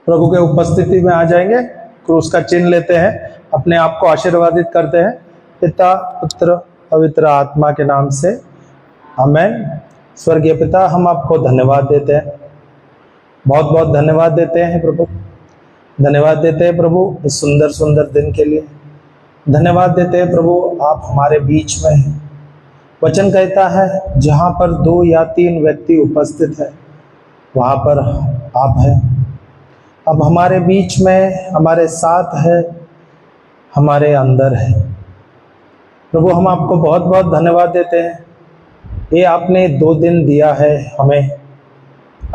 प्रभु के उपस्थिति में आ जाएंगे, क्रूस का चिन्ह लेते हैं, अपने आप को आशीर्वादित करते हैं। पिता पुत्र पवित्र आत्मा के नाम से आमेन। स्वर्गीय पिता, हम आपको धन्यवाद देते हैं, बहुत बहुत धन्यवाद देते हैं प्रभु। धन्यवाद देते हैं प्रभु इस सुंदर सुंदर दिन के लिए। धन्यवाद देते हैं प्रभु, आप हमारे बीच में हैं। वचन कहता है जहाँ पर 2 या 3 व्यक्ति उपस्थित है वहाँ पर आप हैं। अब हमारे बीच में, हमारे साथ है, हमारे अंदर है प्रभु। हम आपको बहुत बहुत धन्यवाद देते हैं। ये आपने 2 दिन दिया है हमें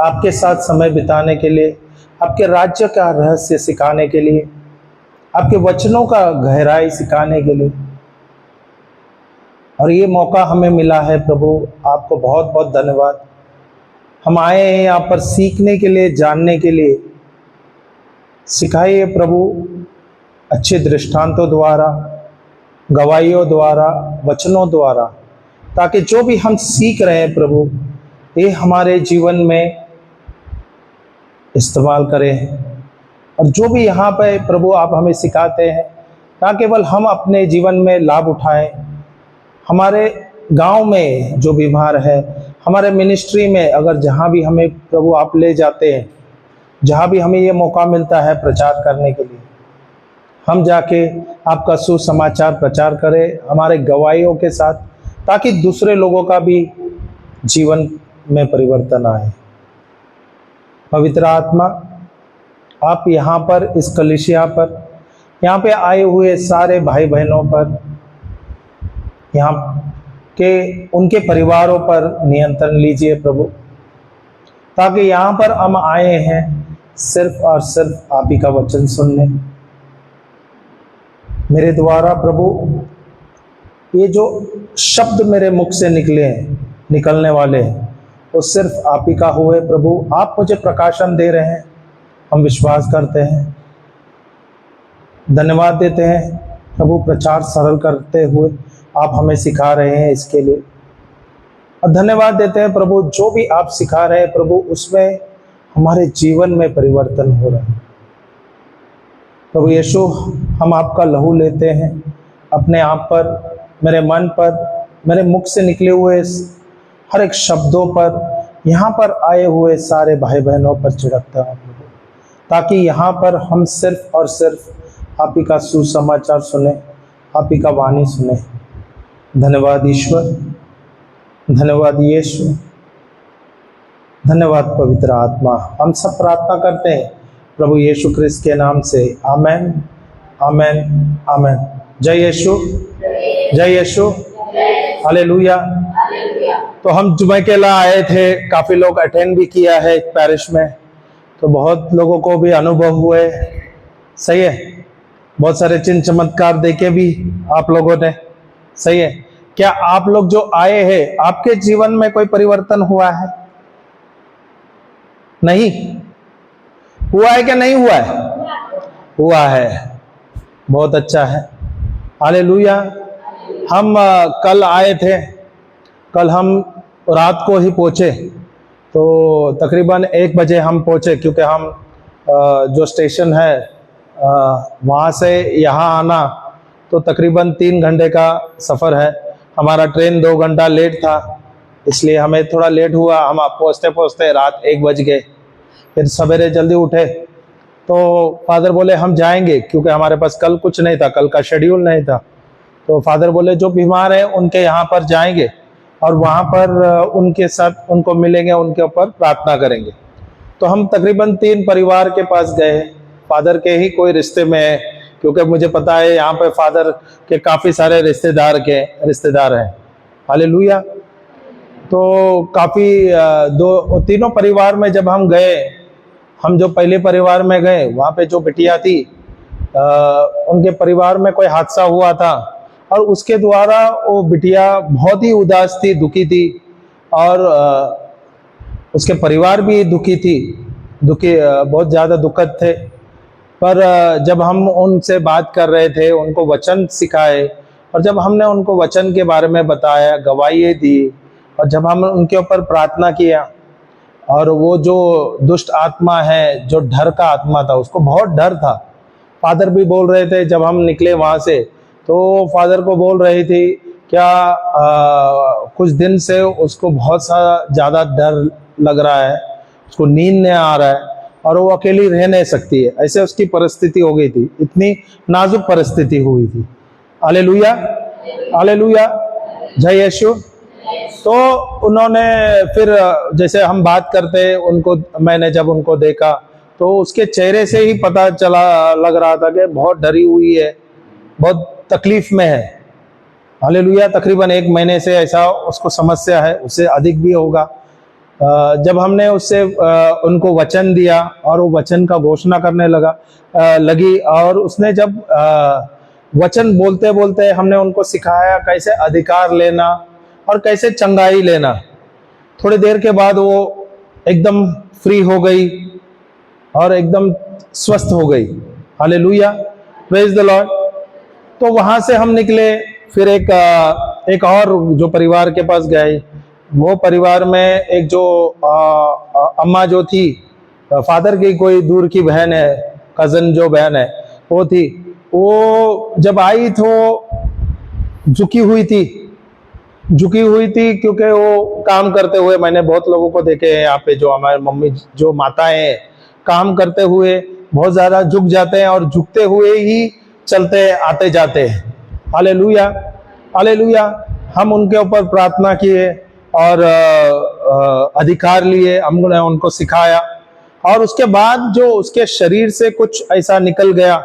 आपके साथ समय बिताने के लिए, आपके राज्य का रहस्य सिखाने के लिए, आपके वचनों का गहराई सिखाने के लिए, और ये मौका हमें मिला है प्रभु। आपको बहुत बहुत धन्यवाद। हम आए हैं यहाँ पर सीखने के लिए, जानने के लिए। सिखाइए प्रभु अच्छे दृष्टांतों द्वारा, गवाहियों द्वारा, वचनों द्वारा, ताकि जो भी हम सीख रहे हैं प्रभु ये हमारे जीवन में इस्तेमाल करें। और जो भी यहाँ पे प्रभु आप हमें सिखाते हैं, ना केवल हम अपने जीवन में लाभ उठाएं, हमारे गांव में जो बीमार है, हमारे मिनिस्ट्री में अगर जहाँ भी हमें प्रभु आप ले जाते हैं, जहाँ भी हमें ये मौका मिलता है प्रचार करने के लिए, हम जाके आपका सुसमाचार प्रचार करें हमारे गवाहियों के साथ, ताकि दूसरे लोगों का भी जीवन में परिवर्तन आए। पवित्र आत्मा, आप यहाँ पर इस कलीसिया पर, यहाँ पे आए हुए सारे भाई बहनों पर, यहाँ के उनके परिवारों पर नियंत्रण लीजिए प्रभु, ताकि यहाँ पर हम आए हैं सिर्फ और सिर्फ आप ही का वचन सुनने। मेरे द्वारा प्रभु ये जो शब्द मेरे मुख से निकलने वाले हैं वो सिर्फ आप ही का हुए प्रभु। आप मुझे प्रकाशन दे रहे हैं, हम विश्वास करते हैं। धन्यवाद देते हैं प्रभु, प्रचार सरल करते हुए आप हमें सिखा रहे हैं इसके लिए। और धन्यवाद देते हैं प्रभु, जो भी आप सिखा रहे हैं प्रभु उसमें हमारे जीवन में परिवर्तन हो रहा है। प्रभु यीशु, हम आपका लहू लेते हैं अपने आप पर, मेरे मन पर, मेरे मुख से निकले हुए हर एक शब्दों पर, यहाँ पर आए हुए सारे भाई बहनों पर छिड़कता हूँ प्रभु, ताकि यहाँ पर हम सिर्फ और सिर्फ आप ही का सुसमाचार सुने, आप ही का वाणी सुने। धन्यवाद ईश्वर, धन्यवाद यीशु, धन्यवाद पवित्र आत्मा। हम सब प्रार्थना करते हैं प्रभु यीशु ख्रिस्त के नाम से, आमेन आमेन आमेन। जय यीशु, जय यीशु, हालेलुया। तो हम जुमे के लिए आए थे, काफ़ी लोग अटेंड भी किया है पैरिश में, तो बहुत लोगों को भी अनुभव हुए, सही है। बहुत सारे चिन्ह चमत्कार देखे भी आप लोगों ने, सही है। क्या आप लोग जो आए हैं आपके जीवन में कोई परिवर्तन हुआ है? नहीं हुआ है? क्या नहीं हुआ है? हुआ है, बहुत अच्छा है, हालेलुया। हम कल आए थे, कल हम रात को ही पहुँचे, तो तकरीबन 1 बजे हम पहुँचे, क्योंकि हम जो स्टेशन है वहाँ से यहाँ आना तो तकरीबन 3 घंटे का सफ़र है। हमारा ट्रेन 2 घंटा लेट था, इसलिए हमें थोड़ा लेट हुआ। हम पहुँचते पहुँचते रात 1 बज गए। फिर सवेरे जल्दी उठे तो फादर बोले हम जाएंगे, क्योंकि हमारे पास कल कुछ नहीं था, कल का शेड्यूल नहीं था। तो फादर बोले जो बीमार है उनके यहाँ पर जाएंगे और वहाँ पर उनके साथ उनको मिलेंगे, उनके ऊपर प्रार्थना करेंगे। तो हम तकरीबन 3 परिवार के पास गए, फादर के ही कोई रिश्ते में है, क्योंकि मुझे पता है यहाँ पे फादर के काफ़ी सारे रिश्तेदार हैं, हालेलुया। तो काफ़ी 2-3 परिवार में जब हम गए, हम जो पहले परिवार में गए वहाँ पे जो बिटिया थी उनके परिवार में कोई हादसा हुआ था, और उसके द्वारा वो बिटिया बहुत ही उदास थी, दुखी थी, और उसके परिवार भी दुखी बहुत ज़्यादा दुखद थे। पर जब हम उनसे बात कर रहे थे, उनको वचन सिखाए, और जब हमने उनको वचन के बारे में बताया, गवाही दी, और जब हम उनके ऊपर प्रार्थना किया, और वो जो दुष्ट आत्मा है, जो डर का आत्मा था, उसको बहुत डर था। फादर भी बोल रहे थे जब हम निकले वहां से, तो फादर को बोल रही थी क्या कुछ दिन से उसको बहुत सा ज़्यादा डर लग रहा है, उसको नींद नहीं आ रहा है और वो अकेली रह नहीं सकती है, ऐसे उसकी परिस्थिति हो गई थी, इतनी नाजुक परिस्थिति हुई थी। हालेलुया, हालेलुया, जय यीशु। तो उन्होंने फिर जैसे हम बात करते उनको, मैंने जब उनको देखा तो उसके चेहरे से ही पता चला, लग रहा था कि बहुत डरी हुई है, बहुत तकलीफ में है। हालेलुया। तकरीबन 1 महीने से ऐसा उसको समस्या है, उससे अधिक भी होगा। जब हमने उससे उनको वचन दिया और वो वचन का घोषणा करने लगी, और उसने जब वचन बोलते बोलते हमने उनको सिखाया कैसे अधिकार लेना और कैसे चंगाई लेना। थोड़ी देर के बाद वो एकदम फ्री हो गई और एकदम स्वस्थ हो गई। Hallelujah, praise the Lord. तो वहां से हम निकले, फिर एक और जो परिवार के पास गए। वो परिवार में एक जो अम्मा जो थी, फादर की कोई दूर की बहन है, कजन जो बहन है वो थी। वो जब आई तो झुकी हुई थी क्योंकि वो काम करते हुए, मैंने बहुत लोगों को देखे हैं यहाँ पे, जो हमारे मम्मी जो माताएं हैं, काम करते हुए बहुत ज्यादा झुक जाते हैं और झुकते हुए ही चलते आते जाते हैं। Hallelujah, hallelujah. हम उनके ऊपर प्रार्थना किए और अधिकार लिए, हमने उनको सिखाया, और उसके बाद जो उसके शरीर से कुछ ऐसा निकल गया,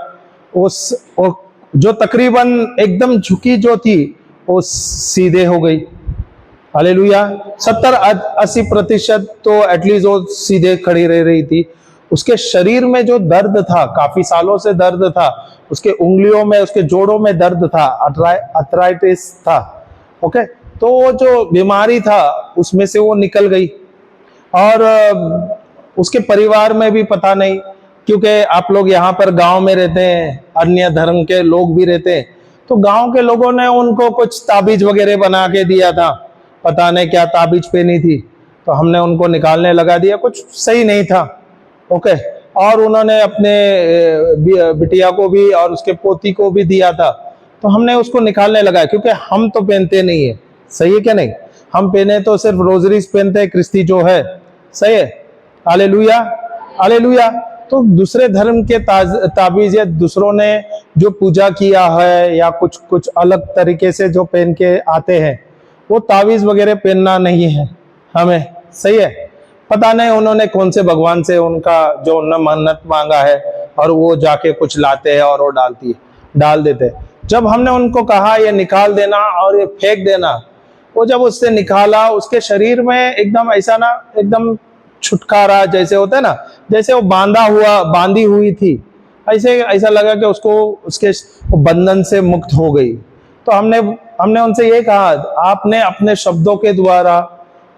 जो तकरीबन एकदम झुकी जो थी वो सीधे हो गई। हालेलुया। 70-80% तो एटलीस्ट वो सीधे खड़ी रह रही थी। उसके शरीर में जो दर्द था, काफी सालों से दर्द था, उसके उंगलियों में, उसके जोड़ों में दर्द था, अर्थराइटिस था। ओके, तो वो जो बीमारी था उसमें से वो निकल गई। और उसके परिवार में भी पता नहीं, क्योंकि आप लोग यहाँ पर गांव में रहते हैं, अन्य धर्म के लोग भी रहते हैं, तो गांव के लोगों ने उनको कुछ ताबीज वगैरह बना के दिया था, पता नहीं क्या ताबीज पहनी थी, तो हमने उनको निकालने लगा दिया, कुछ सही नहीं था। ओके, और उन्होंने अपने बिटिया को भी और उसके पोती को भी दिया था, तो हमने उसको निकालने लगा, क्योंकि हम तो पहनते नहीं है। सही है क्या नहीं? हम पहने तो सिर्फ रोजरीज पहनते हैं, क्रिस्ती जो है। सही है, हालेलुया, हालेलुया। तो दूसरे धर्म के ताबीज या दूसरों ने जो पूजा किया है या कुछ अलग तरीके से जो पहन के आते हैं, वो ताबीज वगैरह पहनना नहीं है हमें। सही है, पता नहीं उन्होंने कौन से भगवान से उनका जो मन्नत मांगा है, और वो जाके कुछ लाते हैं और वो डाल देते हैं। जब हमने उनको कहा ये निकाल देना और ये फेंक देना, वो जब उससे निकाला, उसके शरीर में एकदम ऐसा ना, एकदम छुटकारा जैसे होता है ना, जैसे वो बांधी हुई थी, ऐसा लगा कि उसको उसके बंधन से मुक्त हो गई। तो हमने उनसे ये कहा, आपने अपने शब्दों के द्वारा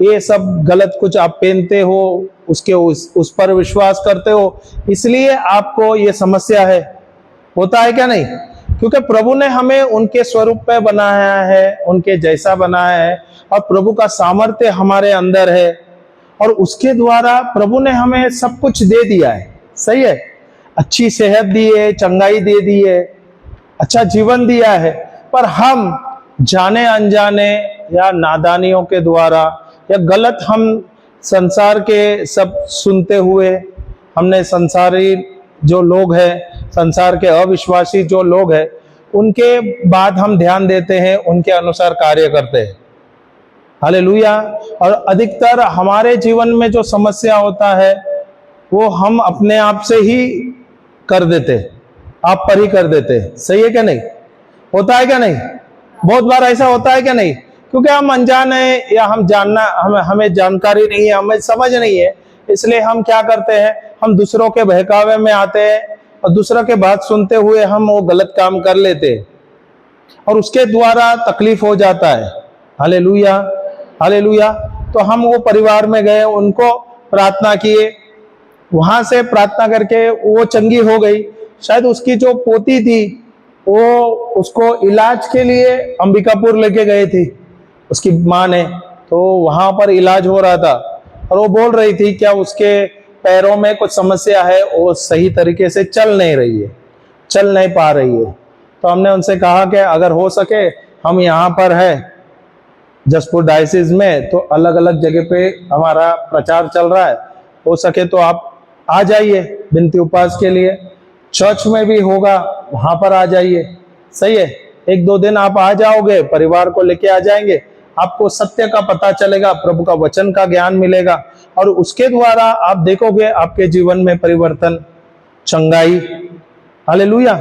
ये सब गलत कुछ आप पहनते हो, उस पर विश्वास करते हो, इसलिए आपको ये समस्या है। होता है क्या नहीं? क्योंकि प्रभु ने हमें उनके स्वरूप पे बनाया है, उनके जैसा बनाया है, और प्रभु का सामर्थ्य हमारे अंदर है, और उसके द्वारा प्रभु ने हमें सब कुछ दे दिया है। सही है, अच्छी सेहत दी है, चंगाई दे दी है, अच्छा जीवन दिया है, पर हम जाने अनजाने या नादानियों के द्वारा या गलत हम संसार के सब सुनते हुए, हमने संसारी जो लोग हैं, संसार के अविश्वासी जो लोग हैं, उनके बाद हम ध्यान देते हैं, उनके अनुसार कार्य करते हैं। हालेलुया। और अधिकतर हमारे जीवन में जो समस्या होता है वो हम अपने आप से ही कर देते, आप पर ही कर देते। सही है क्या नहीं? होता है क्या नहीं? बहुत बार ऐसा होता है क्या नहीं? क्योंकि हम अनजान है, या हमें जानकारी नहीं है, हमें समझ नहीं है, इसलिए हम क्या करते हैं, हम दूसरों के बहकावे में आते हैं और दूसरों के बात सुनते हुए हम वो गलत काम कर लेते हैं, और उसके द्वारा तकलीफ हो जाता है। Hallelujah, hallelujah. तो हम वो परिवार में गए, उनको प्रार्थना किए, वहां से प्रार्थना करके वो चंगी हो गई। शायद उसकी जो पोती थी वो उसको इलाज के लिए अंबिकापुर लेके गए थी उसकी माँ ने, तो वहां पर इलाज हो रहा था। और वो बोल रही थी क्या उसके पैरों में कुछ समस्या है, वो सही तरीके से चल नहीं रही है, चल नहीं पा रही है। तो हमने उनसे कहा कि अगर हो सके हम यहाँ पर है जसपुर डायसिस में, तो अलग अलग जगह पे हमारा प्रचार चल रहा है, हो सके तो आप आ जाइए विनती उपवास के लिए। चर्च में भी होगा, वहां पर आ जाइए। सही है, 1-2 दिन आप आ जाओगे, परिवार को लेके आ जाएंगे, आपको सत्य का पता चलेगा, प्रभु का वचन का ज्ञान मिलेगा, और उसके द्वारा आप देखोगे आपके जीवन में परिवर्तन, चंगाई। हालेलुया।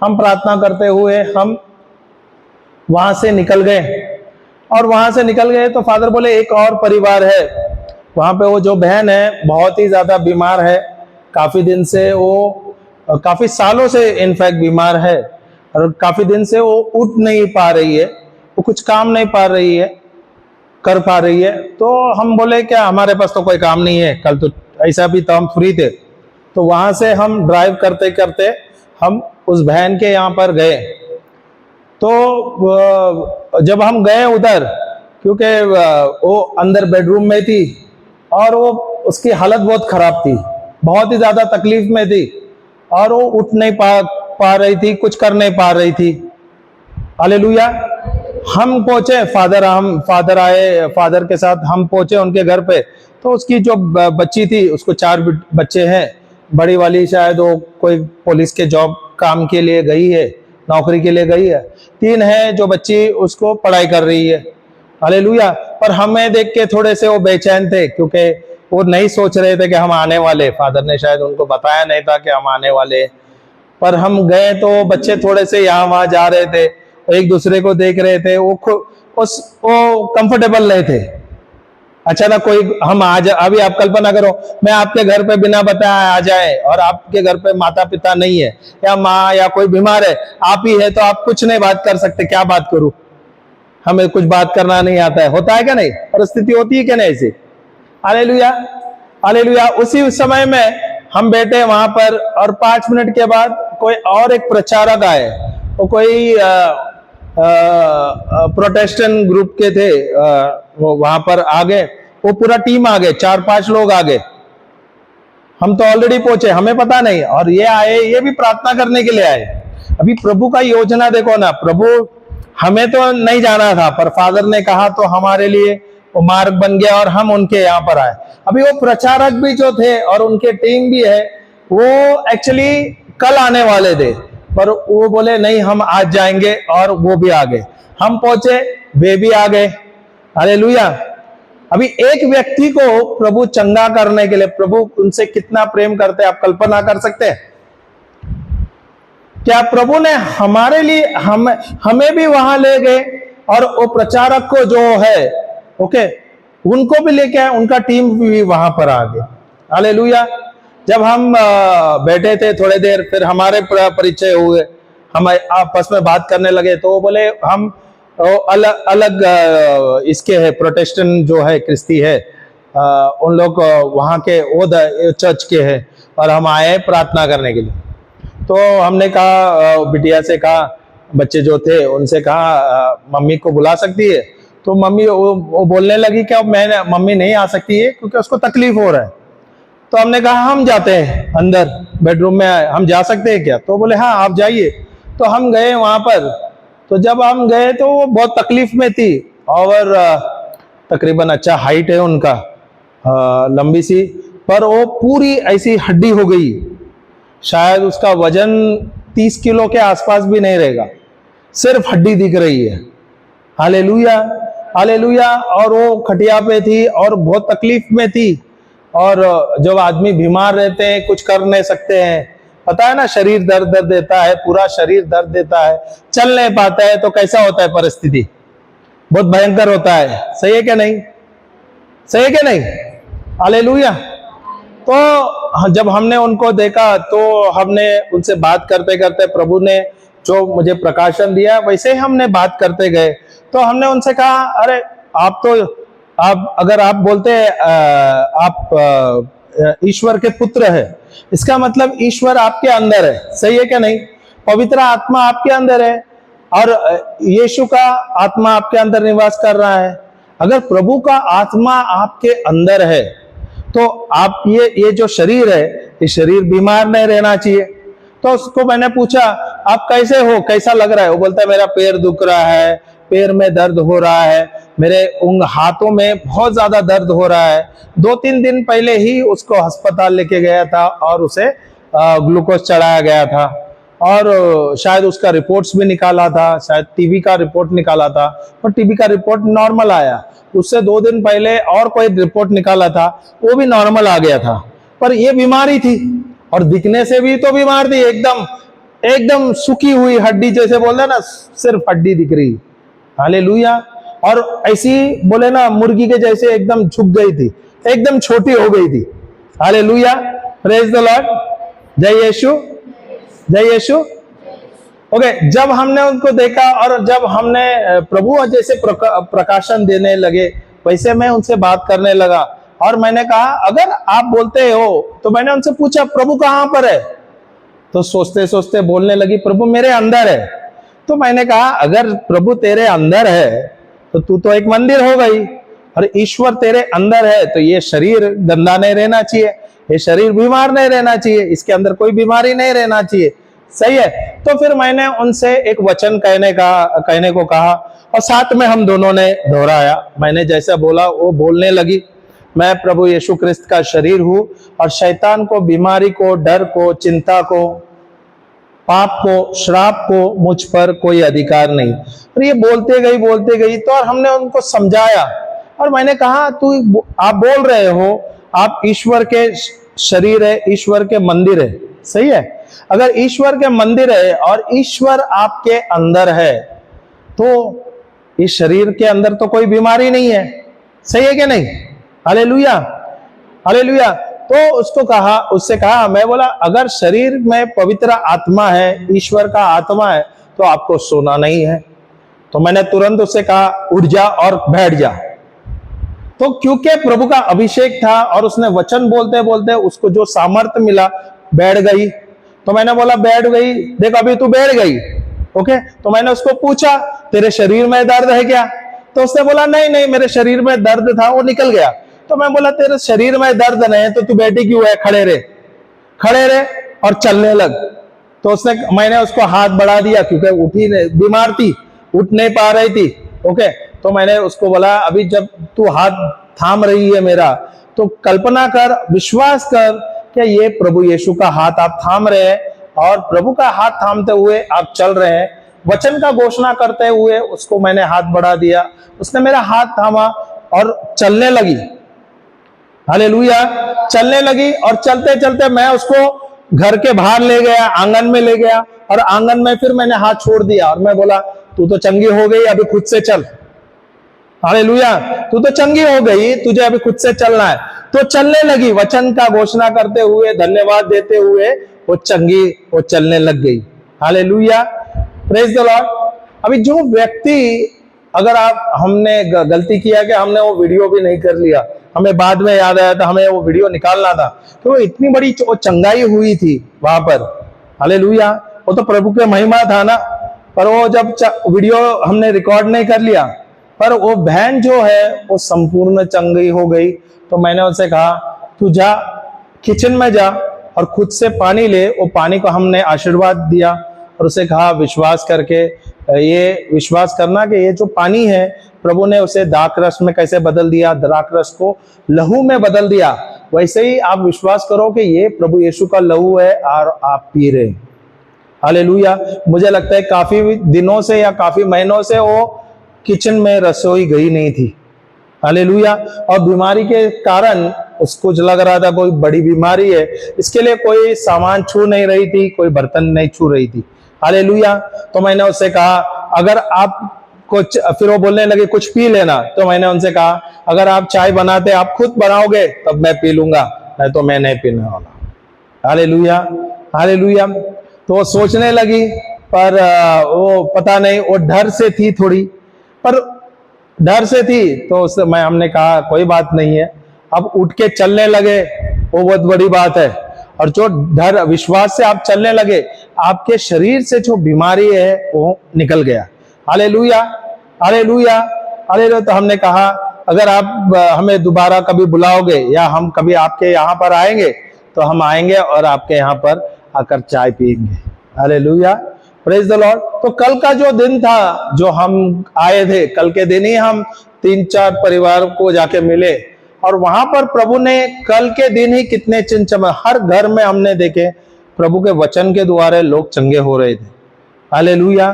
हम प्रार्थना करते हुए हम वहां से निकल गए, और वहां से निकल गए तो फादर बोले एक और परिवार है वहां पे, वो जो बहन है बहुत ही ज्यादा बीमार है, काफी दिन से वो, काफी सालों से इनफैक्ट बीमार है, और काफी दिन से वो उठ नहीं पा रही है, वो कुछ काम नहीं पा रही है, कर पा रही है। तो हम बोले क्या हमारे पास तो कोई काम नहीं है, कल तो ऐसा भी तो हम फ्री थे। तो वहां से हम ड्राइव करते करते हम उस बहन के यहाँ पर गए। तो जब हम गए उधर, क्योंकि वो अंदर बेडरूम में थी और वो उसकी हालत बहुत खराब थी, बहुत ही ज्यादा तकलीफ में थी, और वो उठ नहीं पा रही थी, कुछ कर नहीं पा रही थी। हालेलुया। हम पहुंचे, फादर आए, फादर के साथ हम पहुंचे उनके घर पे। तो उसकी जो बच्ची थी, उसको 4 बच्चे हैं, बड़ी वाली शायद वो कोई पुलिस के जॉब काम के लिए गई है, नौकरी के लिए गई है। 3 है जो बच्ची उसको पढ़ाई कर रही है। हालेलुया। पर हमें देख के थोड़े से वो बेचैन थे, क्योंकि वो नहीं सोच रहे थे कि हम आने वाले, फादर ने शायद उनको बताया नहीं था कि हम आने वाले। पर हम गए तो बच्चे थोड़े से यहाँ वहां जा रहे थे, एक दूसरे को देख रहे थे, वो कंफर्टेबल नहीं थे। अचानक कोई हम अभी आप कल्पना करो, मैं आपके घर पे बिना बताए आ जाए, और आपके घर पे माता पिता नहीं है, या माँ या कोई बीमार है, आप ही है, तो आप कुछ नहीं बात कर सकते, क्या बात करूं, हमें कुछ बात करना नहीं आता है, होता है क्या नहीं, परिस्थिति होती है क्या नहीं ऐसी। Hallelujah, hallelujah. उसी समय में हम बैठे वहां पर, और 5 मिनट के बाद कोई और एक प्रचारक आए, वो कोई प्रोटेस्टेंट ग्रुप के थे, वो वहां पर आ गए, वो पूरा टीम आ गए, 4-5 लोग आ गए। हम तो ऑलरेडी पहुंचे, हमें पता नहीं, और ये आए, ये भी प्रार्थना करने के लिए आए। अभी प्रभु का योजना देखो ना, प्रभु हमें तो नहीं जाना था, पर फादर ने कहा तो हमारे लिए वो मार्ग बन गया, और हम उनके यहाँ पर आए। अभी वो प्रचारक भी जो थे और उनके टीम भी है, वो एक्चुअली कल आने वाले थे, पर वो बोले नहीं हम आज जाएंगे, और वो भी आ गए। हम पहुंचे, वे भी आ गए। हालेलुया। अभी एक व्यक्ति को प्रभु चंगा करने के लिए, प्रभु उनसे कितना प्रेम करते हैं, आप कल्पना कर सकते हैं क्या? प्रभु ने हमारे लिए हमें भी वहां ले गए, और वो प्रचारक को जो है ओके उनको भी लेके आए, उनका टीम भी वहां पर आ गए। हालेलुया। जब हम बैठे थे थोड़ी देर, फिर हमारे परिचय हुए, हम आपस में बात करने लगे, तो वो बोले हम अलग अलग इसके है, प्रोटेस्टेंट जो है क्रिस्ती है, उन लोग वहां के वो चर्च के हैं, और हम आए प्रार्थना करने के लिए। तो हमने कहा, बिटिया से कहा, बच्चे जो थे उनसे कहा मम्मी को बुला सकती है? तो मम्मी वो बोलने लगी कि मम्मी नहीं आ सकती है क्योंकि उसको तकलीफ हो रहा है। तो हमने कहा हम जाते हैं अंदर बेडरूम में, हम जा सकते हैं क्या? तो बोले हाँ आप जाइए। तो हम गए वहां पर। तो जब हम गए तो वो बहुत तकलीफ में थी, और तकरीबन अच्छा हाइट है उनका, लंबी सी, पर वो पूरी ऐसी हड्डी हो गई, शायद उसका वजन 30 किलो के आसपास भी नहीं रहेगा, सिर्फ हड्डी दिख रही है। Hallelujah, hallelujah. और वो खटिया पे थी और बहुत तकलीफ में थी, और जब आदमी बीमार रहते हैं कुछ कर नहीं सकते हैं, पता है ना, शरीर दर्द देता है, पूरा शरीर दर्द देता है, चल नहीं पाता है, तो कैसा होता है परिस्थिति, बहुत भयंकर होता है। सही है क्या नहीं? सही है क्या नहीं? हालेलुया। तो जब हमने उनको देखा तो हमने उनसे बात करते करते, प्रभु ने जो मुझे प्रकाशन दिया वैसे ही हमने बात करते गए। तो हमने उनसे कहा अरे आप अगर आप बोलते हैं आप ईश्वर के पुत्र है, इसका मतलब ईश्वर आपके अंदर है। सही है क्या नहीं? पवित्र आत्मा आपके अंदर है, और यीशु का आत्मा आपके अंदर निवास कर रहा है। अगर प्रभु का आत्मा आपके अंदर है तो आप ये जो शरीर है, ये शरीर बीमार नहीं रहना चाहिए। तो उसको मैंने पूछा आप कैसे हो, कैसा लग रहा है? वो बोलता है मेरा पैर दुख रहा है, पैर में दर्द हो रहा है, मेरे उन हाथों में बहुत ज्यादा दर्द हो रहा है। 2-3 दिन पहले ही उसको अस्पताल लेके गया था और उसे ग्लूकोज चढ़ाया गया था और शायद उसका रिपोर्ट्स भी निकाला था, शायद टीबी का रिपोर्ट निकाला था और टीबी का रिपोर्ट नॉर्मल आया। उससे 2 दिन पहले और कोई रिपोर्ट निकाला था, वो भी नॉर्मल आ गया था। पर ये बीमारी थी और दिखने से भी तो बीमार थी, एकदम सूखी हुई हड्डी, जैसे बोलते हैं ना सिर्फ हड्डी दिख रही। हालेलुया। और ऐसी बोले ना मुर्गी के जैसे एकदम झुक गई थी, एकदम छोटी हो गई थी। हालेलुया, प्रेज द लॉर्ड, जय यीशु, जय यीशु। ओके, जब हमने उनको देखा और जब हमने प्रभु जैसे प्रकाशन देने लगे, वैसे मैं उनसे बात करने लगा और मैंने कहा अगर आप बोलते हो तो मैंने उनसे पूछा प्रभु कहां पर है? तो सोचते सोचते बोलने लगी प्रभु मेरे अंदर है। तो मैंने कहा अगर प्रभु तेरे अंदर है तो तू तो एक मंदिर हो गई, और ईश्वर तेरे अंदर है तो ये शरीर गंदा नहीं रहना चाहिए, ये शरीर बीमार नहीं रहना चाहिए, इसके अंदर कोई बीमारी नहीं रहना चाहिए। सही है। तो फिर मैंने उनसे एक वचन कहने को कहा और साथ में हम दोनों ने दोहराया। मैंने जैसा बोला वो बोलने लगी, मैं प्रभु यीशु क्रिस्त का शरीर हूं और शैतान को, बीमारी को, डर को, चिंता को, पाप को, श्राप को मुझ पर कोई अधिकार नहीं। और ये बोलते गई तो और हमने उनको समझाया और मैंने कहा आप बोल रहे हो आप ईश्वर के शरीर है, ईश्वर के मंदिर है। सही है। अगर ईश्वर के मंदिर है और ईश्वर आपके अंदर है तो इस शरीर के अंदर तो कोई बीमारी नहीं है। सही है कि नहीं? Hallelujah, hallelujah. तो उससे कहा, मैं बोला अगर शरीर में पवित्र आत्मा है, ईश्वर का आत्मा है तो आपको सोना नहीं है। तो मैंने तुरंत उससे कहा उठ जा और बैठ जा। तो क्योंकि प्रभु का अभिषेक था और उसने वचन बोलते बोलते उसको जो सामर्थ्य मिला, बैठ गई। तो मैंने बोला बैठ गई, देख अभी तू बैठ गई। ओके। तो मैंने उसको पूछा तेरे शरीर में दर्द है क्या? तो उसने बोला नहीं मेरे शरीर में दर्द था, वो निकल गया। तो मैं बोला तेरे शरीर में दर्द नहीं है तो तू बैठी क्यों है? खड़े रहे और चलने लग। तो मैंने उसको हाथ बढ़ा दिया क्योंकि उठी नहीं, बीमार थी, उठ नहीं पा रही थी। ओके। तो मैंने उसको बोला अभी जब तू हाथ थाम रही है मेरा, तो कल्पना कर, विश्वास कर कि ये प्रभु यीशु का हाथ आप थाम रहे हैं और प्रभु का हाथ थामते हुए आप चल रहे हैं। वचन का घोषणा करते हुए उसको मैंने हाथ बढ़ा दिया, उसने मेरा हाथ थामा और चलने लगी। हालेलुया, चलने लगी और चलते चलते मैं उसको घर के बाहर ले गया, आंगन में ले गया और आंगन में फिर मैंने हाथ छोड़ दिया और मैं बोला तू तो चंगी हो गई, अभी खुद से चल। हालेलुया, तू तो चंगी हो गई, तुझे अभी खुद से चलना है। तो चलने लगी, वचन का घोषणा करते हुए, धन्यवाद देते हुए वो चलने लग गई। Hallelujah, praise the Lord. अभी जो व्यक्ति, अगर हमने गलती किया कि हमने वो वीडियो भी नहीं कर लिया, हमें बाद में याद आया था हमें वो वीडियो निकालना था, तो वो इतनी बड़ी चंगाई हुई थी वहां पर। हालेलुया, वो तो प्रभु के महिमा था ना। पर वो जब वीडियो हमने रिकॉर्ड नहीं कर लिया, पर वो बहन जो है वो संपूर्ण चंगी हो गई। तो मैंने उनसे कहा तू जा किचन में जा और खुद से पानी ले। वो पानी को हमने आशीर्वाद दिया और उसे कहा विश्वास करके, ये विश्वास करना कि ये जो पानी है प्रभु ने उसे दाखरस में कैसे बदल दिया, द्राक्षरस को लहू में बदल दिया, वैसे ही आप विश्वास करो कि ये प्रभु यीशु का लहू है और आप पी रहे। हालेलुया। मुझे लगता है काफी दिनों से या काफी महीनों से वो किचन में रसोई गई नहीं थी। हालेलुया। और बीमारी के कारण उसको लग रहा था कोई बड़ी बीमारी है, इसके लिए कोई सामान छू नहीं रही थी, कोई बर्तन नहीं छू रही थी। हालेलुया। तो मैंने उससे कहा अगर आप कुछ, फिर वो बोलने लगे कुछ पी लेना। तो मैंने उनसे कहा अगर आप चाय बनाते आप खुद बनाओगे तब मैं पी लूंगा, नहीं तो मैं नहीं पीने वाला। Hallelujah, hallelujah. तो वो सोचने लगी, पर वो पता नहीं, वो डर से थी थोड़ी, पर डर से थी। तो उससे हमने कहा कोई बात नहीं है, अब उठ के चलने लगे, वो बहुत बड़ी बात है। और जो डर, विश्वास से आप चलने लगे, आपके शरीर से जो बीमारी है वो निकल गया। Hallelujah, hallelujah, hallelujah. तो हमने कहा अगर आप हमें दोबारा कभी बुलाओगे या हम कभी आपके यहाँ पर आएंगे तो हम आएंगे और आपके यहाँ पर आकर चाय पिएंगे। Hallelujah, praise the Lord. तो कल का जो दिन था, जो हम आए थे, कल के दिन ही हम 3-4 परिवार को जाके मिले और वहां पर प्रभु ने कल के दिन ही कितने चिन्ह चमत्कार, हर घर में हमने देखे प्रभु के वचन के द्वारा लोग चंगे हो रहे थे। Hallelujah,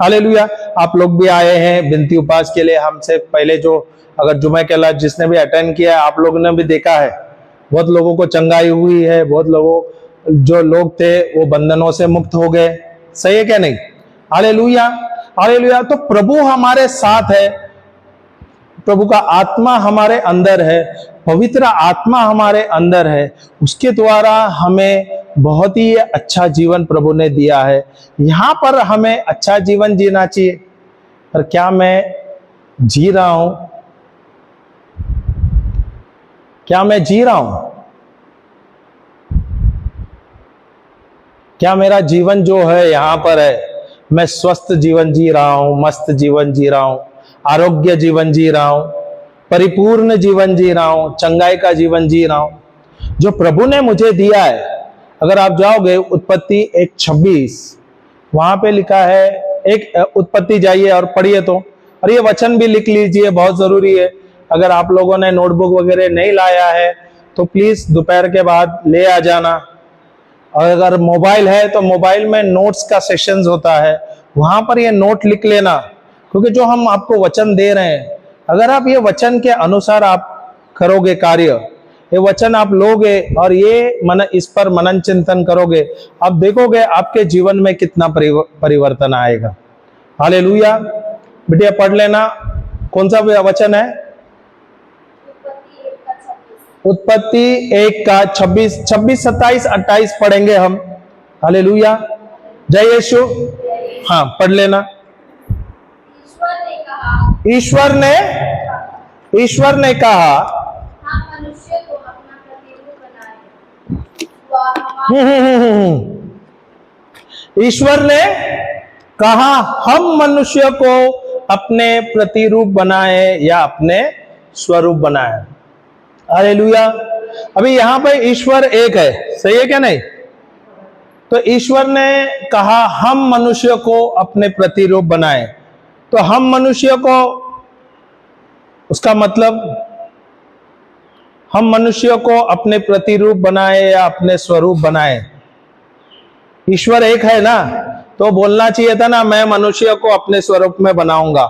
hallelujah. आप लोग भी आए हैं विनती उपवास के लिए हमसे पहले, जो अगर जुमे के लाइव जिसने भी अटेंड किया आप लोगों ने भी देखा है, बहुत लोगों को चंगाई हुई है, बहुत लोगों जो लोग थे वो बंधनों से मुक्त हो गए। सही है क्या नहीं? Hallelujah, hallelujah. तो प्रभु हमारे साथ है, प्रभु का आत्मा हमारे अंदर है, पवित्र आत्मा हमारे अंदर है, उसके द्वारा हमें बहुत ही अच्छा जीवन प्रभु ने दिया है। यहां पर हमें अच्छा जीवन जीना चाहिए, पर क्या मैं जी रहा हूं? क्या मैं जी रहा हूं? क्या मेरा जीवन जो है यहां पर है, मैं स्वस्थ जीवन जी रहा हूं, मस्त जीवन जी रहा हूं, आरोग्य जीवन जी रहा हूं, परिपूर्ण जीवन जी रहा हूं, चंगाई का जीवन जी रहा हूं जो प्रभु ने मुझे दिया है? अगर आप जाओगे उत्पत्ति 1:26, वहां पे लिखा है, एक उत्पत्ति जाइए और पढ़िए तो, और ये वचन भी लिख लीजिए, बहुत जरूरी है। अगर आप लोगों ने नोटबुक वगैरह नहीं लाया है तो प्लीज दोपहर के बाद ले आ जाना, और अगर मोबाइल है तो मोबाइल में नोट्स का सेशंस होता है, वहां पर ये नोट लिख लेना, क्योंकि जो हम आपको वचन दे रहे हैं, अगर आप ये वचन के अनुसार आप करोगे कार्य, ये वचन आप लोगे और ये इस पर मनन चिंतन करोगे, आप देखोगे आपके जीवन में कितना परिवर्तन आएगा। हालेलुया। बेटिया पढ़ लेना, कौन सा वचन है? उत्पत्ति 1:26, 26, 27, 28 पढ़ेंगे हम। हालेलुया, जय यीशु। हाँ, पढ़ लेना। ईश्वर ने कहा मनुष्य को अपना प्रतिरूप बनाए। ईश्वर ने कहा हम मनुष्य को अपने प्रतिरूप बनाए या अपने स्वरूप बनाए। हालेलुया। अभी यहां पे ईश्वर एक है, सही है क्या नहीं? तो ईश्वर ने कहा हम मनुष्य को अपने प्रतिरूप बनाए, तो हम मनुष्य को, उसका मतलब हम मनुष्य को अपने प्रतिरूप बनाए या अपने स्वरूप बनाए। ईश्वर एक है ना, तो बोलना चाहिए था ना, मैं मनुष्य को अपने स्वरूप में बनाऊंगा।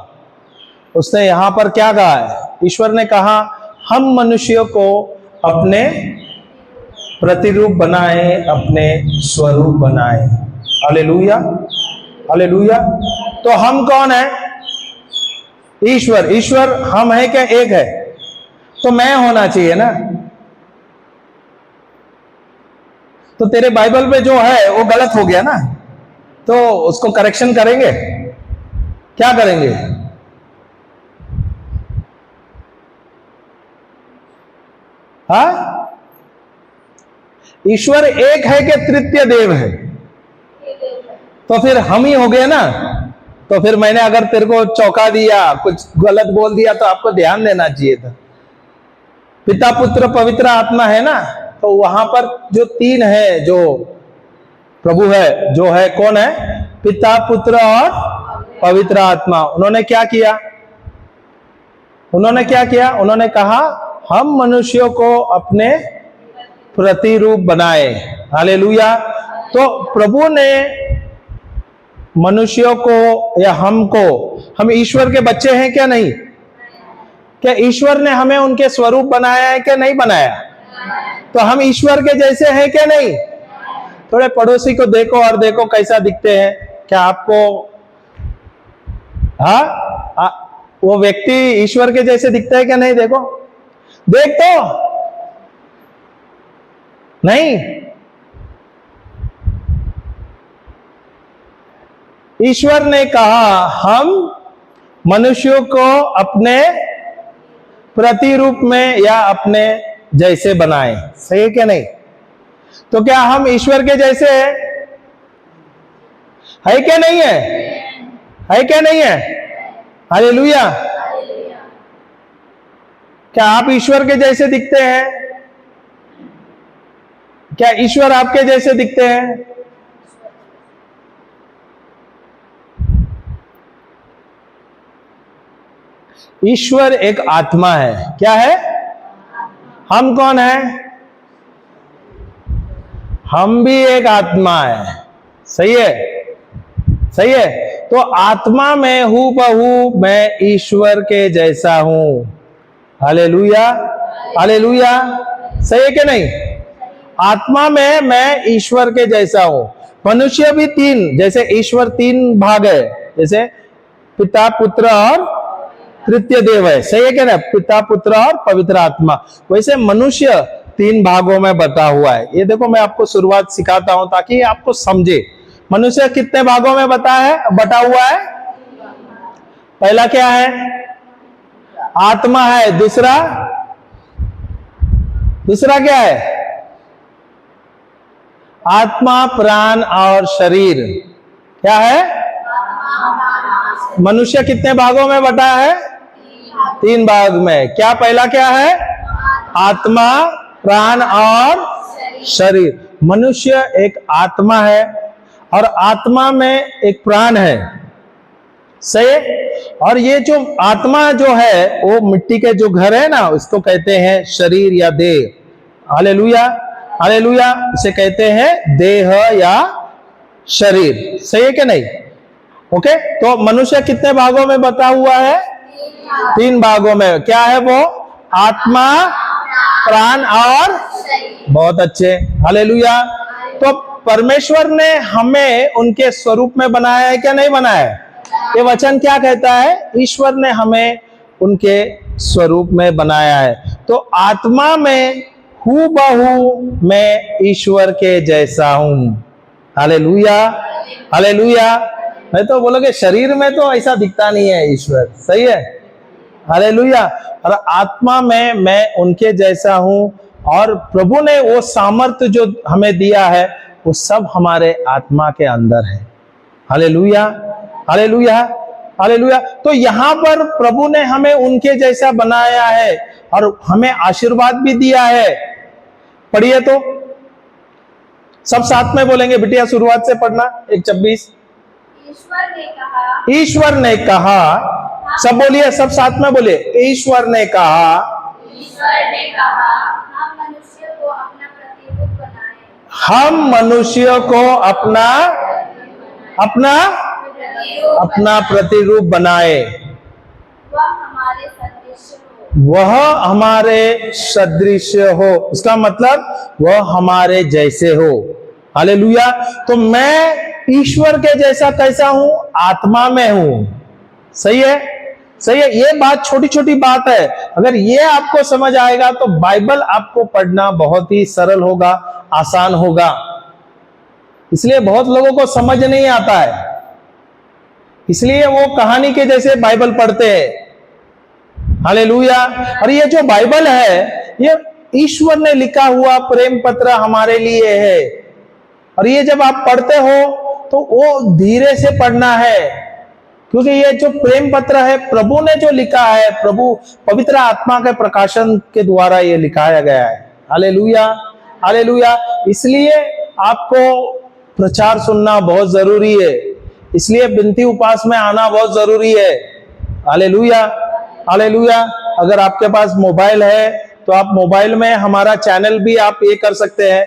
उसने यहां पर क्या कहा है? ईश्वर ने कहा हम मनुष्य को अपने प्रतिरूप बनाए, अपने स्वरूप बनाए। Hallelujah, hallelujah. तो हम कौन है? ईश्वर। ईश्वर हम है क्या? एक है, तो मैं होना चाहिए ना। तो तेरे बाइबल में जो है वो गलत हो गया ना, तो उसको करेक्शन करेंगे, क्या करेंगे? हाँ, ईश्वर एक है कि तृतीय देव है? तो फिर हम ही हो गए ना। तो फिर मैंने अगर तेरे को चौंका दिया, कुछ गलत बोल दिया, तो आपको ध्यान देना चाहिए था। पिता पुत्र पवित्र आत्मा है ना, तो वहां पर जो तीन है, जो प्रभु है, जो है कौन है? पिता पुत्र और पवित्र आत्मा। उन्होंने क्या किया? उन्होंने कहा हम मनुष्यों को अपने प्रतिरूप बनाए। हालेलुया। तो प्रभु ने मनुष्यों को या हमको, हम ईश्वर के बच्चे हैं क्या नहीं? क्या ईश्वर ने हमें उनके स्वरूप बनाया है क्या नहीं बनाया? तो हम ईश्वर के जैसे हैं क्या नहीं? थोड़े पड़ोसी को देखो और देखो कैसा दिखते हैं। क्या आपको वो व्यक्ति ईश्वर के जैसे दिखता है क्या नहीं? देखो, देख तो नहीं। ईश्वर ने कहा हम मनुष्यों को अपने प्रतिरूप में या अपने जैसे बनाए। सही है क्या नहीं? तो क्या हम ईश्वर के जैसे है क्या नहीं है? है क्या नहीं है? हालेलुया। क्या आप ईश्वर के जैसे दिखते हैं? क्या ईश्वर आपके जैसे दिखते हैं? ईश्वर एक आत्मा है। क्या है? हम कौन है? हम भी एक आत्मा है। सही है, सही है। तो आत्मा में हूबहू मैं ईश्वर के जैसा हूं। Hallelujah, hallelujah. सही है कि नहीं? आत्मा में मैं ईश्वर के जैसा हूं। मनुष्य भी तीन, जैसे ईश्वर तीन भाग है, जैसे पिता, पुत्र और तृतीय देव है। सही है क्या ना? पिता, पुत्र और पवित्र आत्मा। वैसे मनुष्य तीन भागों में बटा हुआ है। ये देखो, मैं आपको शुरुआत सिखाता हूं ताकि आपको समझे। मनुष्य कितने भागों में बटा हुआ है? पहला क्या है? आत्मा है। दूसरा क्या है? आत्मा, प्राण और शरीर। क्या है? मनुष्य कितने भागों में बटा है? तीन भाग में। क्या पहला क्या है? आत्मा, प्राण और शरीर। मनुष्य एक आत्मा है और आत्मा में एक प्राण है। सही। और ये जो आत्मा जो है वो मिट्टी के जो घर है ना, उसको कहते हैं शरीर या देह। Hallelujah, hallelujah. इसे कहते हैं देह या शरीर। सही है कि नहीं? ओके। तो मनुष्य कितने भागों में बटा हुआ है? तीन भागों में। क्या है वो? आत्मा, प्राण और बहुत अच्छे। हालेलुया। तो परमेश्वर ने हमें उनके स्वरूप में बनाया है क्या नहीं बनाया है? ये वचन क्या कहता है? ईश्वर ने हमें उनके स्वरूप में बनाया है। तो आत्मा में हूबहू मैं ईश्वर के जैसा हूं। Hallelujah, hallelujah. मैं तो बोलोगे शरीर में तो ऐसा दिखता नहीं है ईश्वर। सही है, हालेलुया। और आत्मा में मैं उनके जैसा हूं। और प्रभु ने वो सामर्थ्य जो हमें दिया है वो सब हमारे आत्मा के अंदर है। Hallelujah, hallelujah, hallelujah. तो यहां पर प्रभु ने हमें उनके जैसा बनाया है और हमें आशीर्वाद भी दिया है। पढ़िए तो, सब साथ में बोलेंगे बिटिया, शुरुआत से पढ़ना। 1:26। ईश्वर ने कहा, सब बोलिए, सब साथ में बोलिए। ईश्वर ने कहा, हम मनुष्य को अपना प्रतिरूप बनाए। वह हमारे सदृश हो। उसका मतलब वह हमारे जैसे हो। हालेलुया। तो मैं ईश्वर के जैसा कैसा हूं? आत्मा में हूं। सही है, सही है। ये बात छोटी छोटी बात है। अगर ये आपको समझ आएगा तो बाइबल आपको पढ़ना बहुत ही सरल होगा, आसान होगा। इसलिए बहुत लोगों को समझ नहीं आता है, इसलिए वो कहानी के जैसे बाइबल पढ़ते हैं। हालेलुया। और ये जो बाइबल है ये ईश्वर ने लिखा हुआ प्रेम पत्र हमारे लिए है। और ये जब आप पढ़ते हो तो वो धीरे से पढ़ना है, क्योंकि ये जो प्रेम पत्र है प्रभु ने जो लिखा है, प्रभु पवित्र आत्मा के प्रकाशन के द्वारा ये लिखाया गया है। Hallelujah, hallelujah. इसलिए आपको प्रचार सुनना बहुत जरूरी है, इसलिए बिनती उपास में आना बहुत जरूरी है। Hallelujah, hallelujah. अगर आपके पास मोबाइल है तो आप मोबाइल में हमारा चैनल भी आप ये कर सकते हैं।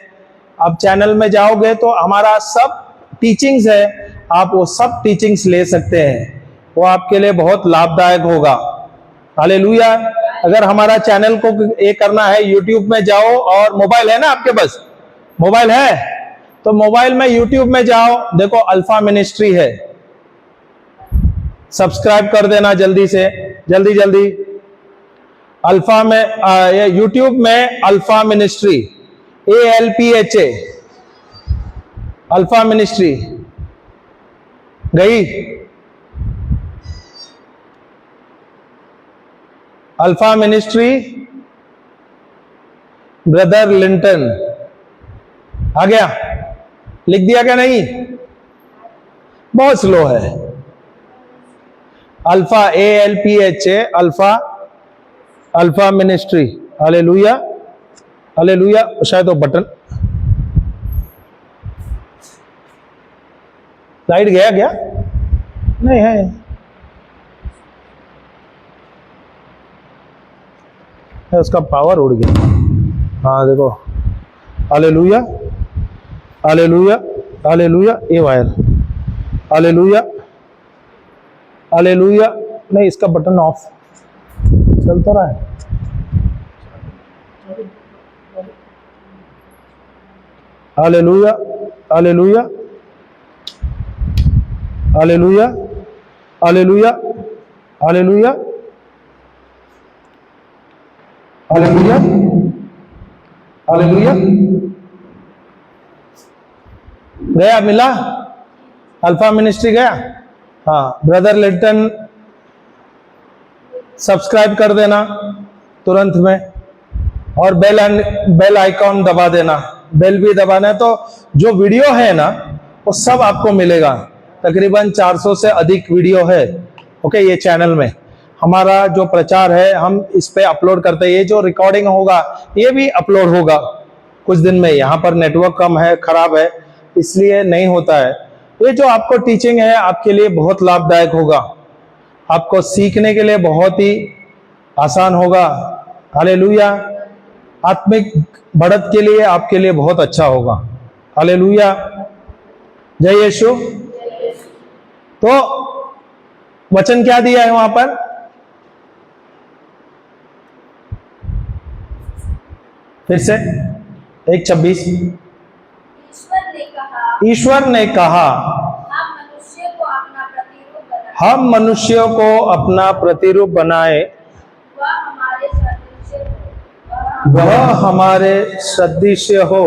आप चैनल में जाओगे तो हमारा सब टीचिंग्स है, आप वो सब टीचिंग्स ले सकते हैं, वो आपके लिए बहुत लाभदायक होगा। हालेलुया। अगर हमारा चैनल को ये करना है, यूट्यूब में जाओ, और मोबाइल है ना आपके पास? मोबाइल है तो मोबाइल में यूट्यूब में जाओ, देखो अल्फा मिनिस्ट्री है, सब्सक्राइब कर देना जल्दी से, जल्दी जल्दी। अल्फा में यूट्यूब में alpha ministry, ALPHA, alpha ministry गई? अल्फा मिनिस्ट्री ब्रदर लिंटन आ गया? लिख दिया क्या? नहीं, बहुत स्लो है। Alpha ALPHA, alpha alpha ministry. Hallelujah, hallelujah. शायद वो बटन लाइट गया क्या? नहीं है, उसका पावर उड़ गया। हाँ देखो, हालेलुया, हालेलुया, हालेलुया। ये वायर, हालेलुया, हालेलुया। नहीं, इसका बटन ऑफ चल तो रहा है। Hallelujah, hallelujah, hallelujah, hallelujah, hallelujah, hallelujah, hallelujah. गया, मिला? अल्फा मिनिस्ट्री गया? हाँ, ब्रदर लिटन सब्सक्राइब कर देना तुरंत में, और बेल आइकॉन दबा देना। बेल भी दबाना है तो जो वीडियो है ना वो सब आपको मिलेगा। तकरीबन 400 से अधिक वीडियो है, ओके, ये चैनल में। हमारा जो प्रचार है हम इस पे अपलोड करते हैं। ये जो रिकॉर्डिंग होगा ये भी अपलोड होगा कुछ दिन में। यहाँ पर नेटवर्क कम है, खराब है, इसलिए नहीं होता है। ये जो आपको टीचिंग है आपके लिए बहुत लाभदायक होगा, आपको सीखने के लिए बहुत ही आसान होगा। हालेलुया। आत्मिक बढ़त के लिए आपके लिए बहुत अच्छा होगा। हालेलुया, जय यीशु। तो वचन क्या दिया है वहां पर? फिर से 1:26। ईश्वर ने कहा हम मनुष्यों को अपना प्रतिरूप बनाए, वह हमारे सदृश्य हो,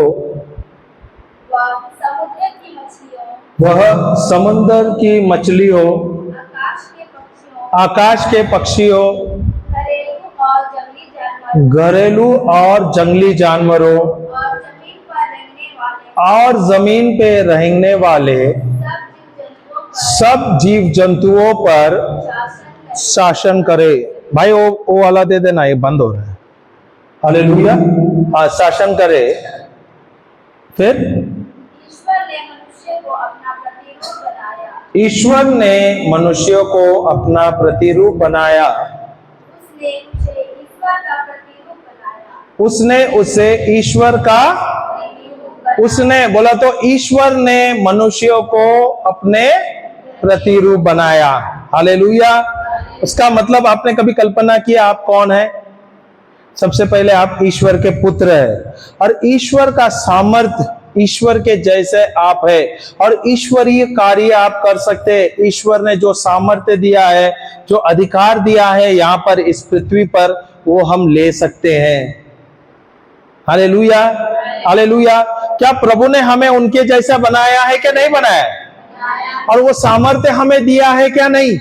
वह समुद्र की मछलियों, आकाश के पक्षियों, घरेलू और जंगली जानवरों, और जमीन पे रहने वाले सब जीव जंतुओं पर शासन करे। भाई वो वाला दे देना, ये बंद हो रहा है। हालेलुया। हाँ, शासन करे। फिर ईश्वर ने मनुष्यों को अपना प्रतिरूप बनाया, उसने उसे ईश्वर का, उसने बोला तो ईश्वर ने मनुष्यों को अपने प्रतिरूप बनाया। हालेलुया। उसका मतलब आपने कभी कल्पना किया आप कौन है? सबसे पहले आप ईश्वर के पुत्र है, और ईश्वर का सामर्थ्य ईश्वर के जैसे आप है, और ईश्वरीय कार्य आप कर सकते हैं। ईश्वर ने जो सामर्थ्य दिया है, जो अधिकार दिया है यहाँ पर इस पृथ्वी पर, वो हम ले सकते हैं। Hallelujah, hallelujah. क्या प्रभु ने हमें उनके जैसा बनाया है क्या नहीं बनाया है? और वो सामर्थ्य हमें दिया है क्या नहीं?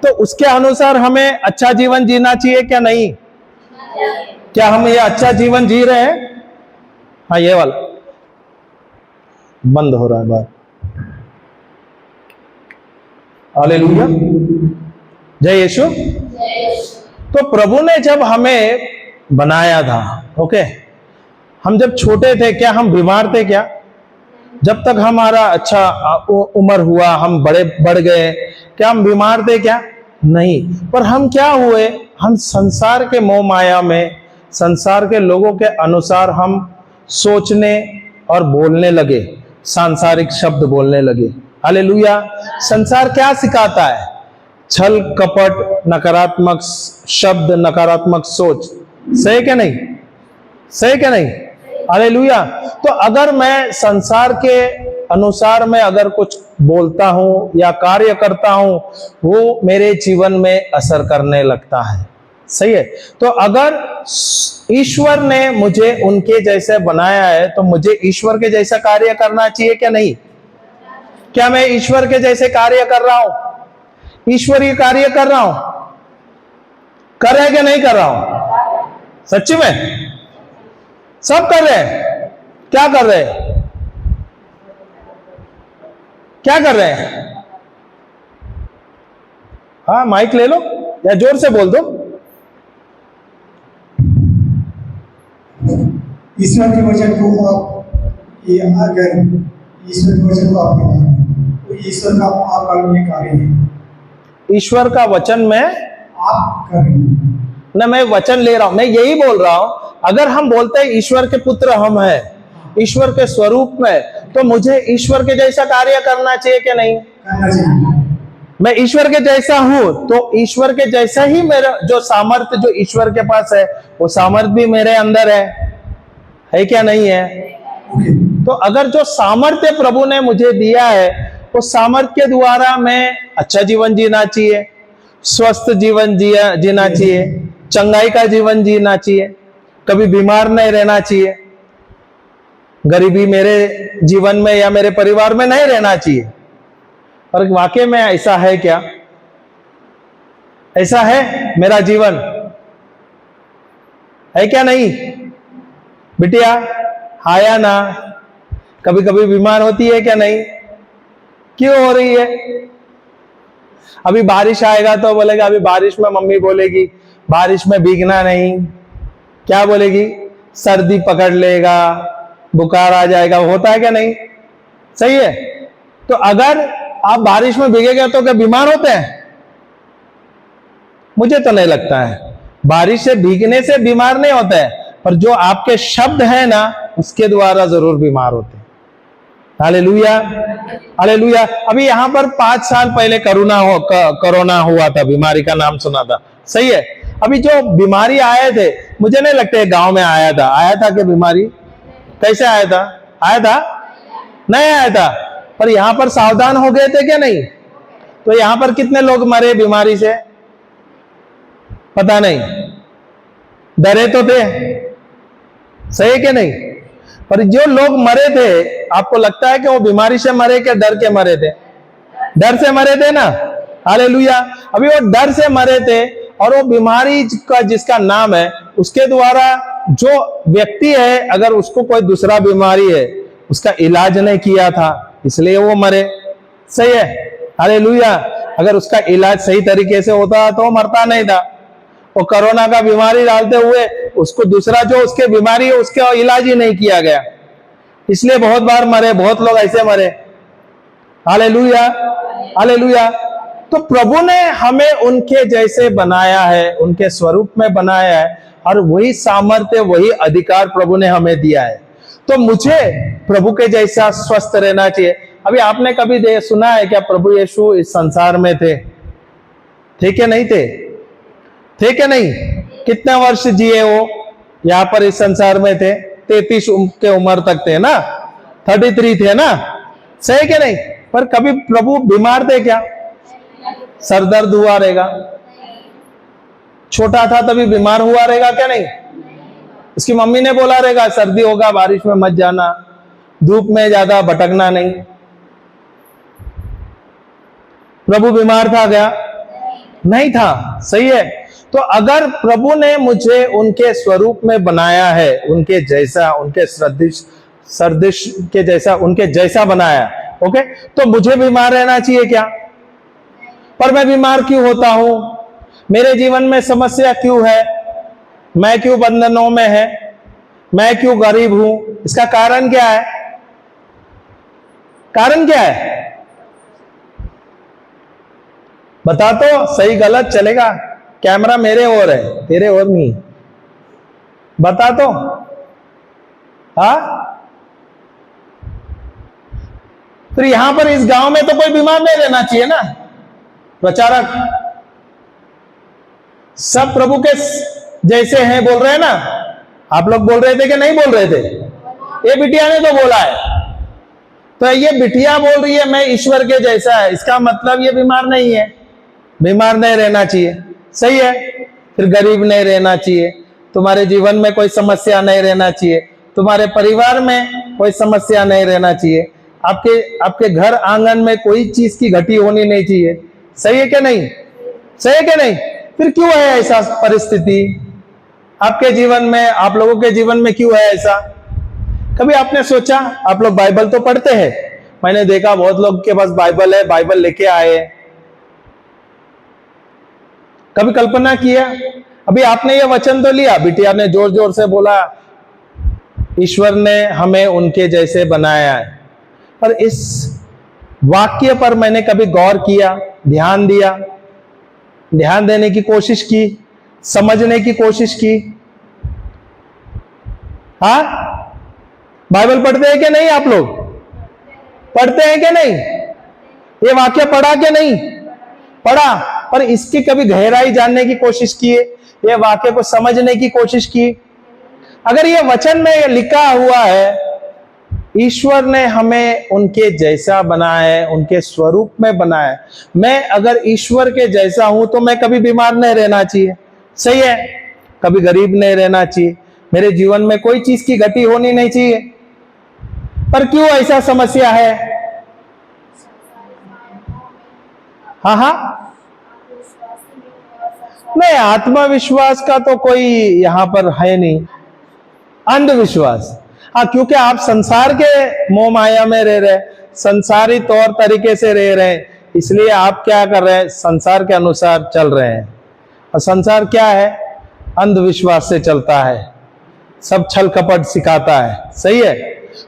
तो उसके अनुसार हमें अच्छा जीवन जीना चाहिए क्या नहीं? क्या हम ये अच्छा जीवन जी रहे हैं? हाँ, ये वाला बंद हो रहा है बात। हालेलुया, जय यीशु। तो प्रभु ने जब हमें बनाया था, ओके, हम जब छोटे थे क्या हम बीमार थे क्या? जब तक हमारा अच्छा उम्र हुआ, हम बड़े बढ़ गए, क्या हम बीमार थे क्या? नहीं। पर हम क्या हुए? हम संसार के मोह माया में, संसार के लोगों के अनुसार हम सोचने और बोलने लगे, सांसारिक शब्द बोलने लगे। हालेलुया। संसार क्या सिखाता है? छल कपट, नकारात्मक शब्द, नकारात्मक सोच। सही क्या नहीं? सही क्या नहीं? हालेलुया। तो अगर मैं संसार के अनुसार में अगर कुछ बोलता हूं या कार्य करता हूं, वो मेरे जीवन में असर करने लगता है। सही है। तो अगर ईश्वर ने मुझे उनके जैसे बनाया है तो मुझे ईश्वर के जैसा कार्य करना चाहिए क्या नहीं? क्या मैं ईश्वर के जैसे कार्य कर रहा हूं? ईश्वरीय कार्य कर रहा हूं? कर रहे क्या नहीं कर रहा हूं? सच्ची में सब कर रहे हैं। क्या कर रहे हैं? क्या कर रहे हैं? हाँ, माइक ले लो या जोर से बोल दो। ईश्वर के वचन को आप ये अगर ईश्वर के वचन को आप बना रहे हैं तो ईश्वर का आपका ये कार्य है, ईश्वर का वचन में आप कर रहे हैं। न मैं वचन ले रहा हूं, मैं यही बोल रहा हूं, अगर हम बोलते हैं ईश्वर के पुत्र हम हैं, ईश्वर के स्वरूप में, तो मुझे ईश्वर के जैसा कार्य करना चाहिए कि नहीं? करना चाहिए। मैं ईश्वर के जैसा हूं तो ईश्वर के जैसा ही मेरा जो सामर्थ्य जो ईश्वर के पास है वो सामर्थ्य भी मेरे अंदर है क्या नहीं है? ओके, तो अगर जो सामर्थ्य प्रभु ने मुझे दिया है उस सामर्थ्य के द्वारा मैं अच्छा जीवन जीना चाहिए, स्वस्थ जीवन जीना चाहिए, चंगाई का जीवन जीना चाहिए, कभी बीमार नहीं रहना चाहिए, गरीबी मेरे जीवन में या मेरे परिवार में नहीं रहना चाहिए। पर वाकई में ऐसा है क्या? ऐसा है मेरा जीवन है क्या नहीं? बिटिया आया ना, कभी कभी बीमार होती है क्या नहीं? क्यों हो रही है? अभी बारिश आएगा तो बोलेगा, अभी बारिश में मम्मी बोलेगी बारिश में भीगना नहीं, क्या बोलेगी? सर्दी पकड़ लेगा, बुखार आ जाएगा, होता है क्या नहीं? सही है। तो अगर आप बारिश में भीगेगा तो क्या बीमार होते हैं? मुझे तो नहीं लगता है। बारिश से भीगने से बीमार नहीं होते हैं, पर जो आपके शब्द है ना उसके द्वारा जरूर बीमार होते हैं। Hallelujah, hallelujah. अभी यहाँ पर 5 साल पहले कोरोना हुआ था, बीमारी का नाम सुना था, सही है। अभी जो बीमारी आए थे, मुझे नहीं लगता है गांव में आया था कि बीमारी कैसे आया था? नहीं आया था, पर यहां पर सावधान हो गए थे क्या नहीं? तो यहां पर कितने लोग मरे बीमारी से पता नहीं, डरे तो थे, सही है क्या नहीं? पर जो लोग मरे थे, आपको लगता है कि वो बीमारी से मरे क्या डर के मरे थे? डर से मरे थे ना। हालेलुया। अभी वो डर से मरे थे और वो बीमारी का जिसका नाम है उसके द्वारा जो व्यक्ति है, अगर उसको कोई दूसरा बीमारी है उसका इलाज नहीं किया था इसलिए वो मरे, सही है। हालेलुया। अगर उसका इलाज सही तरीके से होता तो वो मरता नहीं था। वो कोरोना का बीमारी डालते हुए उसको दूसरा जो उसके बीमारी है उसका इलाज ही नहीं किया गया, इसलिए बहुत बार मरे, बहुत लोग ऐसे मरे। Hallelujah, hallelujah. तो प्रभु ने हमें उनके जैसे बनाया है, उनके स्वरूप में बनाया है, और वही सामर्थ्य वही अधिकार प्रभु ने हमें दिया है। तो मुझे प्रभु के जैसा स्वस्थ रहना चाहिए। अभी आपने कभी सुना है क्या प्रभु यीशु इस संसार में थे क्या नहीं थे क्या नहीं? कितने वर्ष जिए वो यहाँ पर इस संसार में थे? 33 के उम्र तक थे ना, 33 थे ना, सही क्या नहीं? पर कभी प्रभु बीमार थे क्या? सर दर्द हुआ रहेगा? छोटा था तभी बीमार हुआ रहेगा क्या नहीं? उसकी मम्मी ने बोला रहेगा सर्दी होगा बारिश में मत जाना, धूप में ज्यादा भटकना नहीं। प्रभु बीमार था क्या? नहीं था, सही है। तो अगर प्रभु ने मुझे उनके स्वरूप में बनाया है, उनके जैसा, उनके सदृश के जैसा, उनके जैसा बनाया, ओके, तो मुझे बीमार रहना चाहिए क्या? पर मैं बीमार क्यों होता हूं? मेरे जीवन में समस्या क्यों है? मैं क्यों बंधनों में है? मैं क्यों गरीब हूं? इसका कारण क्या है? कारण क्या है? बता तो, सही गलत चलेगा। कैमरा मेरे ओर है, तेरे ओर नहीं। बता तो। हाँ, फिर यहां पर इस गांव में तो कोई बीमार नहीं रहना चाहिए ना। प्रचारक सब प्रभु के जैसे हैं बोल रहे हैं ना। आप लोग बोल रहे थे कि नहीं बोल रहे थे? ये बिटिया ने तो बोला है। तो ये बिटिया बोल रही है मैं ईश्वर के जैसा है, इसका मतलब ये बीमार नहीं है। बीमार नहीं रहना चाहिए, सही है। फिर गरीब नहीं रहना चाहिए, तुम्हारे जीवन में कोई समस्या नहीं रहना चाहिए, तुम्हारे परिवार में कोई समस्या नहीं रहना चाहिए, आपके घर आंगन में कोई चीज की घटी होनी नहीं चाहिए, सही है क्या नहीं? सही है क्या नहीं? फिर क्यों है ऐसा परिस्थिति आपके जीवन में, आप लोगों के जीवन में क्यों है ऐसा? कभी आपने सोचा? आप लोग बाइबल तो पढ़ते हैं, मैंने देखा बहुत लोग के पास बाइबल है, बाइबल लेके आए। कभी कल्पना किया? अभी आपने ये वचन तो लिया, बिटिया ने जोर जोर से बोला ईश्वर ने हमें उनके जैसे बनाया है। पर इस वाक्य पर मैंने कभी गौर किया, ध्यान दिया, ध्यान देने की कोशिश की, समझने की कोशिश की? हाँ, बाइबल पढ़ते हैं कि नहीं? आप लोग पढ़ते हैं कि नहीं? ये वाक्य पढ़ा कि नहीं पढ़ा? पर इसकी कभी गहराई जानने की कोशिश की है? ये वाक्य को समझने की कोशिश की? अगर ये वचन में लिखा हुआ है ईश्वर ने हमें उनके जैसा बनाया है, उनके स्वरूप में बनाया है, मैं अगर ईश्वर के जैसा हूं तो मैं कभी बीमार नहीं रहना चाहिए, सही है? कभी गरीब नहीं रहना चाहिए, मेरे जीवन में कोई चीज की घटी होनी नहीं चाहिए। पर क्यों ऐसा समस्या है? हाँ हाँ, नहीं, आत्मविश्वास का तो कोई यहां पर है नहीं, अंधविश्वास। हाँ, क्योंकि आप संसार के मोह माया में रह रहे, संसारी तौर तरीके से रह रहे हैं, इसलिए आप क्या कर रहे हैं? संसार के अनुसार चल रहे हैं। और संसार क्या है? अंधविश्वास से चलता है, सब छल कपट सिखाता है, सही है?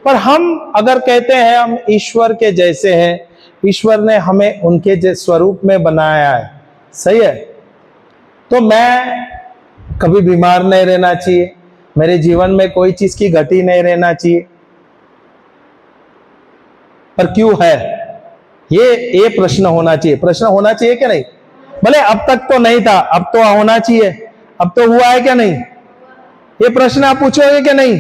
पर हम अगर कहते हैं हम ईश्वर के जैसे हैं, ईश्वर ने हमें उनके जैसे स्वरूप में बनाया है, सही है, तो मैं कभी बीमार नहीं रहना चाहिए, मेरे जीवन में कोई चीज की घटी नहीं रहना चाहिए। पर क्यों है? ये प्रश्न होना चाहिए, प्रश्न होना चाहिए कि नहीं? भले अब तक तो नहीं था, अब तो होना चाहिए। अब तो हुआ है क्या नहीं? ये प्रश्न आप पूछोगे कि नहीं?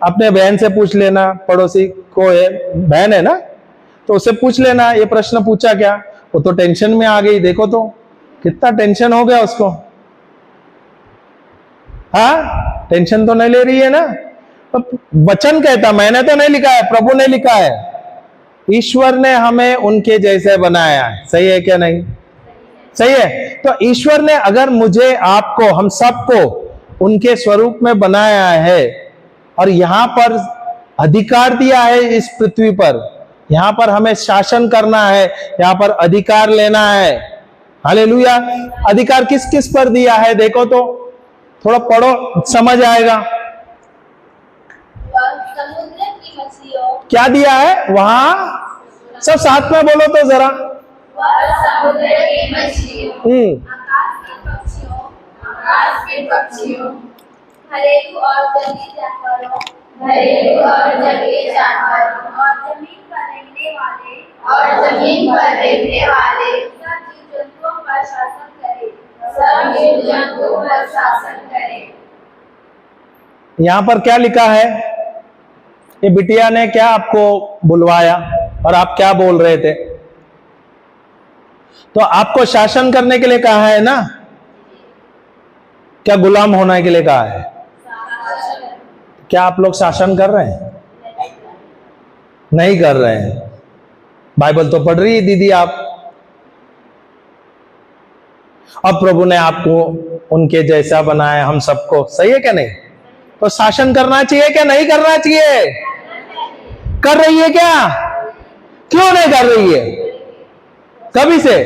अपने बहन से पूछ लेना, पड़ोसी को है, बहन है ना, तो उससे पूछ लेना ये प्रश्न पूछा क्या? वो तो टेंशन में आ गई, देखो तो कितना टेंशन हो गया उसको। हाँ, टेंशन तो नहीं ले रही है ना? तो वचन कहता, मैंने तो नहीं लिखा है, प्रभु ने लिखा है, ईश्वर ने हमें उनके जैसे बनाया है, सही है क्या नहीं? सही है। तो ईश्वर ने अगर मुझे, आपको, हम सबको उनके स्वरूप में बनाया है और यहां पर अधिकार दिया है इस पृथ्वी पर, यहां पर हमें शासन करना है, यहां पर अधिकार लेना है। हालेलुया। अधिकार किस किस पर दिया है देखो तो, थोड़ा पढ़ो समझ आएगा। समुद्र की मछलियों, क्या दिया है वहां? सब साथ में बोलो तो जरा। समुद्र की मछलियों, आकाश के पक्षियों, घरेलू और जंगली जानवरों, और जमीन पर रहने वाले सब जीव जंतुओं पर शासन करे। यहां पर क्या लिखा है? ये बिटिया ने क्या आपको बुलवाया और आप क्या बोल रहे थे? तो आपको शासन करने के लिए कहा है ना, क्या गुलाम होने के लिए कहा है? क्या आप लोग शासन कर रहे हैं? नहीं कर रहे हैं। बाइबल तो पढ़ रही है दीदी आप। अब प्रभु ने आपको उनके जैसा बनाया, हम सबको, सही है क्या नहीं? तो शासन करना चाहिए क्या नहीं करना चाहिए? कर रही है क्या? क्यों नहीं कर रही है? कभी से।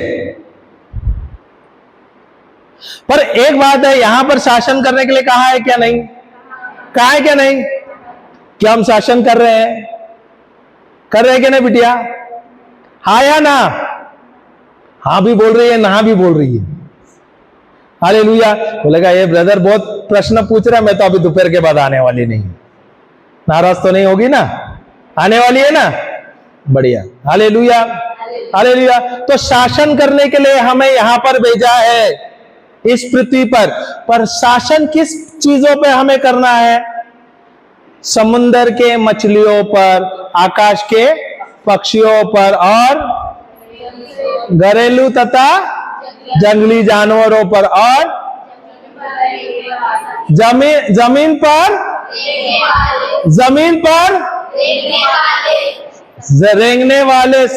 पर एक बात है, यहां पर शासन करने के लिए कहा है क्या नहीं? कहा है क्या नहीं? क्या हम शासन कर रहे हैं? कर रहे हैं क्या नहीं बिटिया? हाँ या ना? हाँ भी बोल रही है, ना भी बोल रही है। हालेलुया। बोलेगा ये ब्रदर बहुत प्रश्न पूछ रहा है, मैं तो अभी दोपहर के बाद आने वाली नहीं। नाराज तो नहीं होगी ना? आने वाली है ना? बढ़िया। Hallelujah, hallelujah. तो शासन करने के लिए हमें यहां पर भेजा है इस पृथ्वी पर शासन किस चीजों पे हमें करना है? समुद्र के मछलियों पर, आकाश के पक्षियों पर और घरेलू तथा जंगली जानवरों पर और जमीन पर रेंगने वाले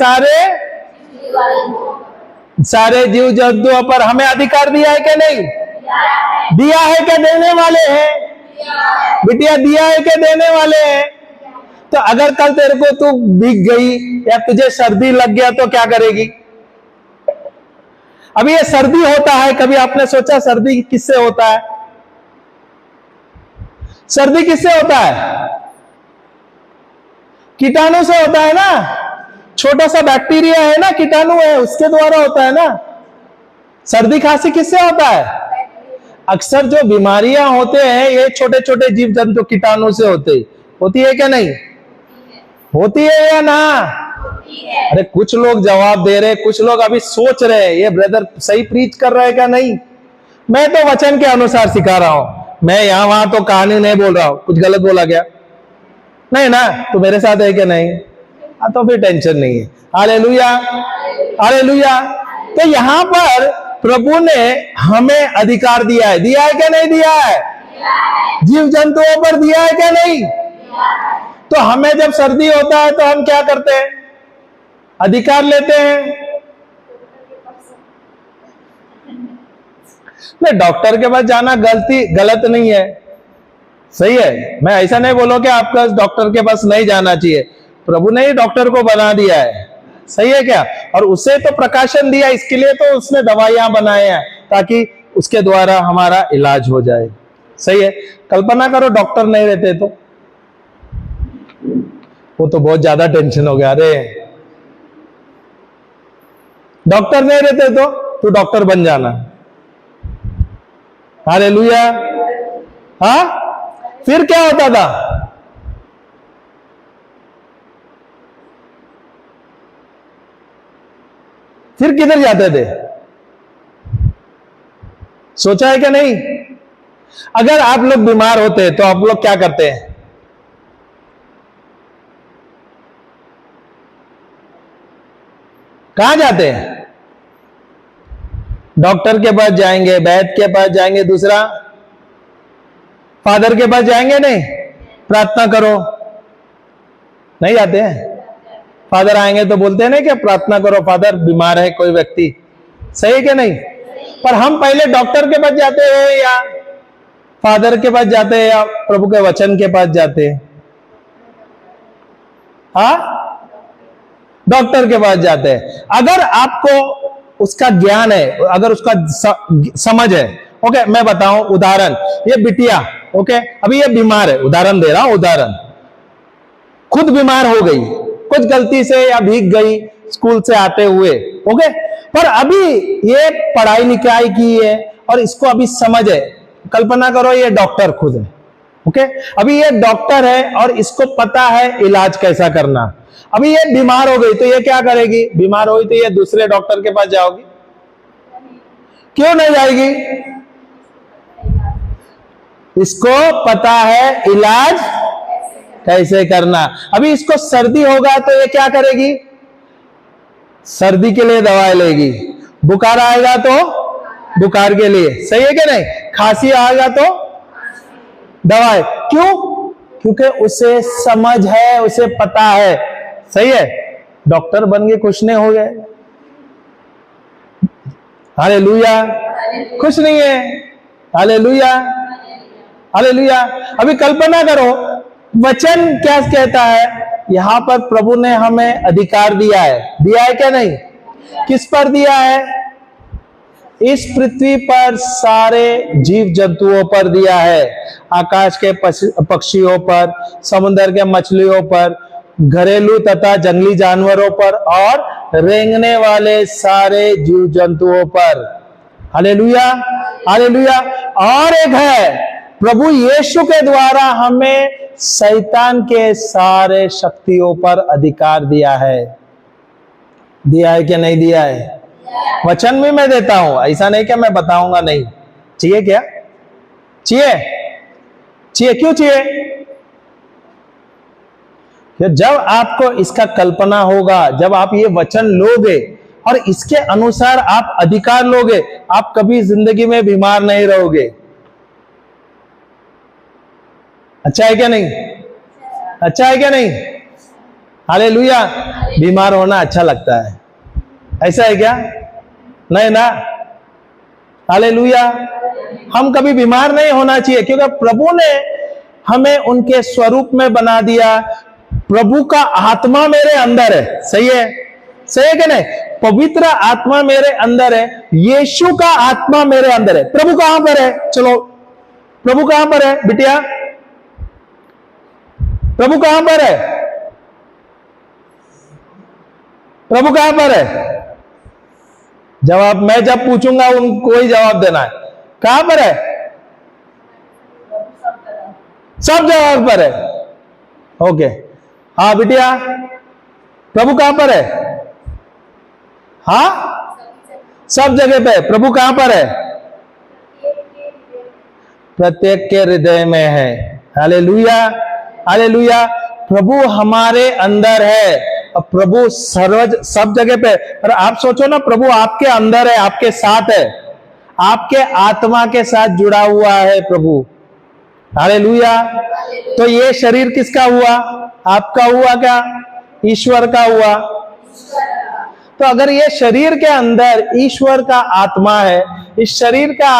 सारे जीव जंतुओं पर हमें अधिकार दिया है क्या नहीं? दिया है क्या? देने वाले हैं बिटिया, दिया है क्या? देने वाले हैं। तो अगर कल तेरे को तू भीग गई या तुझे सर्दी लग गया तो क्या करेगी? अभी ये सर्दी होता है, कभी आपने सोचा सर्दी किससे होता है? सर्दी किससे होता है? कीटाणु से होता है ना। छोटा सा बैक्टीरिया है ना, कीटाणु है, उसके द्वारा होता है ना। सर्दी खांसी किससे होता है? अक्सर जो बीमारियां होते हैं ये छोटे छोटे जीव जंतु कीटाणु से होती है क्या नहीं? होती है या ना? अरे कुछ लोग जवाब दे रहे, कुछ लोग अभी सोच रहे हैं ये ब्रदर सही प्रीच कर रहा है क्या नहीं। मैं तो वचन के अनुसार सिखा रहा हूं, मैं यहां वहां तो कहानी नहीं बोल रहा हूं। कुछ गलत बोला क्या? नहीं ना? तो मेरे साथ है क्या नहीं? तो फिर टेंशन नहीं है। Hallelujah, hallelujah. तो यहां पर प्रभु ने हमें अधिकार दिया है क्या नहीं दिया है? जीव जंतुओं पर दिया है क्या नहीं? तो हमें जब सर्दी होता है तो हम क्या करते हैं? अधिकार लेते हैं। नहीं, डॉक्टर के पास जाना गलत नहीं है, सही है। मैं ऐसा नहीं बोलो कि आपका डॉक्टर के पास नहीं जाना चाहिए। प्रभु ने ही डॉक्टर को बना दिया है, सही है क्या? और उसे तो प्रकाशन दिया, इसके लिए तो उसने दवाइयां बनाए हैं ताकि उसके द्वारा हमारा इलाज हो जाए, सही है। कल्पना करो डॉक्टर नहीं रहते तो, वो तो बहुत ज्यादा टेंशन हो गया। अरे डॉक्टर नहीं रहते तो तू डॉक्टर बन जाना। हालेलुया। हाँ, फिर क्या होता था? फिर किधर जाते थे? सोचा है क्या नहीं? अगर आप लोग बीमार होते तो आप लोग क्या करते हैं? कहां जाते हैं? डॉक्टर के पास जाएंगे, वैद्य के पास जाएंगे, दूसरा फादर के पास जाएंगे नहीं? प्रार्थना करो, नहीं जाते हैं? फादर आएंगे तो बोलते हैं ना कि प्रार्थना करो, फादर बीमार है कोई व्यक्ति, सही है क्या नहीं? पर हम पहले डॉक्टर के पास जाते हैं या फादर के पास जाते हैं या प्रभु के वचन के पास जाते हैं? हाँ, डॉक्टर के पास जाते हैं। अगर आपको उसका ज्ञान है, अगर उसका समझ है, ओके, मैं बताऊं उदाहरण। ये बिटिया, ओके, अभी ये बीमार है, उदाहरण दे रहा हूं, उदाहरण। खुद बीमार हो गई, कुछ गलती से या भीग गई स्कूल से आते हुए, ओके, पर अभी ये पढ़ाई लिखाई की है और इसको अभी समझ है। कल्पना करो ये डॉक्टर खुद है, ओके, अभी ये डॉक्टर है और इसको पता है इलाज कैसा करना। अभी ये बीमार हो गई तो ये क्या करेगी? बीमार हुई तो ये दूसरे डॉक्टर के पास जाओगी? क्यों नहीं जाएगी? इसको पता है इलाज कैसे करना। अभी इसको सर्दी होगा तो ये क्या करेगी? सर्दी के लिए दवाई लेगी। बुखार आएगा तो बुखार के लिए, सही है क्या नहीं? खांसी आएगा तो दवाई। क्यों? क्योंकि उसे समझ है, उसे पता है, सही है। डॉक्टर बन के खुश नहीं हो गए? हालेलुया, खुश नहीं है। Hallelujah, hallelujah. अभी कल्पना करो वचन क्या कहता है? यहां पर प्रभु ने हमें अधिकार दिया है क्या नहीं? किस पर दिया है? इस पृथ्वी पर सारे जीव जंतुओं पर दिया है। आकाश के पक्षियों पर, समुद्र के मछलियों पर, घरेलू तथा जंगली जानवरों पर और रेंगने वाले सारे जीव जंतुओं पर। Hallelujah, hallelujah. और एक है, प्रभु यीशु के द्वारा हमें शैतान के सारे शक्तियों पर अधिकार दिया है। दिया है कि नहीं दिया है? वचन भी मैं देता हूं, ऐसा नहीं कि मैं बताऊंगा नहीं। चाहिए क्या? चाहिए? चाहिए, क्यों चाहिए? जब आपको इसका कल्पना होगा, जब आप ये वचन लोगे और इसके अनुसार आप अधिकार लोगे, आप कभी जिंदगी में बीमार नहीं रहोगे। अच्छा है क्या नहीं? अच्छा है क्या नहीं? हालेलुया। बीमार होना अच्छा लगता है, ऐसा है क्या? नहीं ना? हालेलुया। हम कभी बीमार नहीं होना चाहिए क्योंकि प्रभु ने हमें उनके स्वरूप में बना दिया। प्रभु का आत्मा मेरे अंदर है, सही है? सही है कि नहीं? पवित्र आत्मा मेरे अंदर है, यीशु का आत्मा मेरे अंदर है। प्रभु कहां पर है? चलो, प्रभु कहां पर है बिटिया? प्रभु कहां पर है? प्रभु कहां पर है? जवाब मैं जब पूछूंगा उनको ही जवाब देना है। कहां पर है? सब जगह पर है। ओके, हाँ बिटिया, प्रभु कहां पर है? हाँ, सब जगह पे। प्रभु कहां पर है? प्रत्येक के हृदय में है। Hallelujah, hallelujah. प्रभु हमारे अंदर है और प्रभु सब जगह पे। और आप सोचो ना, प्रभु आपके अंदर है, आपके साथ है, आपके आत्मा के साथ जुड़ा हुआ है प्रभु। हालेलुया। तो ये शरीर किसका हुआ? आपका हुआ क्या? ईश्वर का हुआ। तो अगर ये शरीर के अंदर ईश्वर का आत्मा है, इस शरीर का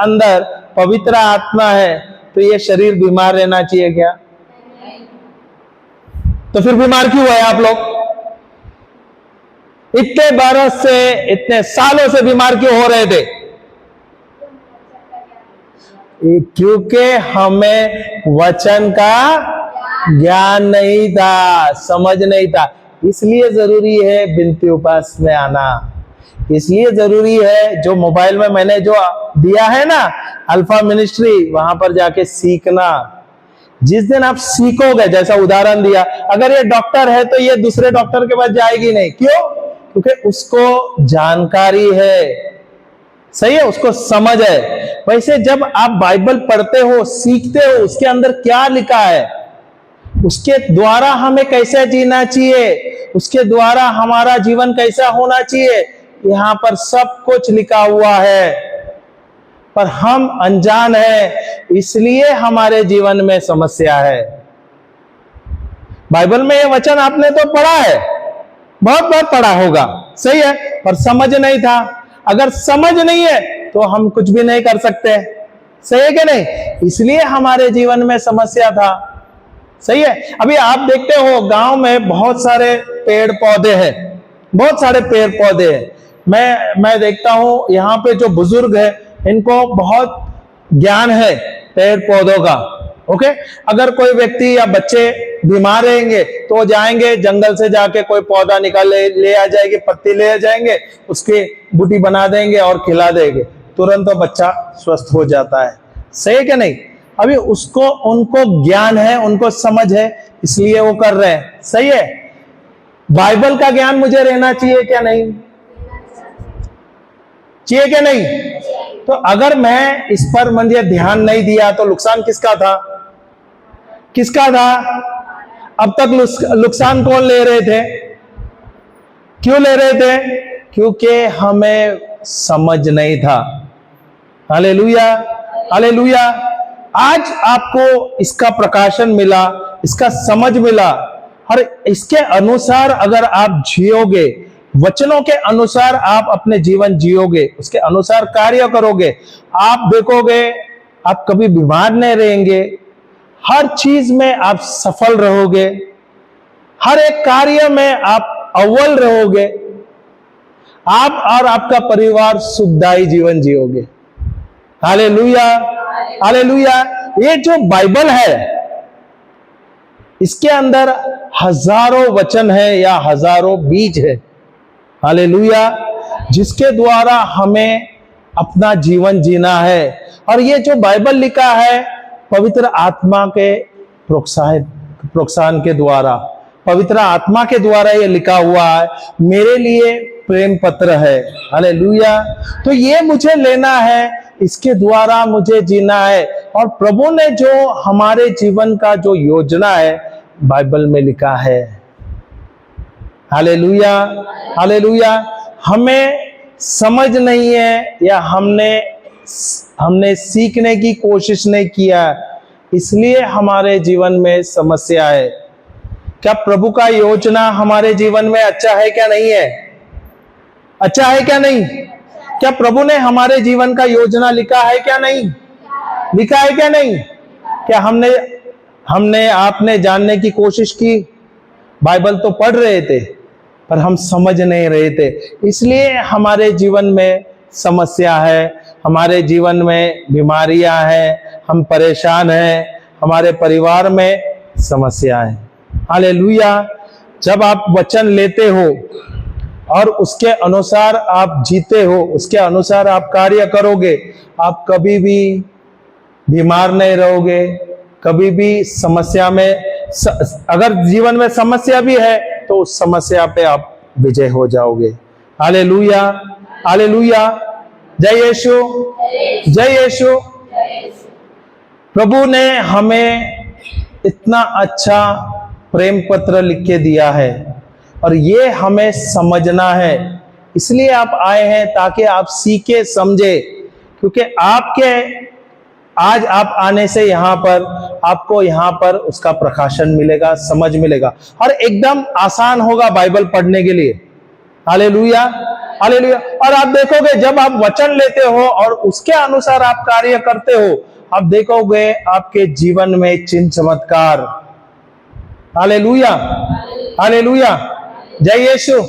अंदर पवित्र आत्मा है, तो ये शरीर बीमार रहना चाहिए क्या? तो फिर बीमार क्यों है आप लोग? इतने बरस से, इतने सालों से बीमार क्यों हो रहे थे? क्योंकि हमें वचन का ज्ञान नहीं था, समझ नहीं था। इसलिए जरूरी है बिनती उपास में आना। इसलिए जरूरी है जो मोबाइल में मैंने जो दिया है ना, अल्फा मिनिस्ट्री, वहां पर जाके सीखना। जिस दिन आप सीखोगे, जैसा उदाहरण दिया, अगर ये डॉक्टर है तो ये दूसरे डॉक्टर के पास जाएगी नहीं। क्यों? क्योंकि उसको जानकारी है, सही है, उसको समझ है। वैसे जब आप बाइबल पढ़ते हो, सीखते हो, उसके अंदर क्या लिखा है, उसके द्वारा हमें कैसे जीना चाहिए, उसके द्वारा हमारा जीवन कैसा होना चाहिए, यहां पर सब कुछ लिखा हुआ है। पर हम अनजान हैं, इसलिए हमारे जीवन में समस्या है। बाइबल में ये वचन आपने तो पढ़ा है, बहुत बार पढ़ा होगा, सही है, पर समझ नहीं था। अगर समझ नहीं है तो हम कुछ भी नहीं कर सकते, सही है कि नहीं? इसलिए हमारे जीवन में समस्या था, सही है। अभी आप देखते हो गांव में बहुत सारे पेड़ पौधे हैं, बहुत सारे पेड़ पौधे हैं। मैं देखता हूं यहाँ पे जो बुजुर्ग है, इनको बहुत ज्ञान है पेड़ पौधों का। ओके, अगर कोई व्यक्ति या बच्चे बीमार रहेंगे तो जाएंगे जंगल से, जाके कोई पौधा निकाल ले आ जाएंगे, पत्ती ले आ जाएंगे, उसकी बूटी बना देंगे और खिला देंगे, तुरंत तो बच्चा स्वस्थ हो जाता है, सही है कि नहीं? अभी उनको ज्ञान है, उनको समझ है, इसलिए वो कर रहे हैं, सही है। बाइबल का ज्ञान मुझे रहना चाहिए क्या नहीं? चाहिए क्या नहीं? तो अगर मैं इस पर मुझे ध्यान नहीं दिया तो नुकसान किसका था? किसका था? अब तक नुकसान कौन ले रहे थे? क्यों ले रहे थे? क्योंकि हमें समझ नहीं था। Hallelujah, hallelujah. आज आपको इसका प्रकाशन मिला, इसका समझ मिला, और इसके अनुसार अगर आप जियोगे, वचनों के अनुसार आप अपने जीवन जियोगे, उसके अनुसार कार्य करोगे, आप देखोगे आप कभी बीमार नहीं रहेंगे, हर चीज में आप सफल रहोगे, हर एक कार्य में आप अव्वल रहोगे, आप और आपका परिवार सुखदायी जीवन जियोगे। Hallelujah, hallelujah. ये जो बाइबल है, इसके अंदर हजारों वचन है या हजारों बीज है, हालेलुया, जिसके द्वारा हमें अपना जीवन जीना है। और ये जो बाइबल लिखा है पवित्र आत्मा के प्रोत्साहन के द्वारा, पवित्र आत्मा के द्वारा ये लिखा हुआ है, मेरे लिए प्रेम पत्र है। हालेलुया। तो ये मुझे लेना है, इसके द्वारा मुझे जीना है। और प्रभु ने जो हमारे जीवन का जो योजना है बाइबल में लिखा है। Hallelujah, hallelujah. हमें समझ नहीं है या हमने सीखने की कोशिश नहीं किया, इसलिए हमारे जीवन में समस्या है। क्या प्रभु का योजना हमारे जीवन में अच्छा है क्या नहीं है? अच्छा है क्या नहीं? क्या प्रभु ने हमारे जीवन का योजना लिखा है क्या नहीं? लिखा है क्या नहीं? क्या हमने आपने जानने की कोशिश की? बाइबल तो पढ़ रहे थे पर हम समझ नहीं रहे थे, इसलिए हमारे जीवन में समस्या है, हमारे जीवन में बीमारियां हैं, हम परेशान हैं, हमारे परिवार में समस्याएं। हालेलुया। जब आप वचन लेते हो और उसके अनुसार आप जीते हो, उसके अनुसार आप कार्य करोगे, आप कभी भी बीमार नहीं रहोगे, कभी भी समस्या में अगर जीवन में समस्या भी है तो उस समस्या पे आप विजय हो जाओगे। Hallelujah, hallelujah. जय यीशु, जय यीशु। प्रभु ने हमें इतना अच्छा प्रेम पत्र लिख के दिया है और ये हमें समझना है। इसलिए आप आए हैं ताकि आप सीखे समझे, क्योंकि आपके आज आप आने से यहां पर आपको यहां पर उसका प्रकाशन मिलेगा, समझ मिलेगा और एकदम आसान होगा बाइबल पढ़ने के लिए। Hallelujah, hallelujah. और आप देखोगे जब आप वचन लेते हो और उसके अनुसार आप कार्य करते हो, आप देखोगे आपके जीवन में चिन्ह चमत्कार। Hallelujah, hallelujah. जय यीशु।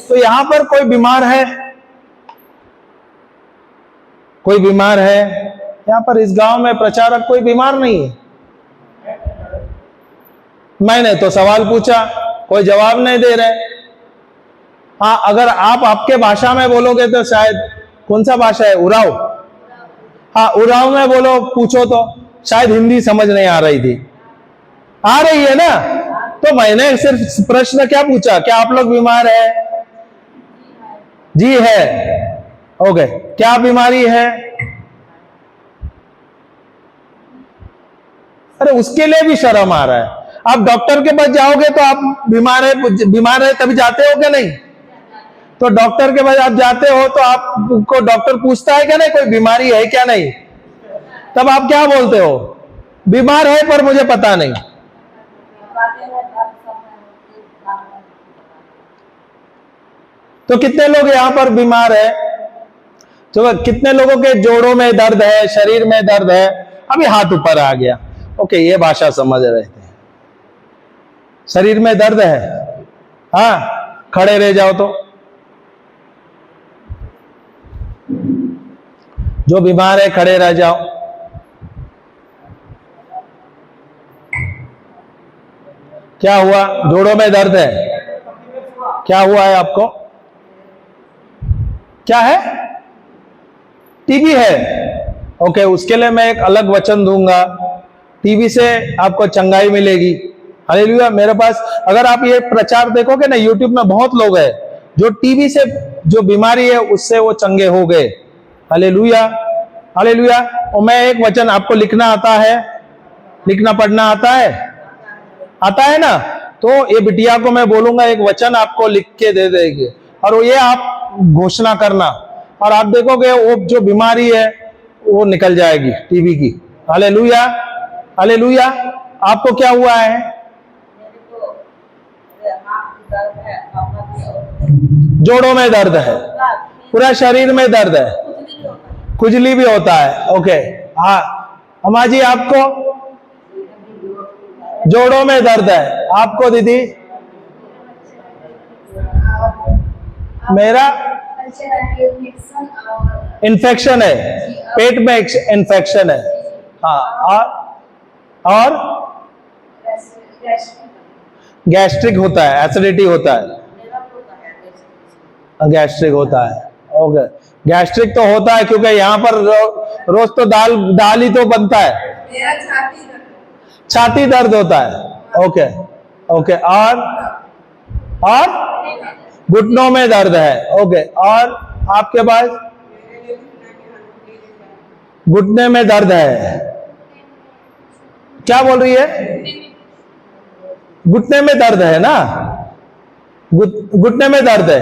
तो यहां पर कोई बीमार है? कोई बीमार है? यहां पर इस गांव में प्रचारक कोई बीमार नहीं है? मैंने तो सवाल पूछा, कोई जवाब नहीं दे रहे। हाँ, अगर आप आपके भाषा में बोलोगे तो शायद, कौन सा भाषा है? उराव। हाँ, उराव में बोलो, पूछो तो शायद हिंदी समझ नहीं आ रही थी। आ रही है ना? तो मैंने सिर्फ प्रश्न क्या पूछा, क्या आप लोग बीमार है? जी है। ओके, क्या बीमारी है? अरे उसके लिए भी शर्म आ रहा है। आप डॉक्टर के पास जाओगे तो आप बीमार है तभी जाते हो क्या नहीं? तो डॉक्टर के पास आप जाते हो तो आपको डॉक्टर पूछता है क्या नहीं कोई बीमारी है क्या नहीं? तब आप क्या बोलते हो? बीमार है पर मुझे पता नहीं। तो कितने लोग यहां पर बीमार है? तो कितने लोगों के जोड़ों में दर्द है, शरीर में दर्द है? अभी हाथ ऊपर आ गया। ओके, ये भाषा समझ रहे थे। शरीर में दर्द है? हाँ, खड़े रह जाओ। तो जो बीमार है खड़े रह जाओ। क्या हुआ? जोड़ों में दर्द है? क्या हुआ है आपको? क्या है? टीबी है? ओके, उसके लिए मैं एक अलग वचन दूंगा। टीबी से आपको चंगाई मिलेगी। हालेलुया। मेरे पास अगर आप ये प्रचार देखोगे ना, यूट्यूब में बहुत लोग हैं जो टीबी से जो बीमारी है उससे वो चंगे हो गए। Hallelujah, hallelujah. और मैं एक वचन आपको लिखना आता है? लिखना पढ़ना आता है? आता है ना? तो ये बिटिया को मैं बोलूंगा एक वचन आपको लिख के दे देगी और ये आप घोषणा करना और आप देखोगे वो जो बीमारी है वो निकल जाएगी, टीबी की। Hallelujah, hallelujah. आपको क्या हुआ है? जोड़ों में दर्द है, पूरा शरीर में दर्द है, खुजली भी होता है। ओके, हाँ अम्मा जी, आपको जोड़ों में दर्द है। आपको दीदी? मेरा इन्फेक्शन है, पेट में इन्फेक्शन है। हाँ, और गैस्ट्रिक होता है, एसिडिटी होता है, गैस्ट्रिक होता है। ओके, गैस्ट्रिक तो होता है क्योंकि यहाँ पर रोज तो दाल ही तो बनता है। मेरा छाती दर्द होता है। Okay, okay. और घुटनों में दर्द है। ओके, और आपके पास घुटने में दर्द है। क्या बोल रही है? घुटने में दर्द है ना? घुटने में दर्द है।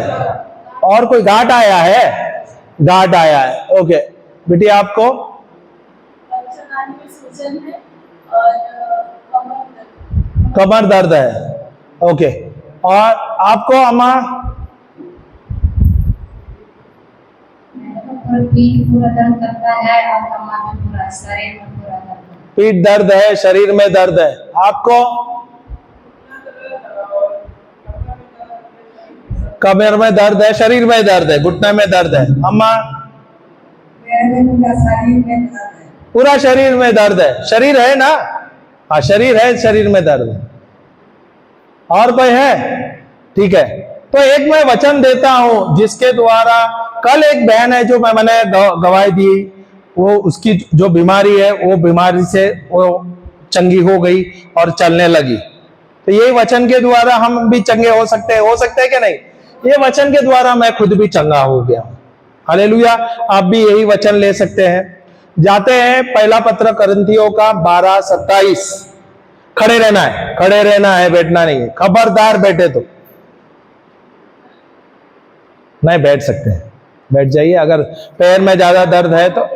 और कोई गांठ आया है? गांठ आया है। ओके बेटी, आपको? कमर दर्द है। ओके, और आपको अम्मा? पीठ पूरा दर्द करता है और कमर में पूरा, शरीर में पूरा दर्द है। पीठ दर्द है, शरीर में दर्द है। आपको? कमर में दर्द है, शरीर में दर्द है, घुटने में दर्द है। अम्मा? मेरे में पूरा शरीर में दर्द है। पूरा शरीर में दर्द है। शरीर है ना? हाँ शरीर है, शरीर में दर्द है। और कोई है? ठीक है, तो एक मैं वचन देता हूं जिसके द्वारा, कल एक बहन है जो मैंने गवाही दी, वो उसकी जो बीमारी है वो बीमारी से वो चंगी हो गई और चलने लगी। तो यही वचन के द्वारा हम भी चंगे हो सकते हैं कि नहीं? ये वचन के द्वारा मैं खुद भी चंगा हो गया। हालेलुया। आप भी यही वचन ले सकते हैं। जाते हैं पहला पत्र करंथियों का 12:27। खड़े रहना है, बैठना नहीं है। खबरदार बैठे तो नहीं बैठ सकते हैं, बैठ जाइए। अगर पैर में ज्यादा दर्द है तो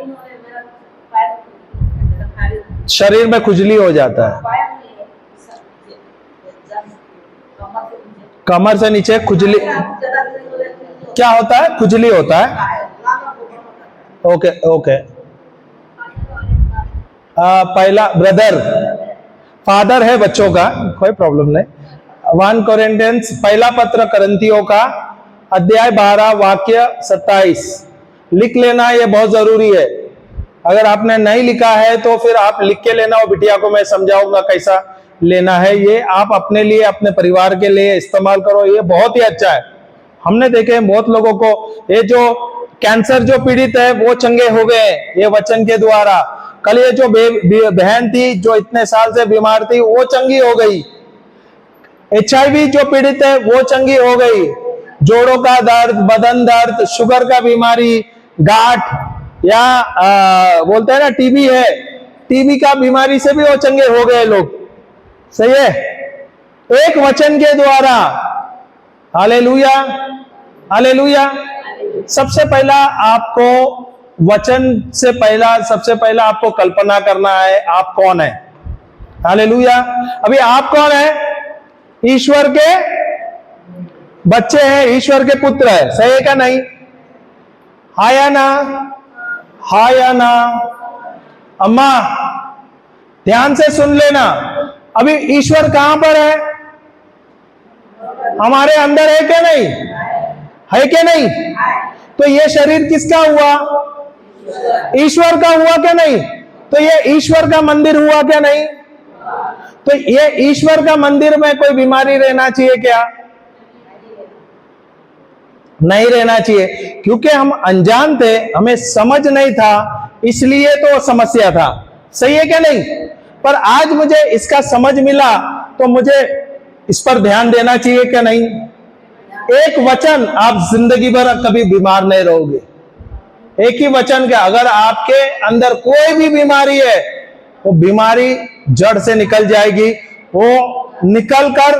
शरीर में खुजली हो जाता है, कमर से नीचे खुजली क्या होता है? खुजली होता है। ओके। पहला ब्रदर, फादर है बच्चों का, कोई प्रॉब्लम नहीं। 1 कोरिन्थियंस पहला पत्र करंथियों का अध्याय 12 वाक्य 27 लिख लेना, ये बहुत जरूरी है। अगर आपने नहीं लिखा है तो फिर आप लिख के लेना, और बिटिया को मैं समझाऊंगा कैसा लेना है। ये आप अपने लिए, अपने परिवार के लिए इस्तेमाल करो, ये बहुत ही अच्छा है। हमने देखे बहुत लोगों को, ये जो कैंसर जो पीड़ित है वो चंगे हो गए ये वचन के द्वारा। कल ये जो बहन थी जो इतने साल से बीमार थी वो चंगी हो गई। HIV जो पीड़ित है वो चंगी हो गई। जोड़ों का दर्द, बदन दर्द, शुगर का बीमारी, गांठ, या बोलते हैं ना टीबी है, टीबी का बीमारी से भी वो चंगे हो गए लोग। सही है, एक वचन के द्वारा। Hallelujah, hallelujah. सबसे पहला आपको वचन से सबसे पहला आपको कल्पना करना है आप कौन है। हालेलुया। अभी आप कौन है? ईश्वर के बच्चे हैं, ईश्वर के पुत्र है। सही है क्या? नहीं? हाँ या ना? हाँ या ना? अम्मा ध्यान से सुन लेना। अभी ईश्वर कहां पर है? हमारे अंदर है क्या? नहीं है क्या? नहीं? तो ये शरीर किसका हुआ? ईश्वर का हुआ क्या? नहीं? तो ये ईश्वर का मंदिर हुआ क्या? नहीं? तो ये ईश्वर का मंदिर में कोई बीमारी रहना चाहिए क्या? नहीं रहना चाहिए, क्योंकि हम अनजान थे, हमें समझ नहीं था, इसलिए तो समस्या था। सही है क्या? नहीं? पर आज मुझे इसका समझ मिला तो मुझे इस पर ध्यान देना चाहिए क्या? नहीं? एक वचन, आप जिंदगी भर कभी बीमार नहीं रहोगे। एक ही वचन का, अगर आपके अंदर कोई भी बीमारी है वो बीमारी जड़ से निकल जाएगी। वो निकल कर,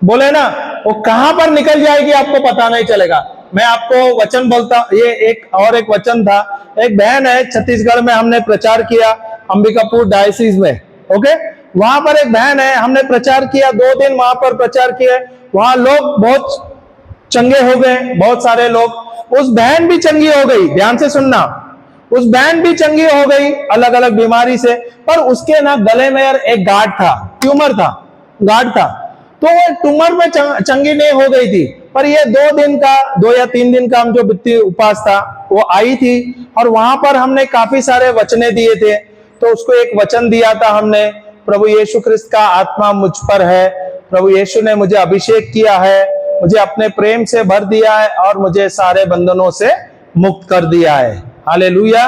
बोले ना, वो कहां पर निकल जाएगी आपको पता नहीं चलेगा। मैं आपको वचन बोलता, ये एक वचन था। एक बहन है छत्तीसगढ़ में, हमने प्रचार किया अंबिकापुर डायसिस में। ओके, वहां पर एक बहन है, हमने प्रचार किया 2 दिन वहां पर प्रचार किया। वहां लोग बहुत चंगे हो गए, बहुत सारे लोग। उस बहन भी चंगी हो गई, ध्यान से सुनना। उस बहन भी चंगी हो गई अलग अलग बीमारी से, पर उसके ना गले में एक गांठ था, ट्यूमर था, गांठ था। तो वो ट्यूमर में चंगी नहीं हो गई थी, पर ये 2 या 3 दिन का हम जो वित्तीय उपास था वो आई थी, और वहां पर हमने काफी सारे वचने दिए थे। तो उसको एक वचन दिया था हमने, प्रभु यीशु ख्रिस्त का आत्मा मुझ पर है, प्रभु यीशु ने मुझे अभिषेक किया है, मुझे अपने प्रेम से भर दिया है और मुझे सारे बंधनों से मुक्त कर दिया है। हालेलुया,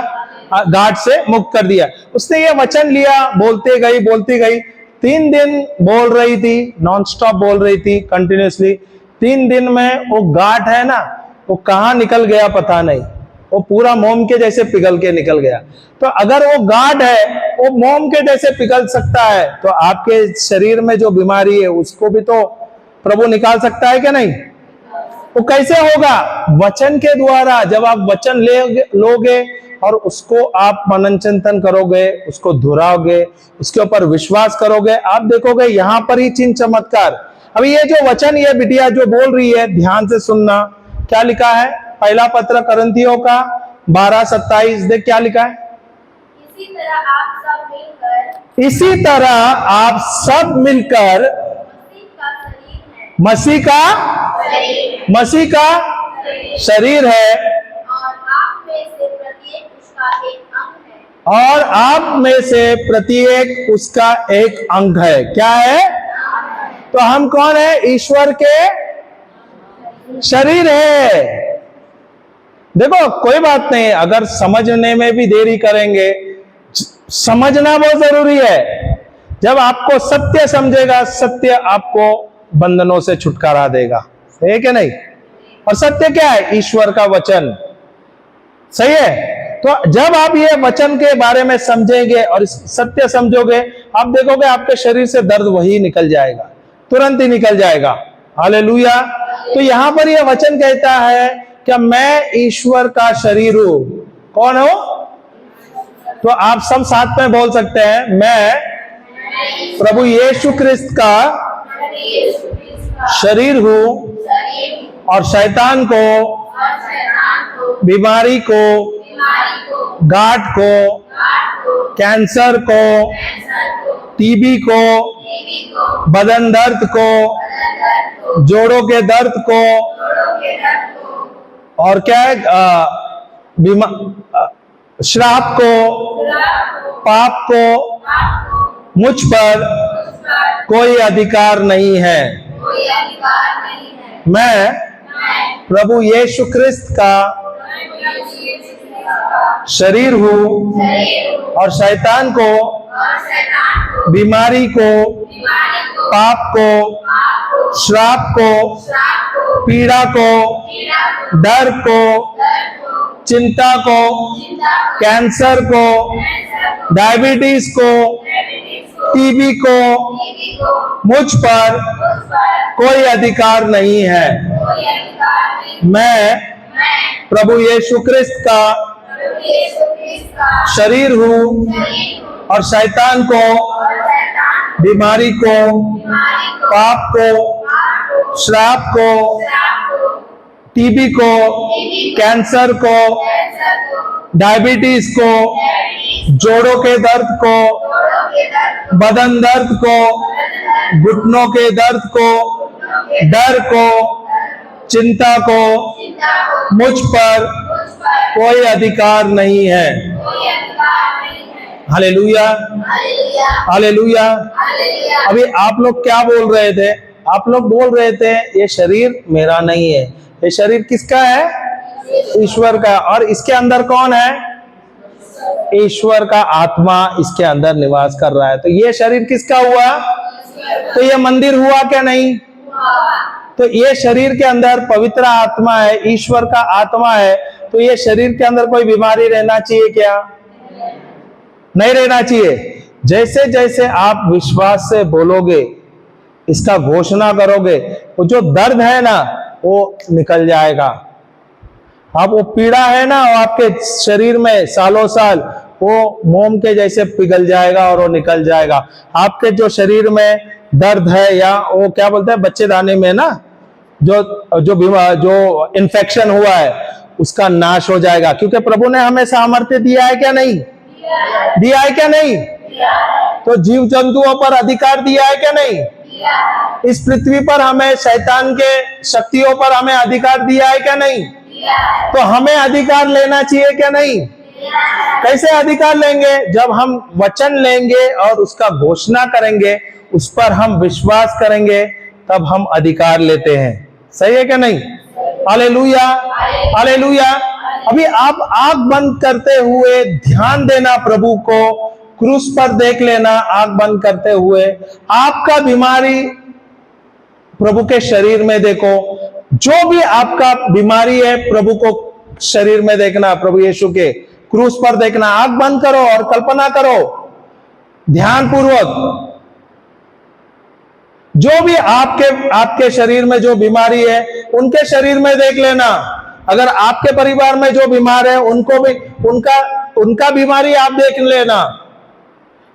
गांठ से मुक्त कर दिया। उसने ये वचन लिया, बोलती गई 3 दिन बोल रही थी, नॉन स्टॉप बोल रही थी कंटिन्यूसली। 3 दिन में वो गांठ है ना, वो कहां निकल गया पता नहीं, वो पूरा मोम के जैसे पिघल के निकल गया। तो अगर वो गांठ है वो मोम के जैसे पिघल सकता है, तो आपके शरीर में जो बीमारी है उसको भी तो प्रभु निकाल सकता है क्या? नहीं? वो कैसे होगा? वचन के द्वारा। जब आप वचन लोगे और उसको आप मनन चिंतन करोगे, उसको दोहराओगे, उसके ऊपर विश्वास करोगे, आप देखोगे यहां पर ही चिन्ह चमत्कार। अभी ये जो वचन, ये बिटिया जो बोल रही है, ध्यान से सुनना। क्या लिखा है? पहला पत्र करंथियों का 12:27, देख क्या लिखा है। इसी तरह आप सब मिलकर मसीह का शरीर है, और आप में से प्रत्येक उसका एक अंग है। और आप में से प्रत्येक उसका एक अंग है। क्या है? तो हम कौन है? ईश्वर के शरीर है। देखो कोई बात नहीं, अगर समझने में भी देरी करेंगे, समझना बहुत जरूरी है। जब आपको सत्य समझेगा, सत्य आपको बंधनों से छुटकारा देगा। है कि नहीं? और सत्य क्या है? ईश्वर का वचन। सही है? तो जब आप ये वचन के बारे में समझेंगे और सत्य समझोगे, आप देखोगे आपके शरीर से दर्द वही निकल जाएगा, तुरंत ही निकल जाएगा। हालेलुया। तो यहां पर ये वचन कहता है कि मैं ईश्वर का शरीर हूं। कौन हो? तो आप सब साथ में बोल सकते हैं, मैं प्रभु यीशु ख्रिस्त का शरीर हूं और शैतान को, बीमारी को, गांठ को, कैंसर को, टीबी को, बदन दर्द को, जोड़ों के दर्द को, और क्या है, श्राप को, पाप को मुझ पर कोई अधिकार नहीं है। मैं प्रभु यीशु ख्रिस्त का शरीर हूं और शैतान को, बीमारी को, पाप को, श्राप को, पीड़ा को, डर को, चिंता को, कैंसर को, डायबिटीज को, टीबी को मुझ पर कोई अधिकार नहीं है। मैं प्रभु यीशु ख्रिस्त का शरीर हूं और शैतान को, बीमारी को, पाप को, श्राप को, टीबी को, कैंसर को, डायबिटीज को, जोड़ों के दर्द को, बदन दर्द को, घुटनों के दर्द को, डर को, चिंता को मुझ पर कोई अधिकार नहीं है। Hallelujah, hallelujah. अभी आप लोग क्या बोल रहे थे? आप लोग बोल रहे थे ये शरीर मेरा नहीं है। ये शरीर किसका है? ईश्वर का। और इसके अंदर कौन है? ईश्वर का आत्मा इसके अंदर निवास कर रहा है। तो ये शरीर किसका हुआ? तो ये मंदिर हुआ क्या नहीं? तो ये शरीर के अंदर पवित्र आत्मा है, ईश्वर का आत्मा है। तो ये शरीर के अंदर कोई बीमारी रहना चाहिए क्या? नहीं रहना चाहिए। जैसे जैसे आप विश्वास से बोलोगे, इसका घोषणा करोगे, वो जो दर्द है ना वो निकल जाएगा। आप वो पीड़ा है ना वो आपके शरीर में सालों साल वो मोम के जैसे पिघल जाएगा और वो निकल जाएगा। आपके जो शरीर में दर्द है या वो क्या बोलते हैं बच्चेदानी में ना जो इन्फेक्शन हुआ है उसका नाश हो जाएगा। क्योंकि प्रभु ने हमें सामर्थ्य दिया है क्या नहीं? दिया है क्या नहीं? तो जीव जंतुओं पर अधिकार दिया है क्या नहीं? इस पृथ्वी पर हमें शैतान के शक्तियों पर हमें अधिकार दिया है क्या नहीं? तो हमें अधिकार लेना चाहिए क्या नहीं? कैसे अधिकार लेंगे? जब हम वचन लेंगे और उसका घोषणा करेंगे, उस पर हम विश्वास करेंगे, तब हम अधिकार लेते हैं। सही है क्या नहीं? Hallelujah, hallelujah. अभी आप आंख बंद करते हुए ध्यान देना, प्रभु को क्रूस पर देख लेना। आंख बंद करते हुए आपका बीमारी प्रभु के शरीर में देखो। जो भी आपका बीमारी है प्रभु को शरीर में देखना, प्रभु यीशु के क्रूस पर देखना। आंख बंद करो और कल्पना करो ध्यान पूर्वक। जो भी आपके शरीर में जो बीमारी है उनके शरीर में देख लेना। अगर आपके परिवार में जो बीमार है उनको भी उनका बीमारी आप देख लेना।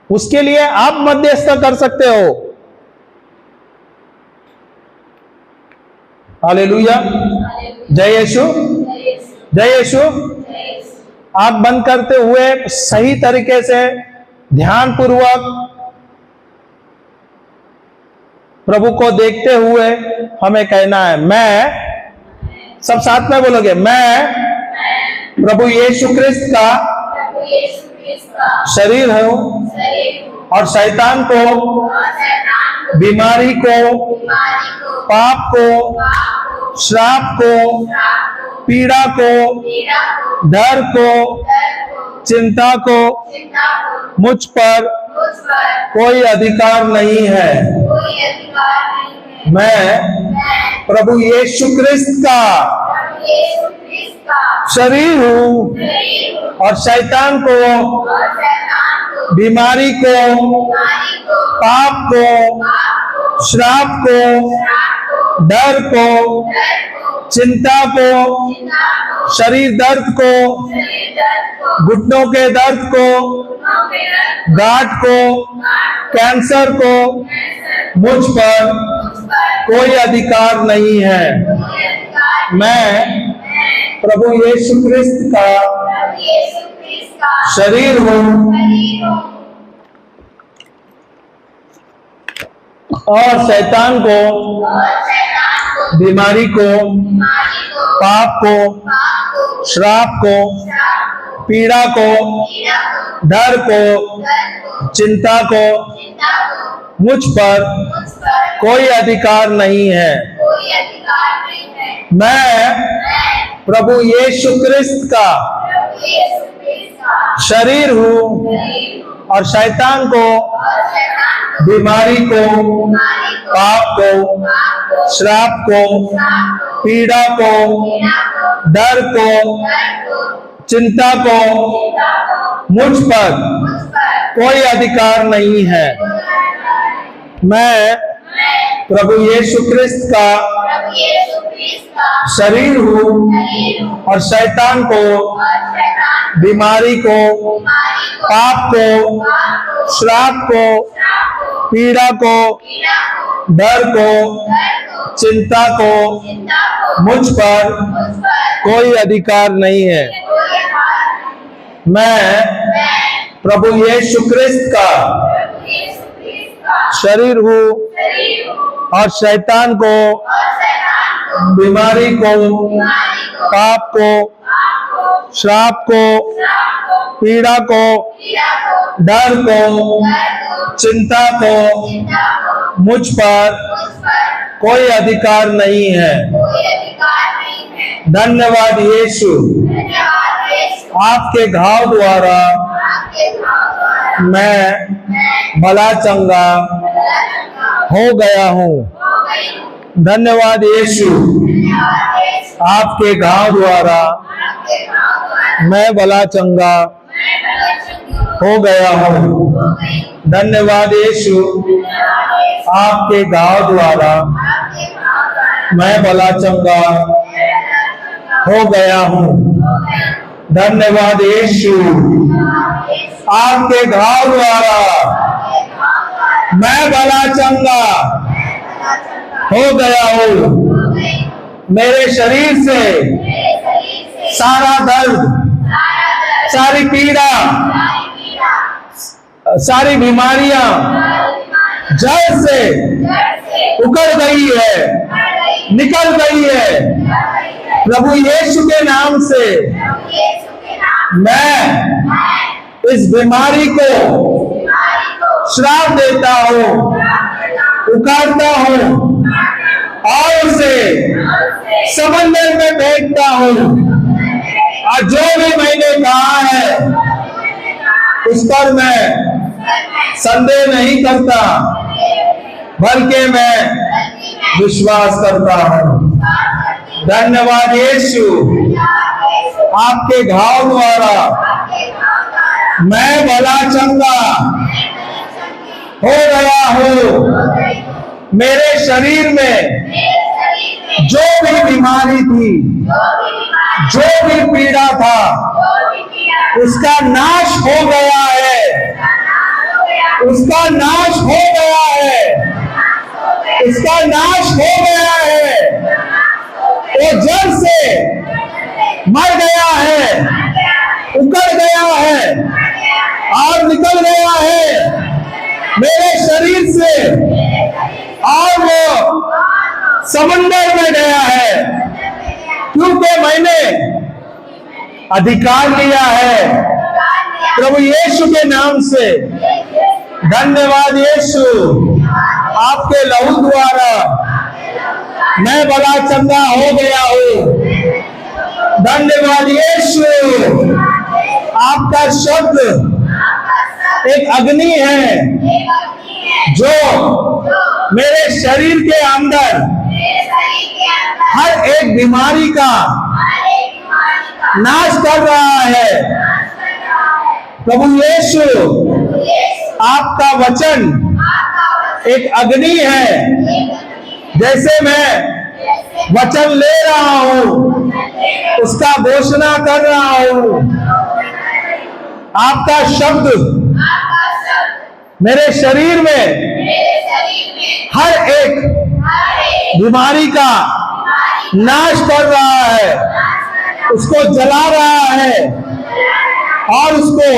उसके लिए आप मध्यस्थ कर सकते हो। हालेलुया, जय यीशु, जय यीशु। आंख बंद करते हुए सही तरीके से ध्यान पूर्वक प्रभु को देखते हुए हमें कहना है, मैं, सब साथ में बोलोगे, मैं प्रभु यीशु ख्रिस्त का शरीर हूँ और शैतान को, बीमारी को, पाप को, श्राप को, पीड़ा को, डर को, चिंता को मुझ पर कोई अधिकार नहीं है। मैं प्रभु यीशु क्रिस्त का शरीर हूँ और शैतान को, बीमारी को, पाप को, श्राप को, डर को, चिंता को, शरीर दर्द को, घुटनों के दर्द को, गांठ को, कैंसर को मुझ पर कोई अधिकार नहीं है। मैं प्रभु यीशु क्रिस्त का शरीर हूँ और शैतान को, बीमारी को, पाप को, श्राप को, पीड़ा को, डर को, चिंता को मुझ पर कोई अधिकार नहीं है। मैं प्रभु यीशु क्रिस्त का शरीर हूँ और शैतान को, बीमारी को, पाप को, श्राप को, पीड़ा को, डर को, चिंता को मुझ पर कोई अधिकार नहीं है। मैं प्रभु यीशु क्रिस्त का शरीर हूँ और शैतान को, बीमारी को, पाप को, श्राप को, पीड़ा को, डर को, चिंता को मुझ पर कोई अधिकार नहीं है। मैं प्रभु यीशु क्रिस्त का शरीर हूँ और शैतान को, बीमारी को, पाप को, श्राप को, पीड़ा को, डर को, चिंता को मुझ पर कोई अधिकार नहीं है। धन्यवाद यीशु, आपके घाव द्वारा मैं भला चंगा हो गया हूँ। धन्यवाद यीशु, आपके घाव द्वारा मैं भला चंगा हो गया हूँ। धन्यवाद यीशु, आपके घाव द्वारा मैं भला चंगा हो गया हूँ। धन्यवाद यीशु, आपके घाव द्वारा मैं भला चंगा हो गया हूँ। मेरे शरीर से सारा दर्द, सारी पीड़ा, सारी बीमारियां जड़ से उखड़ गई है, निकल गई है। प्रभु यीशु के नाम से मैं इस बीमारी को श्राप देता हूँ, उखाड़ता हूँ और उसे समंदर में फेंकता हूँ। और जो भी मैंने कहा है उस पर मैं संदेह नहीं करता, बल्कि मैं विश्वास करता हूँ। धन्यवाद यीशु, आपके घाव द्वारा मैं भला चंगा हो गया हूँ। मेरे शरीर में जो भी बीमारी थी, जो भी पीड़ा था, उसका नाश हो गया है, उसका नाश हो गया है, उसका नाश हो गया है। वो जड़ से मर गया है, उखड़ गया है और निकल गया है मेरे शरीर से, और वो समंदर में गया है, क्योंकि मैंने अधिकार लिया है प्रभु यीशु के नाम से धन्यवाद यीशु, आपके लहू द्वारा मैं भला चंगा हो गया हूँ। धन्यवाद यीशु, आपका शब्द एक अग्नि है जो मेरे शरीर के अंदर हर एक बीमारी का नाश कर रहा है। प्रभु यीशु, आपका वचन एक अग्नि है। जैसे मैं वचन ले रहा हूँ, उसका घोषणा कर रहा हूँ, आपका शब्द मेरे शरीर में हर एक बीमारी का नाश कर रहा है, उसको जला रहा है और उसको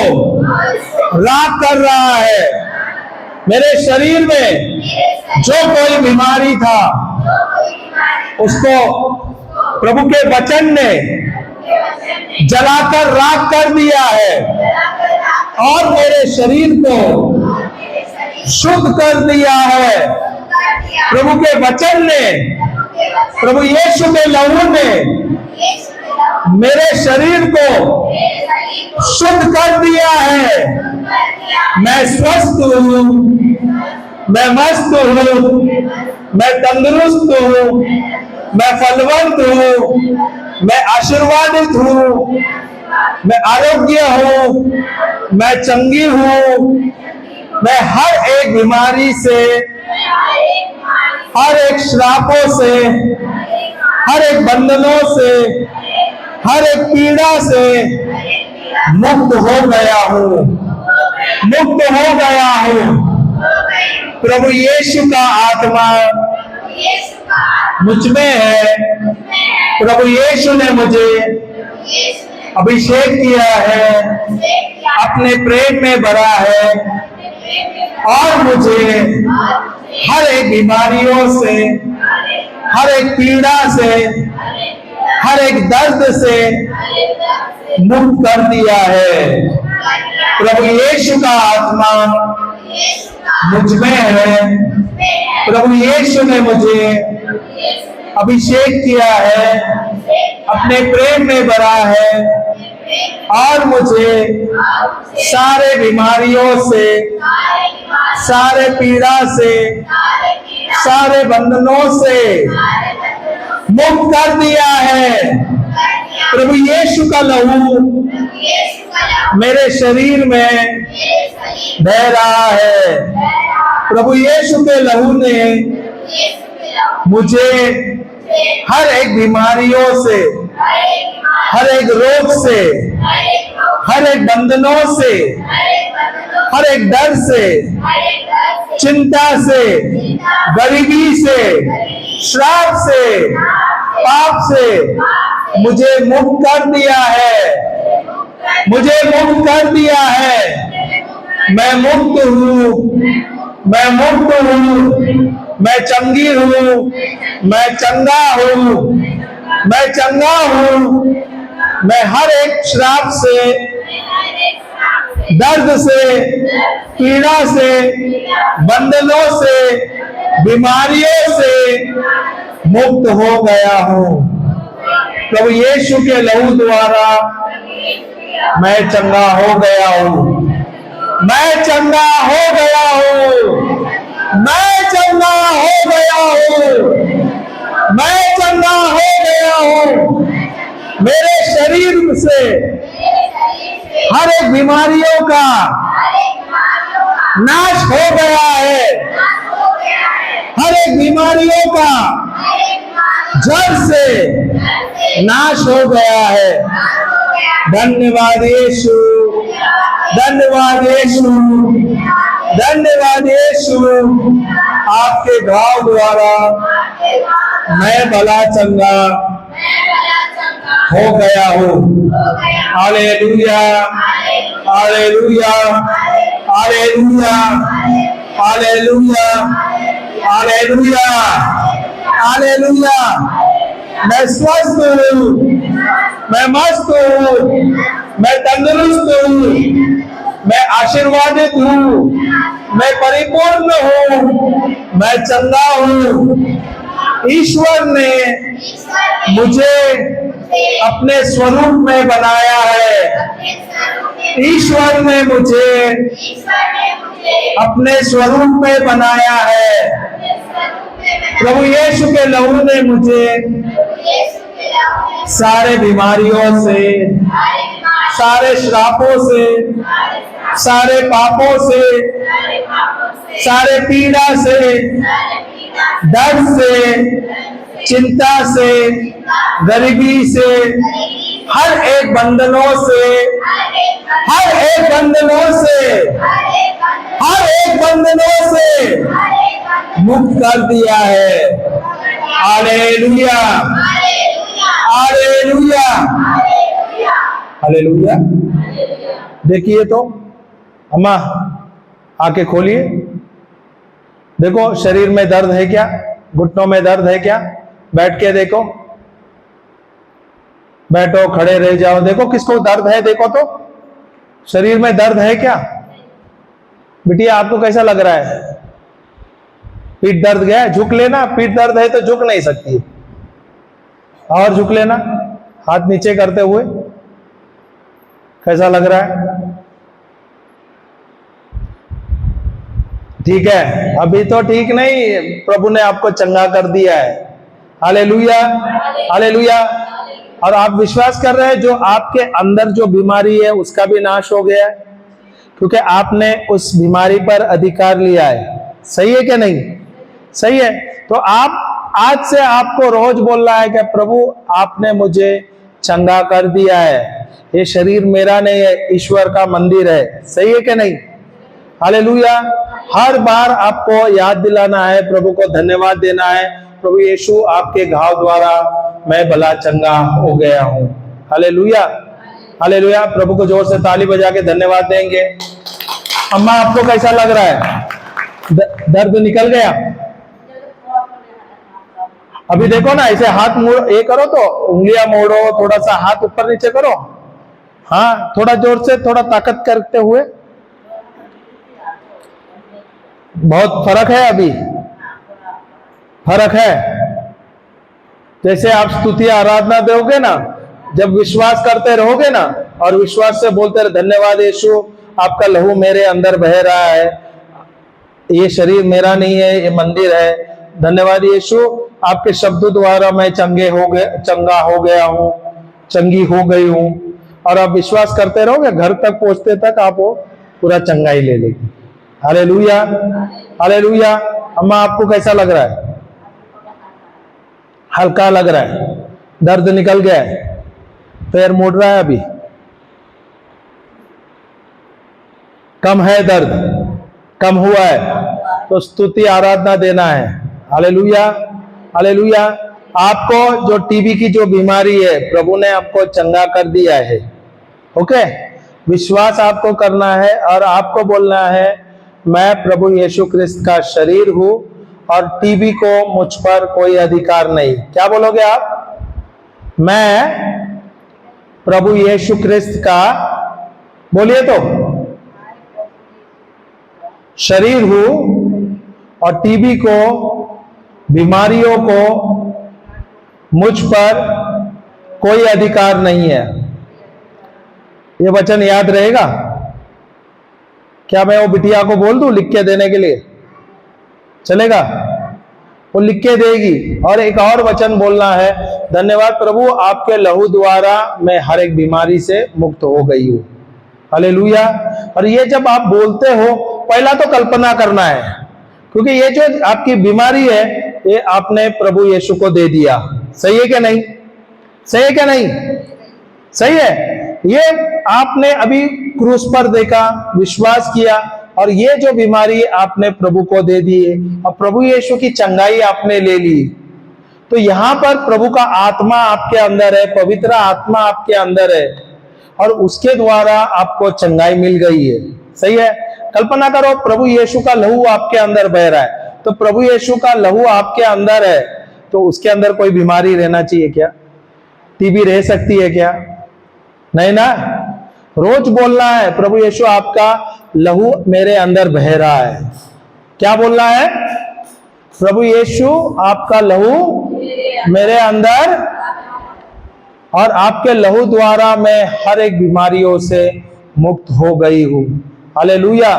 राख कर रहा है। मेरे शरीर में जो कोई बीमारी था, उसको प्रभु के वचन ने जलाकर राख कर दिया है और मेरे शरीर को शुद्ध कर दिया है। प्रभु के वचन ने, प्रभु यीशु के लहू ने मेरे शरीर को शुद्ध कर दिया है। मैं स्वस्थ हूँ, मैं मस्त हूँ, मैं तंदुरुस्त हूँ, मैं फलवंत हूँ, मैं आशीर्वादित हूँ, मैं आरोग्य हूँ, मैं चंगी हूँ। मैं हर एक बीमारी से, हर एक श्रापों से, हर एक बंधनों से, हर एक पीड़ा से मुक्त हो गया हूँ, मुक्त हो गया हूँ। प्रभु यीशु का आत्मा मुझ में है। प्रभु यीशु ने मुझे अभिषेक किया है, अपने प्रेम में भरा है और मुझे हर एक बीमारियों से, हर एक पीड़ा से, हर एक दर्द से मुक्त कर दिया है। प्रभु यीशु का आत्मा मुझ में है। प्रभु यीशु ने मुझे अभिषेक किया है, अपने प्रेम में भरा है और मुझे सारे बीमारियों से, सारे पीड़ा से, सारे बंधनों से मुक्त कर दिया है। प्रभु यीशु का लहू मेरे शरीर में बह रहा है। प्रभु यीशु के लहू ने मुझे हर एक बीमारियों से, हर एक रोग से, हर एक बंधनों से, हर एक डर से, चिंता से, गरीबी से, श्राप से, पाप से मुझे मुक्त कर दिया है। मुझे मुक्त कर दिया है। मैं मुक्त हूँ, मैं मुक्त हूँ, मैं चंगी हूँ, मैं चंगा हूँ, मैं चंगा हूँ। मैं हर एक श्राप से, दर्द से, पीड़ा से, बंधनों से, बीमारियों से मुक्त हो गया हूँ। प्रभु यीशु के लहू द्वारा मैं चंगा हो गया हूँ। मैं चंगा हो गया हूँ। मैं चंगा हो गया हूँ। मैं चंगा हो गया हूँ। मेरे शरीर से हर एक बीमारियों का नाश हो गया है। हर एक बीमारियों का जड़ से नाश हो गया है। धन्यवाद यीशु, धन्यवाद यीशु, धन्यवाद यीशु। आपके घाव द्वारा मैं भला चंगा हो गया हूँ। Hallelujah, hallelujah, hallelujah, hallelujah, hallelujah, hallelujah. मैं स्वस्थ हूँ, मैं मस्त हूँ, मैं तंदुरुस्त हूँ, मैं आशीर्वादित हूँ, मैं परिपूर्ण हूँ, मैं चंगा हूँ। ईश्वर ने मुझे अपने स्वरूप में बनाया है। ईश्वर ने मुझे अपने स्वरूप में बनाया है। प्रभु यीशु के लहू ने मुझे सारे बीमारियों से, सारे श्रापों से, सारे पापों से, सारे पीड़ा से, डर से, चिंता से, गरीबी से, हर एक बंधनों से, हर एक बंधनों से, हर एक बंधनों से मुक्त कर दिया है। Hallelujah, hallelujah, hallelujah. देखिए तो अम्मा, आंखें खोलिए। देखो शरीर में दर्द है क्या? घुटनों में दर्द है क्या? बैठ के देखो, बैठो, खड़े रह जाओ, देखो किसको दर्द है, देखो तो शरीर में दर्द है क्या? बिटिया आपको कैसा लग रहा है? पीठ दर्द गया? झुक लेना, पीठ दर्द है तो झुक नहीं सकती, और झुक लेना हाथ नीचे करते हुए। कैसा लग रहा है? ठीक है, अभी तो ठीक नहीं, प्रभु ने आपको चंगा कर दिया है। Hallelujah, hallelujah. और आप विश्वास कर रहे हैं जो आपके अंदर जो बीमारी है उसका भी नाश हो गया है, क्योंकि आपने उस बीमारी पर अधिकार लिया है। सही है क्या नहीं? सही है। तो आप आज से आपको रोज बोलना है कि प्रभु आपने मुझे चंगा कर दिया है, ये शरीर मेरा नहीं है, ईश्वर का मंदिर है। सही है क्या नहीं? हालेलुया। हर बार आपको याद दिलाना है, प्रभु को धन्यवाद देना है, प्रभु यीशु आपके घाव द्वारा मैं भला चंगा हो गया हूं। Hallelujah, hallelujah. प्रभु को जोर से ताली बजा के धन्यवाद देंगे। अम्मा आपको कैसा लग रहा है? दर्द निकल गया? अभी देखो ना, ऐसे हाथ मोड़, ये करो तो उंगलियां मोड़ो, थोड़ा सा हाथ ऊपर नीचे करो। हाँ, थोड़ा जोर से, थोड़ा ताकत करते हुए। बहुत फर्क है, अभी फर्क है। जैसे आप स्तुति आराधना दोगे ना, जब विश्वास करते रहोगे ना, और विश्वास से बोलते रहे, धन्यवाद यीशु, आपका लहू मेरे अंदर बह रहा है, ये शरीर मेरा नहीं है, ये मंदिर है। धन्यवाद यीशु, आपके शब्दों द्वारा मैं चंगा हो गया हूँ, चंगी हो गई हूँ। और आप विश्वास करते रहोगे, घर तक पहुंचते तक आप वो पूरा चंगाई ले लेगी। Hallelujah, hallelujah. अम्मा आपको कैसा लग रहा है? हल्का लग रहा है, दर्द निकल गया है, पैर मुड़ रहा है, अभी कम है, दर्द कम हुआ है, तो स्तुति आराधना देना है। Hallelujah, hallelujah. आपको जो टीबी की जो बीमारी है, प्रभु ने आपको चंगा कर दिया है। ओके, विश्वास आपको करना है और आपको बोलना है, मैं प्रभु यीशु क्रिस्त का शरीर हूं और टीबी को मुझ पर कोई अधिकार नहीं। क्या बोलोगे आप? मैं प्रभु यीशु क्रिस्त का, बोलिए तो, शरीर हूं और टीबी को, बीमारियों को मुझ पर कोई अधिकार नहीं है। ये वचन याद रहेगा? क्या मैं वो बिटिया को बोल दूं लिख के देने के लिए? चलेगा? वो लिख के देगी। और एक और वचन बोलना है, धन्यवाद प्रभु, आपके लहू द्वारा मैं हर एक बीमारी से मुक्त हो गई हूं। हालेलुया। और ये जब आप बोलते हो, पहला तो कल्पना करना है, क्योंकि ये जो आपकी बीमारी है, ये आपने प्रभु यीशु को दे दिया। सही है क्या नहीं? सही है क्या नहीं? सही है। ये आपने अभी क्रूस पर देखा, विश्वास किया, और ये जो बीमारी आपने प्रभु को दे दी है, और प्रभु यीशु की चंगाई आपने ले ली। तो यहां पर प्रभु का आत्मा आपके अंदर है, पवित्र आत्मा आपके अंदर है, और उसके द्वारा आपको चंगाई मिल गई है। सही है। कल्पना करो, प्रभु यीशु का लहू आपके अंदर बह रहा है, तो प्रभु यीशु का लहू आपके अंदर है, तो उसके अंदर कोई बीमारी रहना चाहिए क्या? टीबी रह सकती है क्या? नहीं ना। रोज बोलना है, प्रभु यीशु आपका लहू मेरे अंदर बह रहा है। क्या बोलना है? प्रभु यीशु आपका लहू मेरे अंदर, और आपके लहू द्वारा मैं हर एक बीमारियों से मुक्त हो गई हूं। Hallelujah,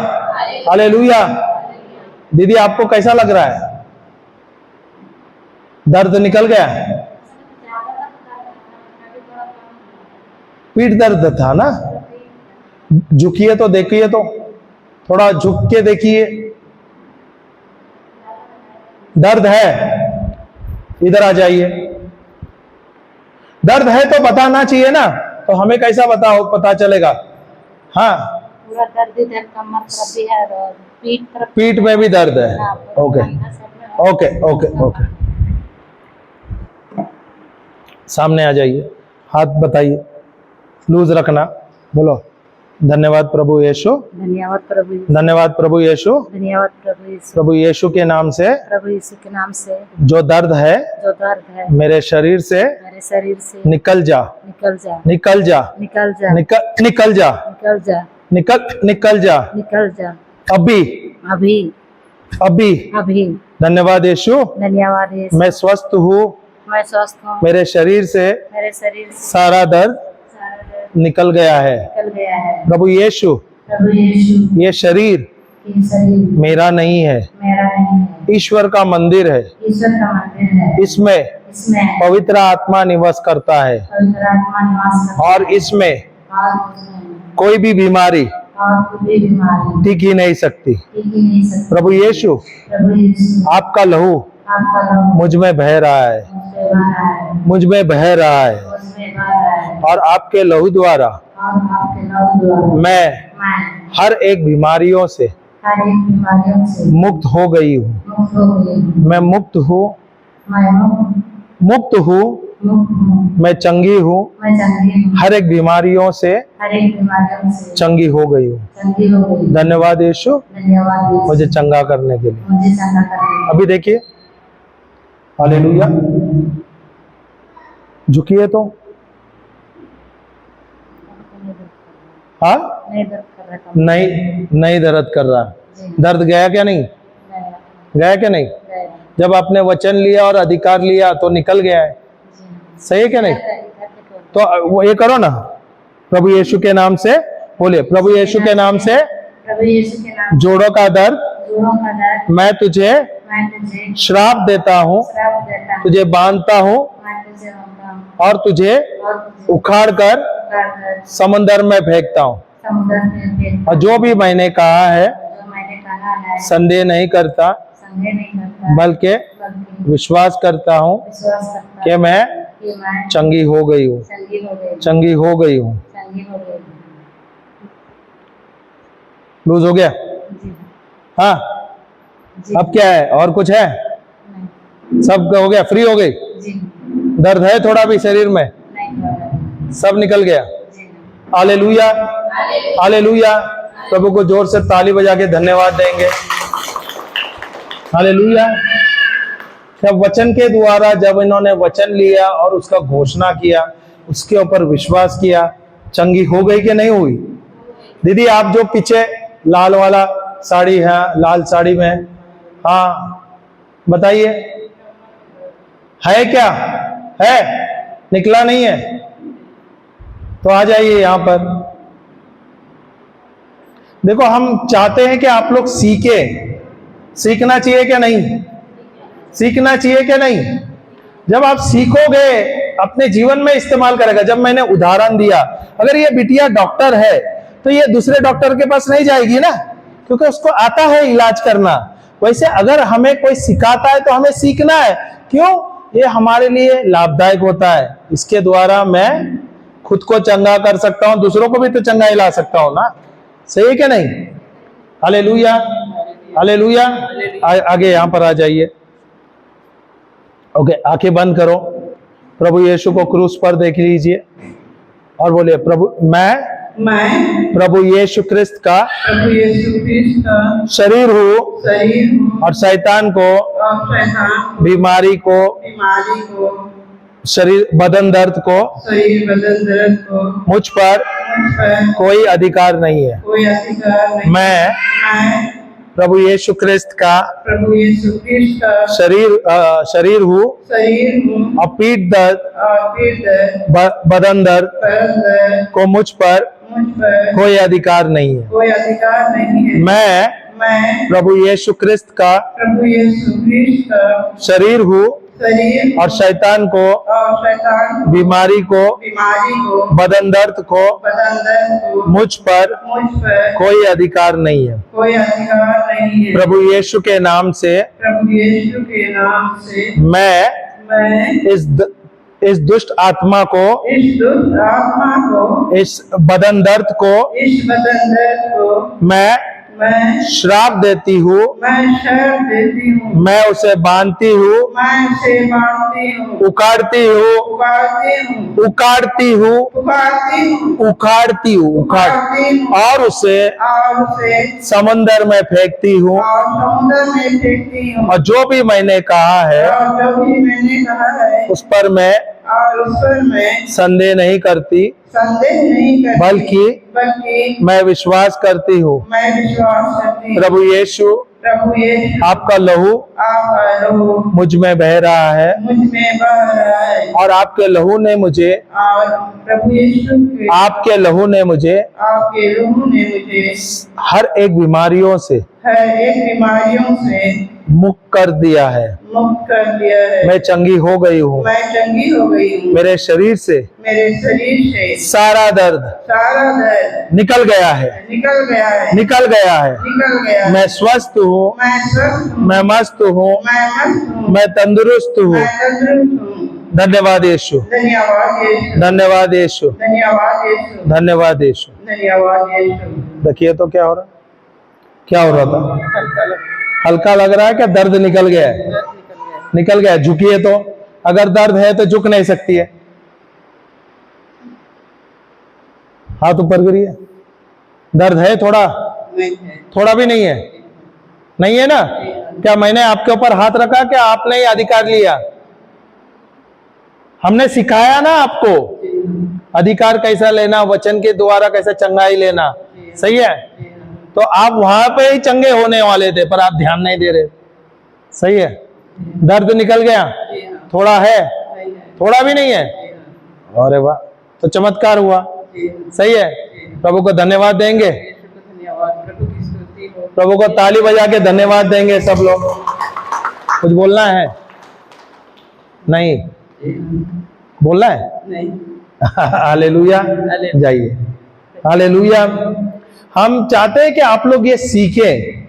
hallelujah. दीदी आपको कैसा लग रहा है? दर्द निकल गया? पीठ दर्द था ना? झुकिए तो देखिए, तो थोड़ा झुक के देखिए। दर्द है? इधर आ जाइए। दर्द है तो बताना चाहिए ना, तो हमें कैसा पता चलेगा? हाँ, पूरा दर्द इधर कमर तरफ भी है और पीठ तरफ, पीठ में भी दर्द है। हाँ, पूरा ओके कंधा सब में। ओके ओके ओके, सामने आ जाइए, हाथ बताइए, लूज रखना। बोलो, धन्यवाद प्रभु यीशु, धन्यवाद प्रभु यीशु, धन्यवाद प्रभु यीशु। धन्यवाद प्रभु यीशु, प्रभु यीशु के नाम से प्रभु यीशु के नाम से जो दर्द है जो दर्द है मेरे शरीर से मेरे शरीर से निकल जा, निकल जा, निकल जा, निकल जा, निकल जा, निकल जा, निकल जा, निकल जा, अभी अभी अभी। अभी। धन्यवाद यीशु, धन्यवाद यीशु, मैं स्वस्थ हूँ। मैं स्वस्थ हूँ, मेरे शरीर से मेरे शरीर से सारा दर्द सारा दर्द निकल गया है। निकल गया है। प्रभु यीशु, प्रभु यीशु, ये शरीर ये शरीर मेरा नहीं है, मेरा नहीं है, ईश्वर का मंदिर है। ईश्वर का मंदिर है। इसमें इसमें पवित्र आत्मा निवास करता है, पवित्र आत्मा निवास करता और इसमें है, और उसमें कोई भी बीमारी और कोई भी बीमारी टिक ही नहीं सकती। टिक ही नहीं सकती। प्रभु यीशु, प्रभु यीशु, आपका लहू आपका लहू मुझ में बह रहा है, मुझसे बह रहा है, मुझ में बह रहा है, मुझमें बह रहा है, और आपके लहू द्वारा और आपके लहू द्वारा मैं मैं हर एक बीमारियों से हर एक बीमारियों से मुक्त हो गई हूँ। मुक्त हो गई हूँ। मैं मुक्त हूँ, मैं मुक्त हूँ, मुक्त हूँ, मैं चंगी हूँ, मैं चंगी हूँ, हर एक बीमारियों से हर एक बीमारियों से चंगी हो गई हूँ। चंगी हो गई। धन्यवाद यीशु, धन्यवाद यीशु, मुझे चंगा करने के लिए। मुझे चंगा करने अभी देखिए, हालेलुया। झुकिए तो, हाँ, नहीं दर्द कर रहा था। नहीं दर्द कर रहा। जी। दर्द गया क्या? नहीं नहीं, गया क्या? नहीं। नहीं, जब आपने वचन लिया और अधिकार लिया तो निकल गया है। जी। सही है क्या? नहीं। इधर के तो तो वो ये करो ना, प्रभु यीशु के नाम से बोलिए, प्रभु यीशु के नाम से प्रभु यीशु के नाम जोड़ों का दर्द जोड़ों का दर्द मैं तुझे मैं तुझे श्राप देता हूँ, श्राप देता हूँ, तुझे बांधता हूँ, मैं तुझे मानता हूँ, और तुझे और तुझे उखाड़ कर उखाड़कर समंदर में फेंकता हूँ। समुद्र में फेंक। और जो भी मैंने कहा है जो मैंने कहा है संदेह नहीं करता, संदेह नहीं करता, बल्कि बल्कि विश्वास करता हूँ विश्वास करता कि मैं कि मैं चंगी हो गई हूँ, चंगी हो गई, चंगी हो गई हूँ। चंगी हो गई। लूज हो गया? जी हाँ। जी अब क्या है? और कुछ है? नहीं सब हो गया, फ्री हो गई? जी दर्द है थोड़ा भी शरीर में? नहीं हो रहा। सब निकल गया? जी नहीं। Hallelujah, hallelujah. प्रभु को जोर से ताली बजा के धन्यवाद देंगे। हालेलुया। जब वचन के द्वारा, जब इन्होंने वचन लिया और उसका घोषणा किया, उसके ऊपर विश्वास किया, चंगी हो गई कि नहीं हुई? दीदी आप जो पीछे लाल वाला साड़ी है, लाल साड़ी में, हाँ बताइए, है क्या? है? निकला नहीं है तो आ जाइए यहां पर। देखो, हम चाहते हैं कि आप लोग सीखे। सीखना चाहिए क्या नहीं? सीखना चाहिए क्या नहीं? जब आप सीखोगे, अपने जीवन में इस्तेमाल करेगा। जब मैंने उदाहरण दिया, अगर ये बिटिया डॉक्टर है तो ये दूसरे डॉक्टर के पास नहीं जाएगी ना, क्योंकि उसको आता है इलाज करना। वैसे अगर हमें कोई सिखाता है तो हमें सीखना है। क्यों? ये हमारे लिए लाभदायक होता है। इसके द्वारा मैं खुद को चंगा कर सकता हूं, दूसरों को भी तो चंगाई ला सकता हूं ना। सही है क्या नहीं? Hallelujah, hallelujah. आगे यहां पर आ जाइए। ओके, आंखें बंद करो। प्रभु यीशु को क्रूस पर देख लीजिए और बोलिए, प्रभु मैं प्रभु यीशु क्रिस्त का प्रभु यीशु क्रिस्त का शरीर हूँ, शरीर हूँ, और शैतान को, और शैतान बीमारी को, बीमारी को, शरीर बदन दर्द को शरीर बदन दर्द को मुझ पर मुझ पर कोई अधिकार नहीं है। कोई अधिकार नहीं। मैं प्रभु यीशु ख्रिस्त का प्रभु यीशु ख्रिस्त का शरीर हूँ शरीर हूँ और पीठ दर्द, और पीठ दर्द, बदन दर्द बदन दर्द को मुझ पर कोई अधिकार नहीं है। कोई अधिकार नहीं है। मैं प्रभु यीशु ख्रिस्त का प्रभु यीशु ख्रिस्त का शरीर हूँ शरीर और शैतान को, बीमारी को, बदन दर्द को मुझ पर कोई अधिकार नहीं है। कोई अधिकार नहीं है। प्रभु यीशु के नाम से मैं इस दुष्ट आत्मा को, इस बदन दर्द को मैं श्राप देती हूँ, मैं उसे बांधती हूँ, उखाड़ती हूँ, और उसे समंदर में फेंकती हूँ। और जो भी मैंने कहा है उस पर मैं संदेह नहीं करती, बल्कि मैं विश्वास करती हूँ। प्रभु यीशु आपका लहू मुझ में बह रहा है और आपके लहू ने मुझे हर एक बीमारियों से मुक्त कर दिया है। मैं चंगी हो गई हूँ। मेरे शरीर से सारा दर्द निकल गया है। मैं स्वस्थ हूँ, मैं मस्त हूँ, मैं तंदुरुस्त हूँ। धन्यवाद यीशु, धन्यवाद यीशु, धन्यवाद यीशु। देखिए तो क्या हो रहा था? हल्का लग रहा है क्या? दर्द निकल गया है? निकल गया। झुकिए तो, अगर दर्द है तो झुक नहीं सकती है। हाथ ऊपर करिए। दर्द है थोड़ा? थोड़ा भी नहीं है? नहीं है ना? क्या मैंने आपके ऊपर हाथ रखा? क्या आपने ही अधिकार लिया? हमने सिखाया ना आपको अधिकार कैसा लेना, वचन के द्वारा कैसा चंगाई लेना। सही है? तो आप वहां पे ही चंगे होने वाले थे, पर आप ध्यान नहीं दे रहे। सही है? दर्द निकल गया? थोड़ा है? थोड़ा भी नहीं है? अरे वाह, तो चमत्कार हुआ। सही है? प्रभु को धन्यवाद देंगे। प्रभु को ताली बजा के धन्यवाद देंगे सब लोग। कुछ बोलना है? नहीं बोलना है? हालेलुया। जाइए। हालेलुया। हम चाहते हैं कि आप लोग ये सीखें।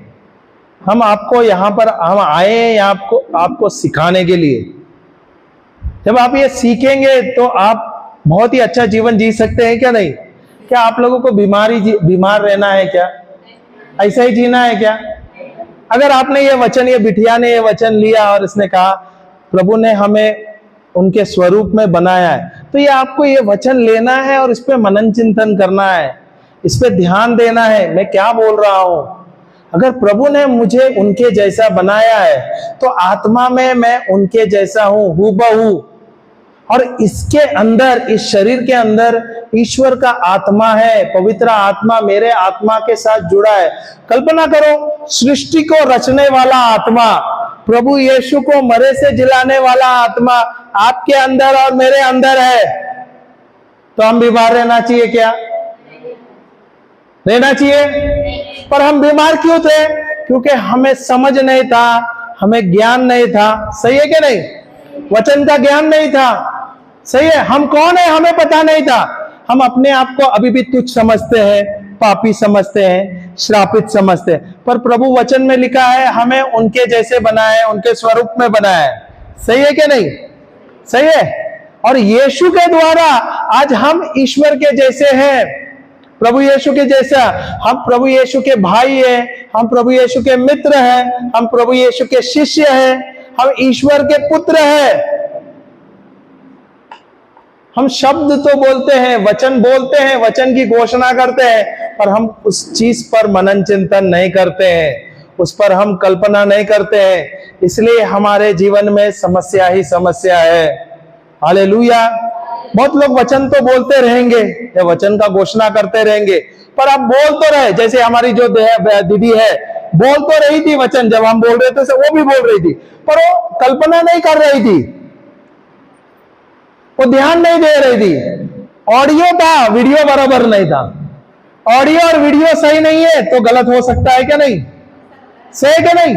हम आपको यहाँ पर हम आए हैं आपको सिखाने के लिए। जब आप ये सीखेंगे तो आप बहुत ही अच्छा जीवन जी सकते हैं। क्या नहीं? क्या आप लोगों को बीमार रहना है क्या? ऐसा ही जीना है क्या? अगर आपने ये बिटिया ने ये वचन लिया और इसने कहा प्रभु ने हमें उनके स्वरूप में बनाया है, तो ये आपको ये वचन लेना है और इस पे मनन चिंतन करना है, इस पे ध्यान देना है। मैं क्या बोल रहा हूं? अगर प्रभु ने मुझे उनके जैसा बनाया है तो आत्मा में मैं उनके जैसा हूं, हूबहू। और इसके अंदर, इस शरीर के अंदर ईश्वर का आत्मा है, पवित्र आत्मा मेरे आत्मा के साथ जुड़ा है। कल्पना करो, सृष्टि को रचने वाला आत्मा, प्रभु यीशु को मरे से जिलाने वाला आत्मा आपके अंदर और मेरे अंदर है, तो हम बीमार रहना चाहिए क्या? रहना चाहिए। पर हम बीमार क्यों थे? क्योंकि हमें समझ नहीं था, हमें ज्ञान नहीं था। सही है कि नहीं? वचन का ज्ञान नहीं था। सही है? हम कौन है हमें पता नहीं था। हम अपने आप को अभी भी तुच्छ समझते हैं, पापी समझते हैं, श्रापित समझते हैं। पर प्रभु वचन में लिखा है हमें उनके जैसे बनाया है, उनके स्वरूप में बनाया है। सही है कि नहीं? सही है? और यीशु के द्वारा आज हम ईश्वर के जैसे हैं, प्रभु यीशु के जैसा। हम प्रभु यीशु के भाई हैं, हम प्रभु यीशु के मित्र हैं, हम प्रभु यीशु के शिष्य हैं, हम ईश्वर के पुत्र हैं। हम शब्द तो बोलते हैं, वचन बोलते हैं, वचन की घोषणा करते हैं, पर हम उस चीज पर मनन चिंतन नहीं करते हैं, उस पर हम कल्पना नहीं करते हैं। इसलिए हमारे जीवन में समस्या ही समस्या है। हालेलुया। बहुत लोग वचन तो बोलते रहेंगे या वचन का घोषणा करते रहेंगे, पर आप बोल तो रहे। जैसे हमारी जो दीदी है बोल तो रही थी वचन, जब हम बोल रहे थे वो भी बोल रही थी, पर वो कल्पना नहीं कर रही थी, वो ध्यान नहीं दे रही थी। ऑडियो था, वीडियो बराबर नहीं था। ऑडियो और वीडियो सही नहीं है तो गलत हो सकता है क्या नहीं? सही है क्या नहीं?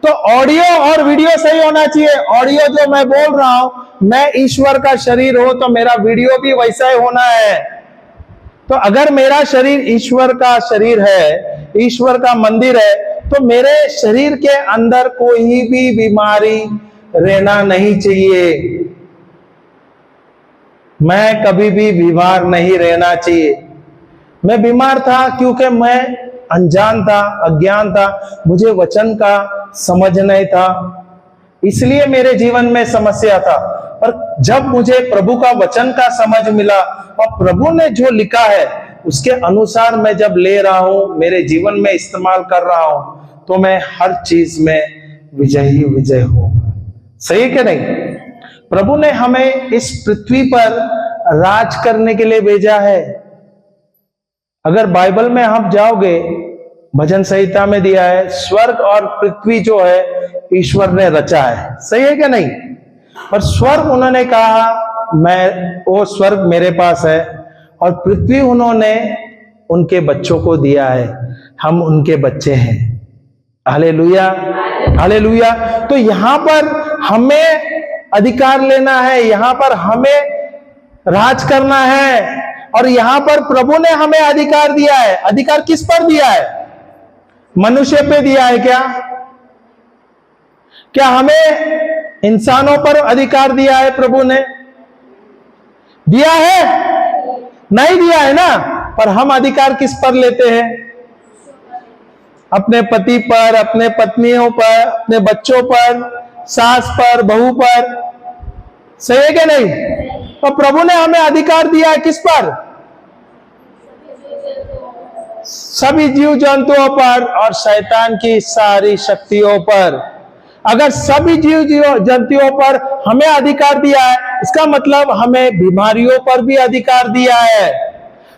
तो ऑडियो और वीडियो सही होना चाहिए। ऑडियो जो मैं बोल रहा हूं, मैं ईश्वर का शरीर हूं तो मेरा वीडियो भी वैसा ही होना है। तो अगर मेरा शरीर ईश्वर का शरीर है, ईश्वर का मंदिर है, तो मेरे शरीर के अंदर कोई भी बीमारी रहना नहीं चाहिए। मैं कभी भी बीमार नहीं रहना चाहिए। मैं बीमार था क्योंकि मैं अनजान था, अज्ञान था, मुझे वचन का समझ नहीं था, इसलिए मेरे जीवन में समस्या था। पर जब मुझे प्रभु का वचन का समझ मिला और प्रभु ने जो लिखा है उसके अनुसार मैं जब ले रहा हूं, मेरे जीवन में इस्तेमाल कर रहा हूं, तो मैं हर चीज में विजय ही विजय होगा। सही है कि नहीं? प्रभु ने हमें इस पृथ्वी पर राज करने के लिए भेजा है। अगर बाइबल में आप जाओगे, भजन संहिता में दिया है, स्वर्ग और पृथ्वी जो है ईश्वर ने रचा है। सही है क्या नहीं? और स्वर्ग उन्होंने कहा मैं, वो स्वर्ग मेरे पास है, और पृथ्वी उन्होंने उनके बच्चों को दिया है, हम उनके बच्चे हैं। Hallelujah, hallelujah. तो यहां पर हमें अधिकार लेना है, यहां पर हमें राज करना है, और यहां पर प्रभु ने हमें अधिकार दिया है। अधिकार किस पर दिया है? मनुष्य पे दिया है क्या? क्या हमें इंसानों पर अधिकार दिया है प्रभु ने? दिया है? नहीं दिया है ना। पर हम अधिकार किस पर लेते हैं? अपने पति पर, अपने पत्नियों पर, अपने बच्चों पर, सास पर, बहू पर। सही है क्या नहीं? तो प्रभु ने हमें अधिकार दिया है किस पर? सभी जीव जंतुओं पर और शैतान की सारी शक्तियों पर। अगर सभी जीव जंतुओं पर हमें अधिकार दिया है, इसका मतलब हमें बीमारियों पर भी अधिकार दिया है।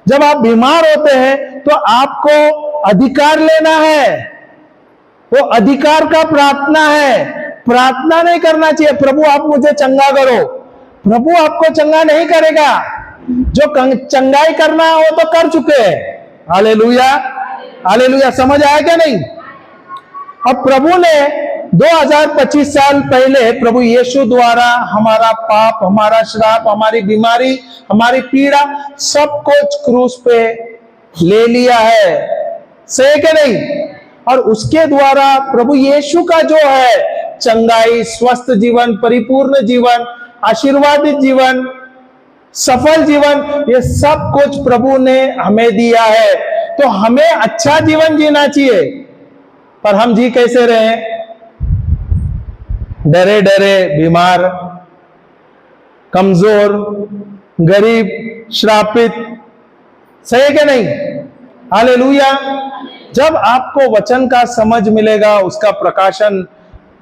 जब आप बीमार होते हैं तो आपको अधिकार लेना है, वो अधिकार का प्रार्थना है। प्रार्थना नहीं करना चाहिए प्रभु आप मुझे चंगा करो। प्रभु आपको चंगा नहीं करेगा, जो चंगाई करना है वो तो कर चुके हैं। Hallelujah, hallelujah. समझ आया क्या नहीं? अब प्रभु ने 2025 साल पहले प्रभु यीशु द्वारा हमारा पाप, हमारा श्राप, हमारी बीमारी, हमारी पीड़ा सब कुछ क्रूस पे ले लिया है। सही कि नहीं? और उसके द्वारा प्रभु यीशु का जो है चंगाई, स्वस्थ जीवन, परिपूर्ण जीवन, आशीर्वादित जीवन, सफल जीवन, ये सब कुछ प्रभु ने हमें दिया है। तो हमें अच्छा जीवन जीना चाहिए। पर हम जी कैसे रहे? डरे डरे, बीमार, कमजोर, गरीब, श्रापित। सही है क्या नहीं? हालेलुया। जब आपको वचन का समझ मिलेगा, उसका प्रकाशन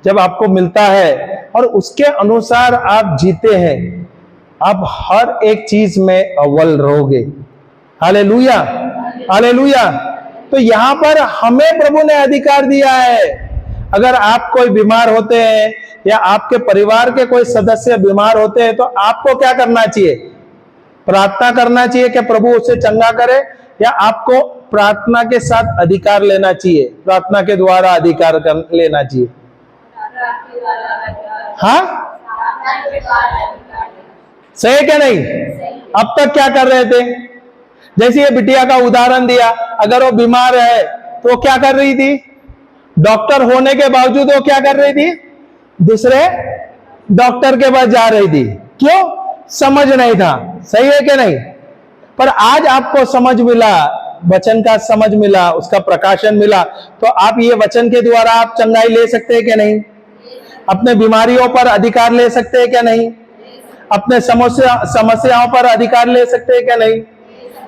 जब आपको मिलता है और उसके अनुसार आप जीते हैं, आप हर एक चीज में अव्वल रहोगे। Hallelujah, hallelujah. तो यहां पर हमें प्रभु ने अधिकार दिया है। अगर आप कोई बीमार होते हैं या आपके परिवार के कोई सदस्य बीमार होते हैं, तो आपको क्या करना चाहिए? प्रार्थना करना चाहिए कि प्रभु उसे चंगा करे, या आपको प्रार्थना के साथ अधिकार लेना चाहिए? प्रार्थना के द्वारा अधिकार लेना चाहिए। हाँ, सही क्या नहीं? अब तक क्या कर रहे थे? जैसे ये बिटिया का उदाहरण दिया, अगर वो बीमार है तो वो क्या कर रही थी? डॉक्टर होने के बावजूद वो क्या कर रही थी? दूसरे डॉक्टर के पास जा रही थी। क्यों? समझ नहीं था। सही है कि नहीं? पर आज आपको समझ मिला, वचन का समझ मिला, उसका प्रकाशन मिला, तो आप ये वचन के द्वारा आप चंगाई ले सकते हैं क्या नहीं? अपने बीमारियों पर अधिकार ले सकते हैं क्या नहीं? अपने समस्याओं पर अधिकार ले सकते हैं क्या नहीं?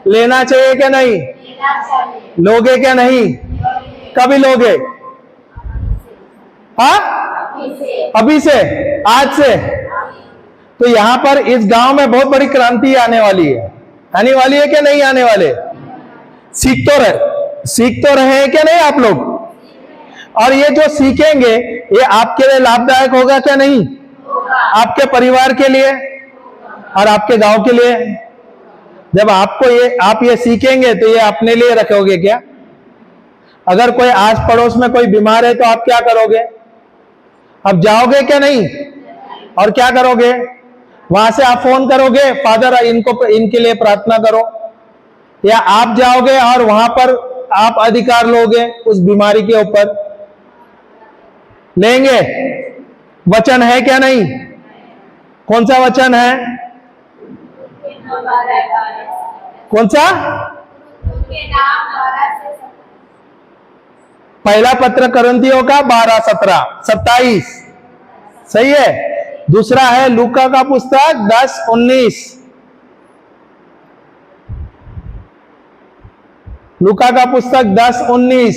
लेना चाहिए क्या नहीं? लोगे क्या नहीं? कभी लोगे? हाँ, अभी से, आज से। तो यहां पर इस गांव में बहुत बड़ी क्रांति आने वाली है क्या नहीं आने वाले? सीख तो रहे हैं क्या नहीं आप लोग? और ये जो सीखेंगे ये आपके लिए लाभदायक होगा क्या नहीं? आपके परिवार के लिए और आपके गांव के लिए। जब आप ये सीखेंगे तो ये अपने लिए रखोगे क्या? अगर कोई आस पड़ोस में कोई बीमार है तो आप क्या करोगे? अब जाओगे क्या नहीं? और क्या करोगे? वहां से आप फोन करोगे, फादर इनके लिए प्रार्थना करो, या आप जाओगे और वहां पर आप अधिकार लोगे उस बीमारी के ऊपर? लेंगे? वचन है क्या नहीं? कौन सा वचन है? कौन सा? पहला पत्र कुरिन्थियों का 12-17-27 सही है। दूसरा है लूका का पुस्तक 10-19। लूका का पुस्तक 10-19।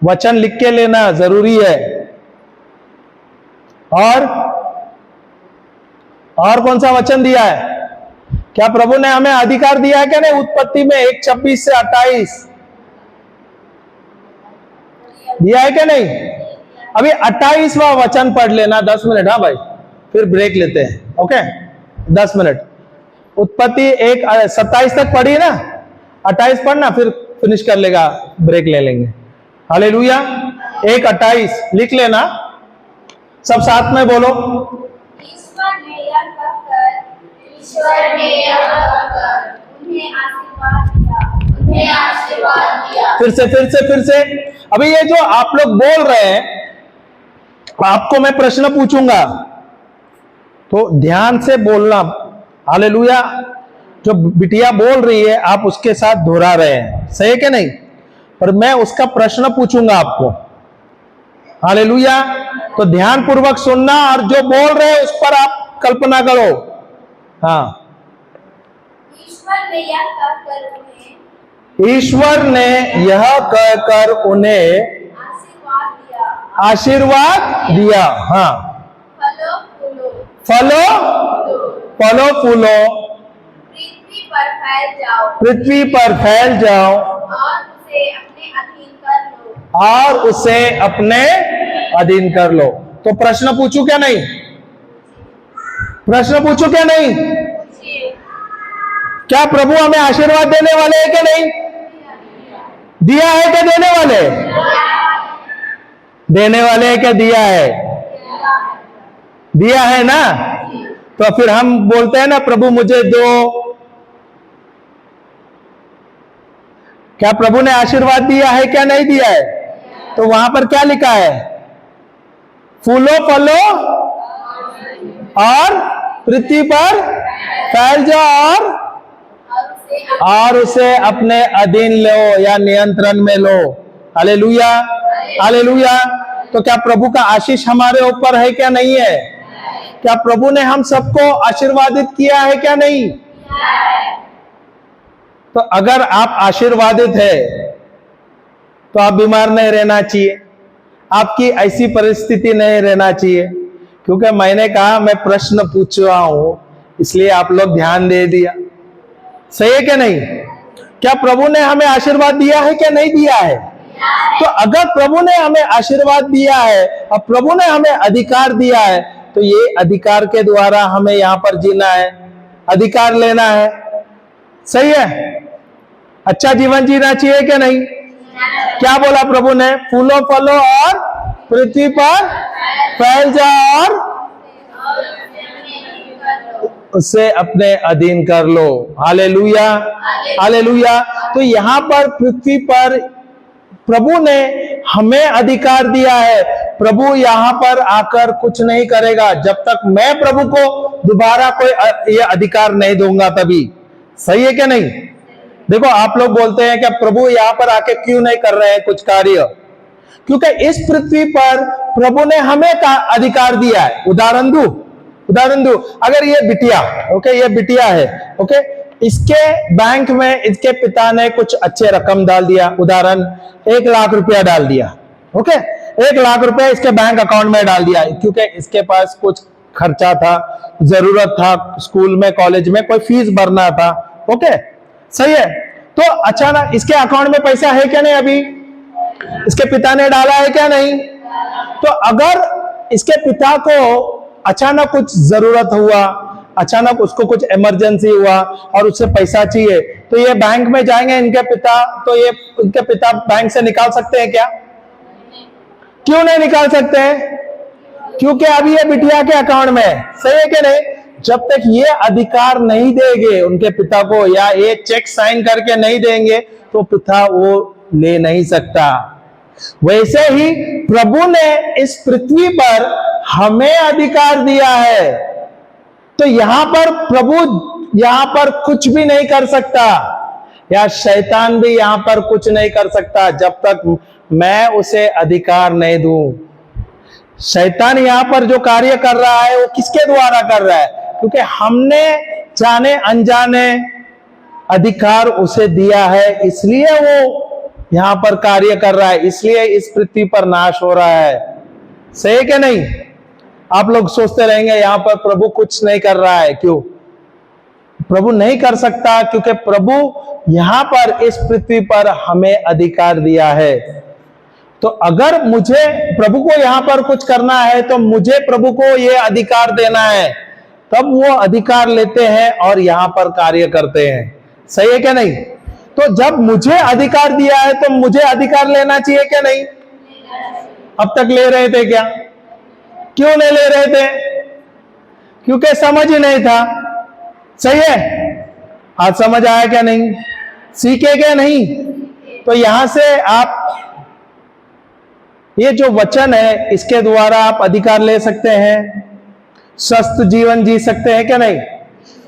वचन लिख के लेना जरूरी है। और कौन सा वचन दिया है? क्या प्रभु ने हमें अधिकार दिया है क्या नहीं? उत्पत्ति में 1:26 से 28 दिया है क्या नहीं? अभी 28वां वचन पढ़ लेना 10 मिनट। हाँ भाई, फिर ब्रेक लेते हैं। Okay, 10 minute. उत्पत्ति 1:27 तक पढ़ी ना, 28 पढ़ना, फिर फिनिश कर लेगा, ब्रेक ले लेंगे। हालेलुया। 1:28 लिख लेना, सब साथ में बोलो। ईश्वर ने यह कहकर उन्हें आशीर्वाद दिया। फिर से अभी ये जो आप लोग बोल रहे हैं, आपको मैं प्रश्न पूछूंगा तो ध्यान से बोलना। हालेलुया। जो बिटिया बोल रही है आप उसके साथ दोहरा रहे हैं, सही है क्या नहीं? पर मैं उसका प्रश्न पूछूंगा आपको। हालेलुया। तो ध्यान पूर्वक सुनना और जो बोल रहे हैं उस पर आप कल्पना करो। हाँ। ईश्वर ने यह कहकर उन्हें आशीर्वाद दिया। हाँ। फलो फूलो पृथ्वी पर फैल जाओ और उसे अपने अधीन कर लो। तो प्रश्न पूछू क्या नहीं? प्रश्न पूछू क्या नहीं? क्या प्रभु हमें आशीर्वाद देने वाले हैं क्या नहीं? दिया है क्या? देने वाले? देने वाले हैं क्या? दिया है? दिया है ना? तो फिर हम बोलते हैं ना, प्रभु मुझे दो। क्या प्रभु ने आशीर्वाद दिया है क्या नहीं दिया है? तो वहां पर क्या लिखा है? फूलो फलो और पृथ्वी पर फैल जाओ और उसे अपने अधीन लो या नियंत्रण में लो। Hallelujah, hallelujah. तो क्या प्रभु का आशीष हमारे ऊपर है क्या नहीं है? क्या प्रभु ने हम सबको आशीर्वादित किया है क्या नहीं? तो अगर आप आशीर्वादित है तो आप बीमार नहीं रहना चाहिए, आपकी ऐसी परिस्थिति नहीं रहना चाहिए। क्योंकि मैंने कहा मैं प्रश्न पूछ रहा हूं, इसलिए आप लोग ध्यान दे दिया। सही है क्या नहीं? क्या प्रभु ने हमें आशीर्वाद दिया है क्या नहीं दिया है? तो अगर प्रभु ने हमें आशीर्वाद दिया है और प्रभु ने हमें अधिकार दिया है, तो ये अधिकार के द्वारा हमें यहां पर जीना है, अधिकार लेना है। सही है? अच्छा जीवन जीना चाहिए क्या नहीं? क्या बोला प्रभु ने? फूलो फलो और पृथ्वी पर फैल जाओ और उसे अपने अधीन कर लो। Hallelujah, hallelujah. तो यहां पर पृथ्वी पर प्रभु ने हमें अधिकार दिया है। प्रभु यहां पर आकर कुछ नहीं करेगा जब तक मैं प्रभु को दोबारा कोई ये अधिकार नहीं दूंगा तभी। सही है क्या नहीं? देखो आप लोग बोलते हैं कि प्रभु यहां पर आके क्यों नहीं कर रहे हैं कुछ कार्य? क्योंकि इस पृथ्वी पर प्रभु ने हमें अधिकार दिया है। उदाहरण दू, अगर ये बिटिया, ओके, ये बिटिया है, ओके, इसके बैंक में इसके पिता ने कुछ अच्छे रकम डाल दिया, उदाहरण 1 लाख रुपया डाल दिया, ओके। 1 लाख रुपए इसके बैंक अकाउंट में डाल दिया, क्योंकि इसके पास कुछ खर्चा था, जरूरत था, स्कूल में कॉलेज में कोई फीस भरना था। ओके, सही है। तो अचानक इसके अकाउंट में पैसा है क्या नहीं? अभी इसके पिता ने डाला है क्या नहीं? तो अगर इसके पिता को अचानक कुछ जरूरत हुआ, अचानक उसको कुछ इमरजेंसी हुआ और उससे पैसा चाहिए, तो ये बैंक में जाएंगे इनके पिता, तो ये इनके पिता बैंक से निकाल सकते हैं क्या? क्यों नहीं निकाल सकते हैं? क्योंकि अभी ये बिटिया के अकाउंट में है। सही है कि नहीं? जब तक ये अधिकार नहीं देंगे उनके पिता को, या ये चेक साइन करके नहीं देंगे, तो पिता वो ले नहीं सकता। वैसे ही प्रभु ने इस पृथ्वी पर हमें अधिकार दिया है। तो यहां पर प्रभु यहां पर कुछ भी नहीं कर सकता, या शैतान भी यहां पर कुछ नहीं कर सकता जब तक मैं उसे अधिकार नहीं दूं। शैतान यहां पर जो कार्य कर रहा है वो किसके द्वारा कर रहा है? क्योंकि हमने जाने अनजाने अधिकार उसे दिया है, इसलिए वो यहां पर कार्य कर रहा है, इसलिए इस पृथ्वी पर नाश हो रहा है। सही है कि नहीं? आप लोग सोचते रहेंगे यहां पर प्रभु कुछ नहीं कर रहा है। क्यों? प्रभु नहीं कर सकता, क्योंकि प्रभु यहां पर इस पृथ्वी पर हमें अधिकार दिया है। तो अगर मुझे प्रभु को यहां पर कुछ करना है, तो मुझे प्रभु को यह अधिकार देना है, तब वो अधिकार लेते हैं और यहां पर कार्य करते हैं। सही है क्या नहीं? तो जब मुझे अधिकार दिया है तो मुझे अधिकार लेना चाहिए क्या नहीं? अब तक ले रहे थे क्या? क्यों नहीं ले रहे थे? क्योंकि समझ ही नहीं था। सही है? आज समझ आया क्या नहीं? सीखे क्या नहीं? तो यहां से आप ये जो वचन है इसके द्वारा आप अधिकार ले सकते हैं, स्वस्थ जीवन जी सकते हैं क्या नहीं?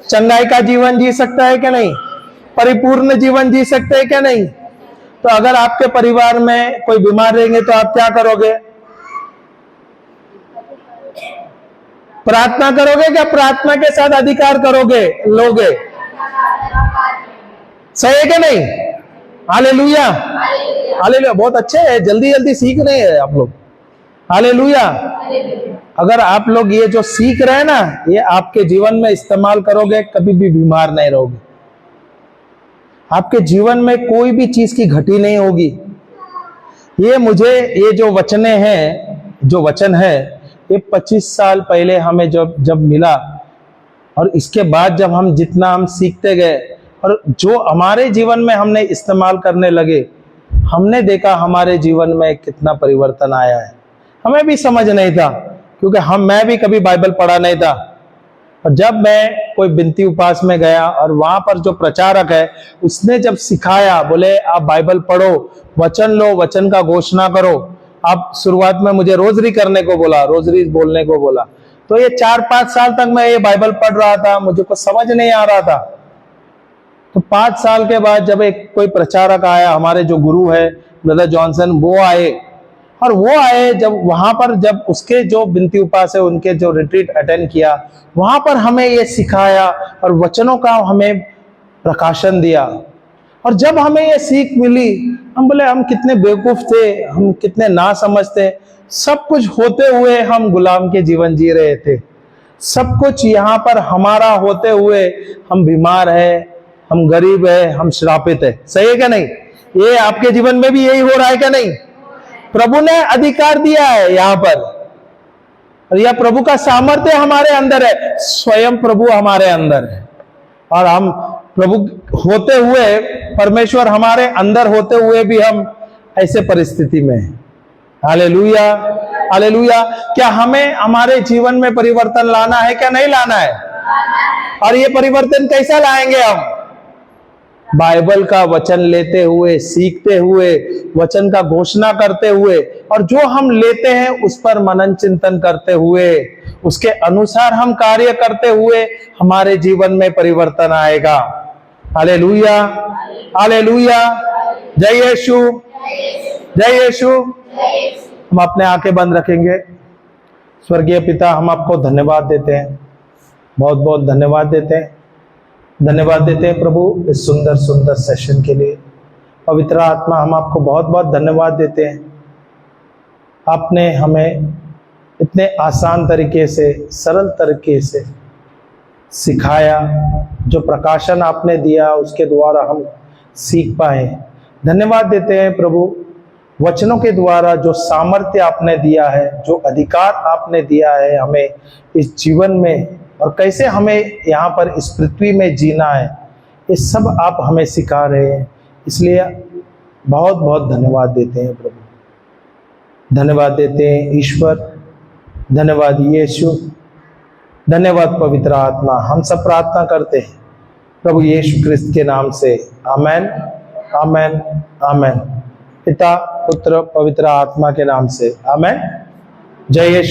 चंगाई का जीवन जी सकता है क्या नहीं? परिपूर्ण जीवन जी सकते हैं क्या नहीं? तो अगर आपके परिवार में कोई बीमार रहेंगे तो आप क्या करोगे? प्रार्थना करोगे क्या? प्रार्थना के साथ अधिकार करोगे, लोगे? सही है क्या नहीं? Hallelujah, hallelujah. बहुत अच्छे है, जल्दी जल्दी सीख रहे हैं आप लोग। हालेलुया। अगर आप लोग ये जो सीख रहे हैं ना, ये आपके जीवन में इस्तेमाल करोगे, कभी भी बीमार नहीं रहोगे। आपके जीवन में कोई भी चीज की घटी नहीं होगी। ये जो वचने हैं, जो वचन है, ये 25 साल पहले हमें जब मिला, और इसके बाद जब हम जितना हम सीखते गए और जो हमारे जीवन में हमने इस्तेमाल करने लगे, हमने देखा हमारे जीवन में कितना परिवर्तन आया है। हमें भी समझ नहीं था, क्योंकि मैं भी कभी बाइबल पढ़ा नहीं था। और जब मैं कोई बिनती उपास में गया और वहां पर जो प्रचारक है उसने जब सिखाया, बोले आप बाइबल पढ़ो, वचन लो, वचन का घोषणा करो। आप शुरुआत में मुझे रोजरी करने को बोला, रोजरी बोलने को बोला। तो ये 4-5 साल तक मैं ये बाइबल पढ़ रहा था, मुझे कुछ समझ नहीं आ रहा था। तो 5 साल के बाद जब एक कोई प्रचारक आया, हमारे जो गुरु है ब्रदर जॉनसन, वो आए, और वो आए जब वहां पर, जब उसके जो बिनती उपास है उनके जो रिट्रीट अटेंड किया, वहां पर हमें ये सिखाया और वचनों का हमें प्रकाशन दिया। और जब हमें ये सीख मिली, हम बोले हम कितने बेवकूफ थे, हम कितने ना समझते। सब कुछ होते हुए हम गुलाम के जीवन जी रहे थे। सब कुछ यहाँ पर हमारा होते हुए हम बीमार है, हम गरीब है, हम श्रापित है। सही है क्या नहीं? ये आपके जीवन में भी यही हो रहा है क्या नहीं? प्रभु ने अधिकार दिया है यहाँ पर, और यह प्रभु का सामर्थ्य हमारे अंदर है। स्वयं प्रभु हमारे अंदर है, और हम प्रभु होते हुए, परमेश्वर हमारे अंदर होते हुए भी हम ऐसे परिस्थिति में हैं। Hallelujah, hallelujah. क्या हमें हमारे जीवन में परिवर्तन लाना है क्या नहीं लाना है? और ये परिवर्तन कैसा लाएंगे हम? बाइबल का वचन लेते हुए, सीखते हुए, वचन का घोषणा करते हुए, और जो हम लेते हैं उस पर मनन चिंतन करते हुए, उसके अनुसार हम कार्य करते हुए हमारे जीवन में परिवर्तन आएगा। Hallelujah, hallelujah. जय यीशु, जय यीशु। हम अपने आंखें बंद रखेंगे। स्वर्गीय पिता, हम आपको धन्यवाद देते हैं, बहुत बहुत धन्यवाद देते हैं। धन्यवाद देते हैं प्रभु इस सुंदर सुंदर सेशन के लिए। पवित्र आत्मा, हम आपको बहुत बहुत धन्यवाद देते हैं आपने हमें इतने आसान तरीके से, सरल तरीके से सिखाया। जो प्रकाशन आपने दिया उसके द्वारा हम सीख पाए। धन्यवाद देते हैं प्रभु, वचनों के द्वारा जो सामर्थ्य आपने दिया है, जो अधिकार आपने दिया है हमें इस जीवन में, और कैसे हमें यहाँ पर इस पृथ्वी में जीना है, ये सब आप हमें सिखा रहे हैं। इसलिए बहुत बहुत धन्यवाद देते हैं प्रभु। धन्यवाद देते हैं ईश्वर, धन्यवाद यीशु, धन्यवाद पवित्र आत्मा। हम सब प्रार्थना करते हैं प्रभु यीशु क्रिस्त के नाम से, आमेन, आमेन, आमेन। पिता, पुत्र, पवित्र आत्मा के नाम से, आमेन। जय यीशु।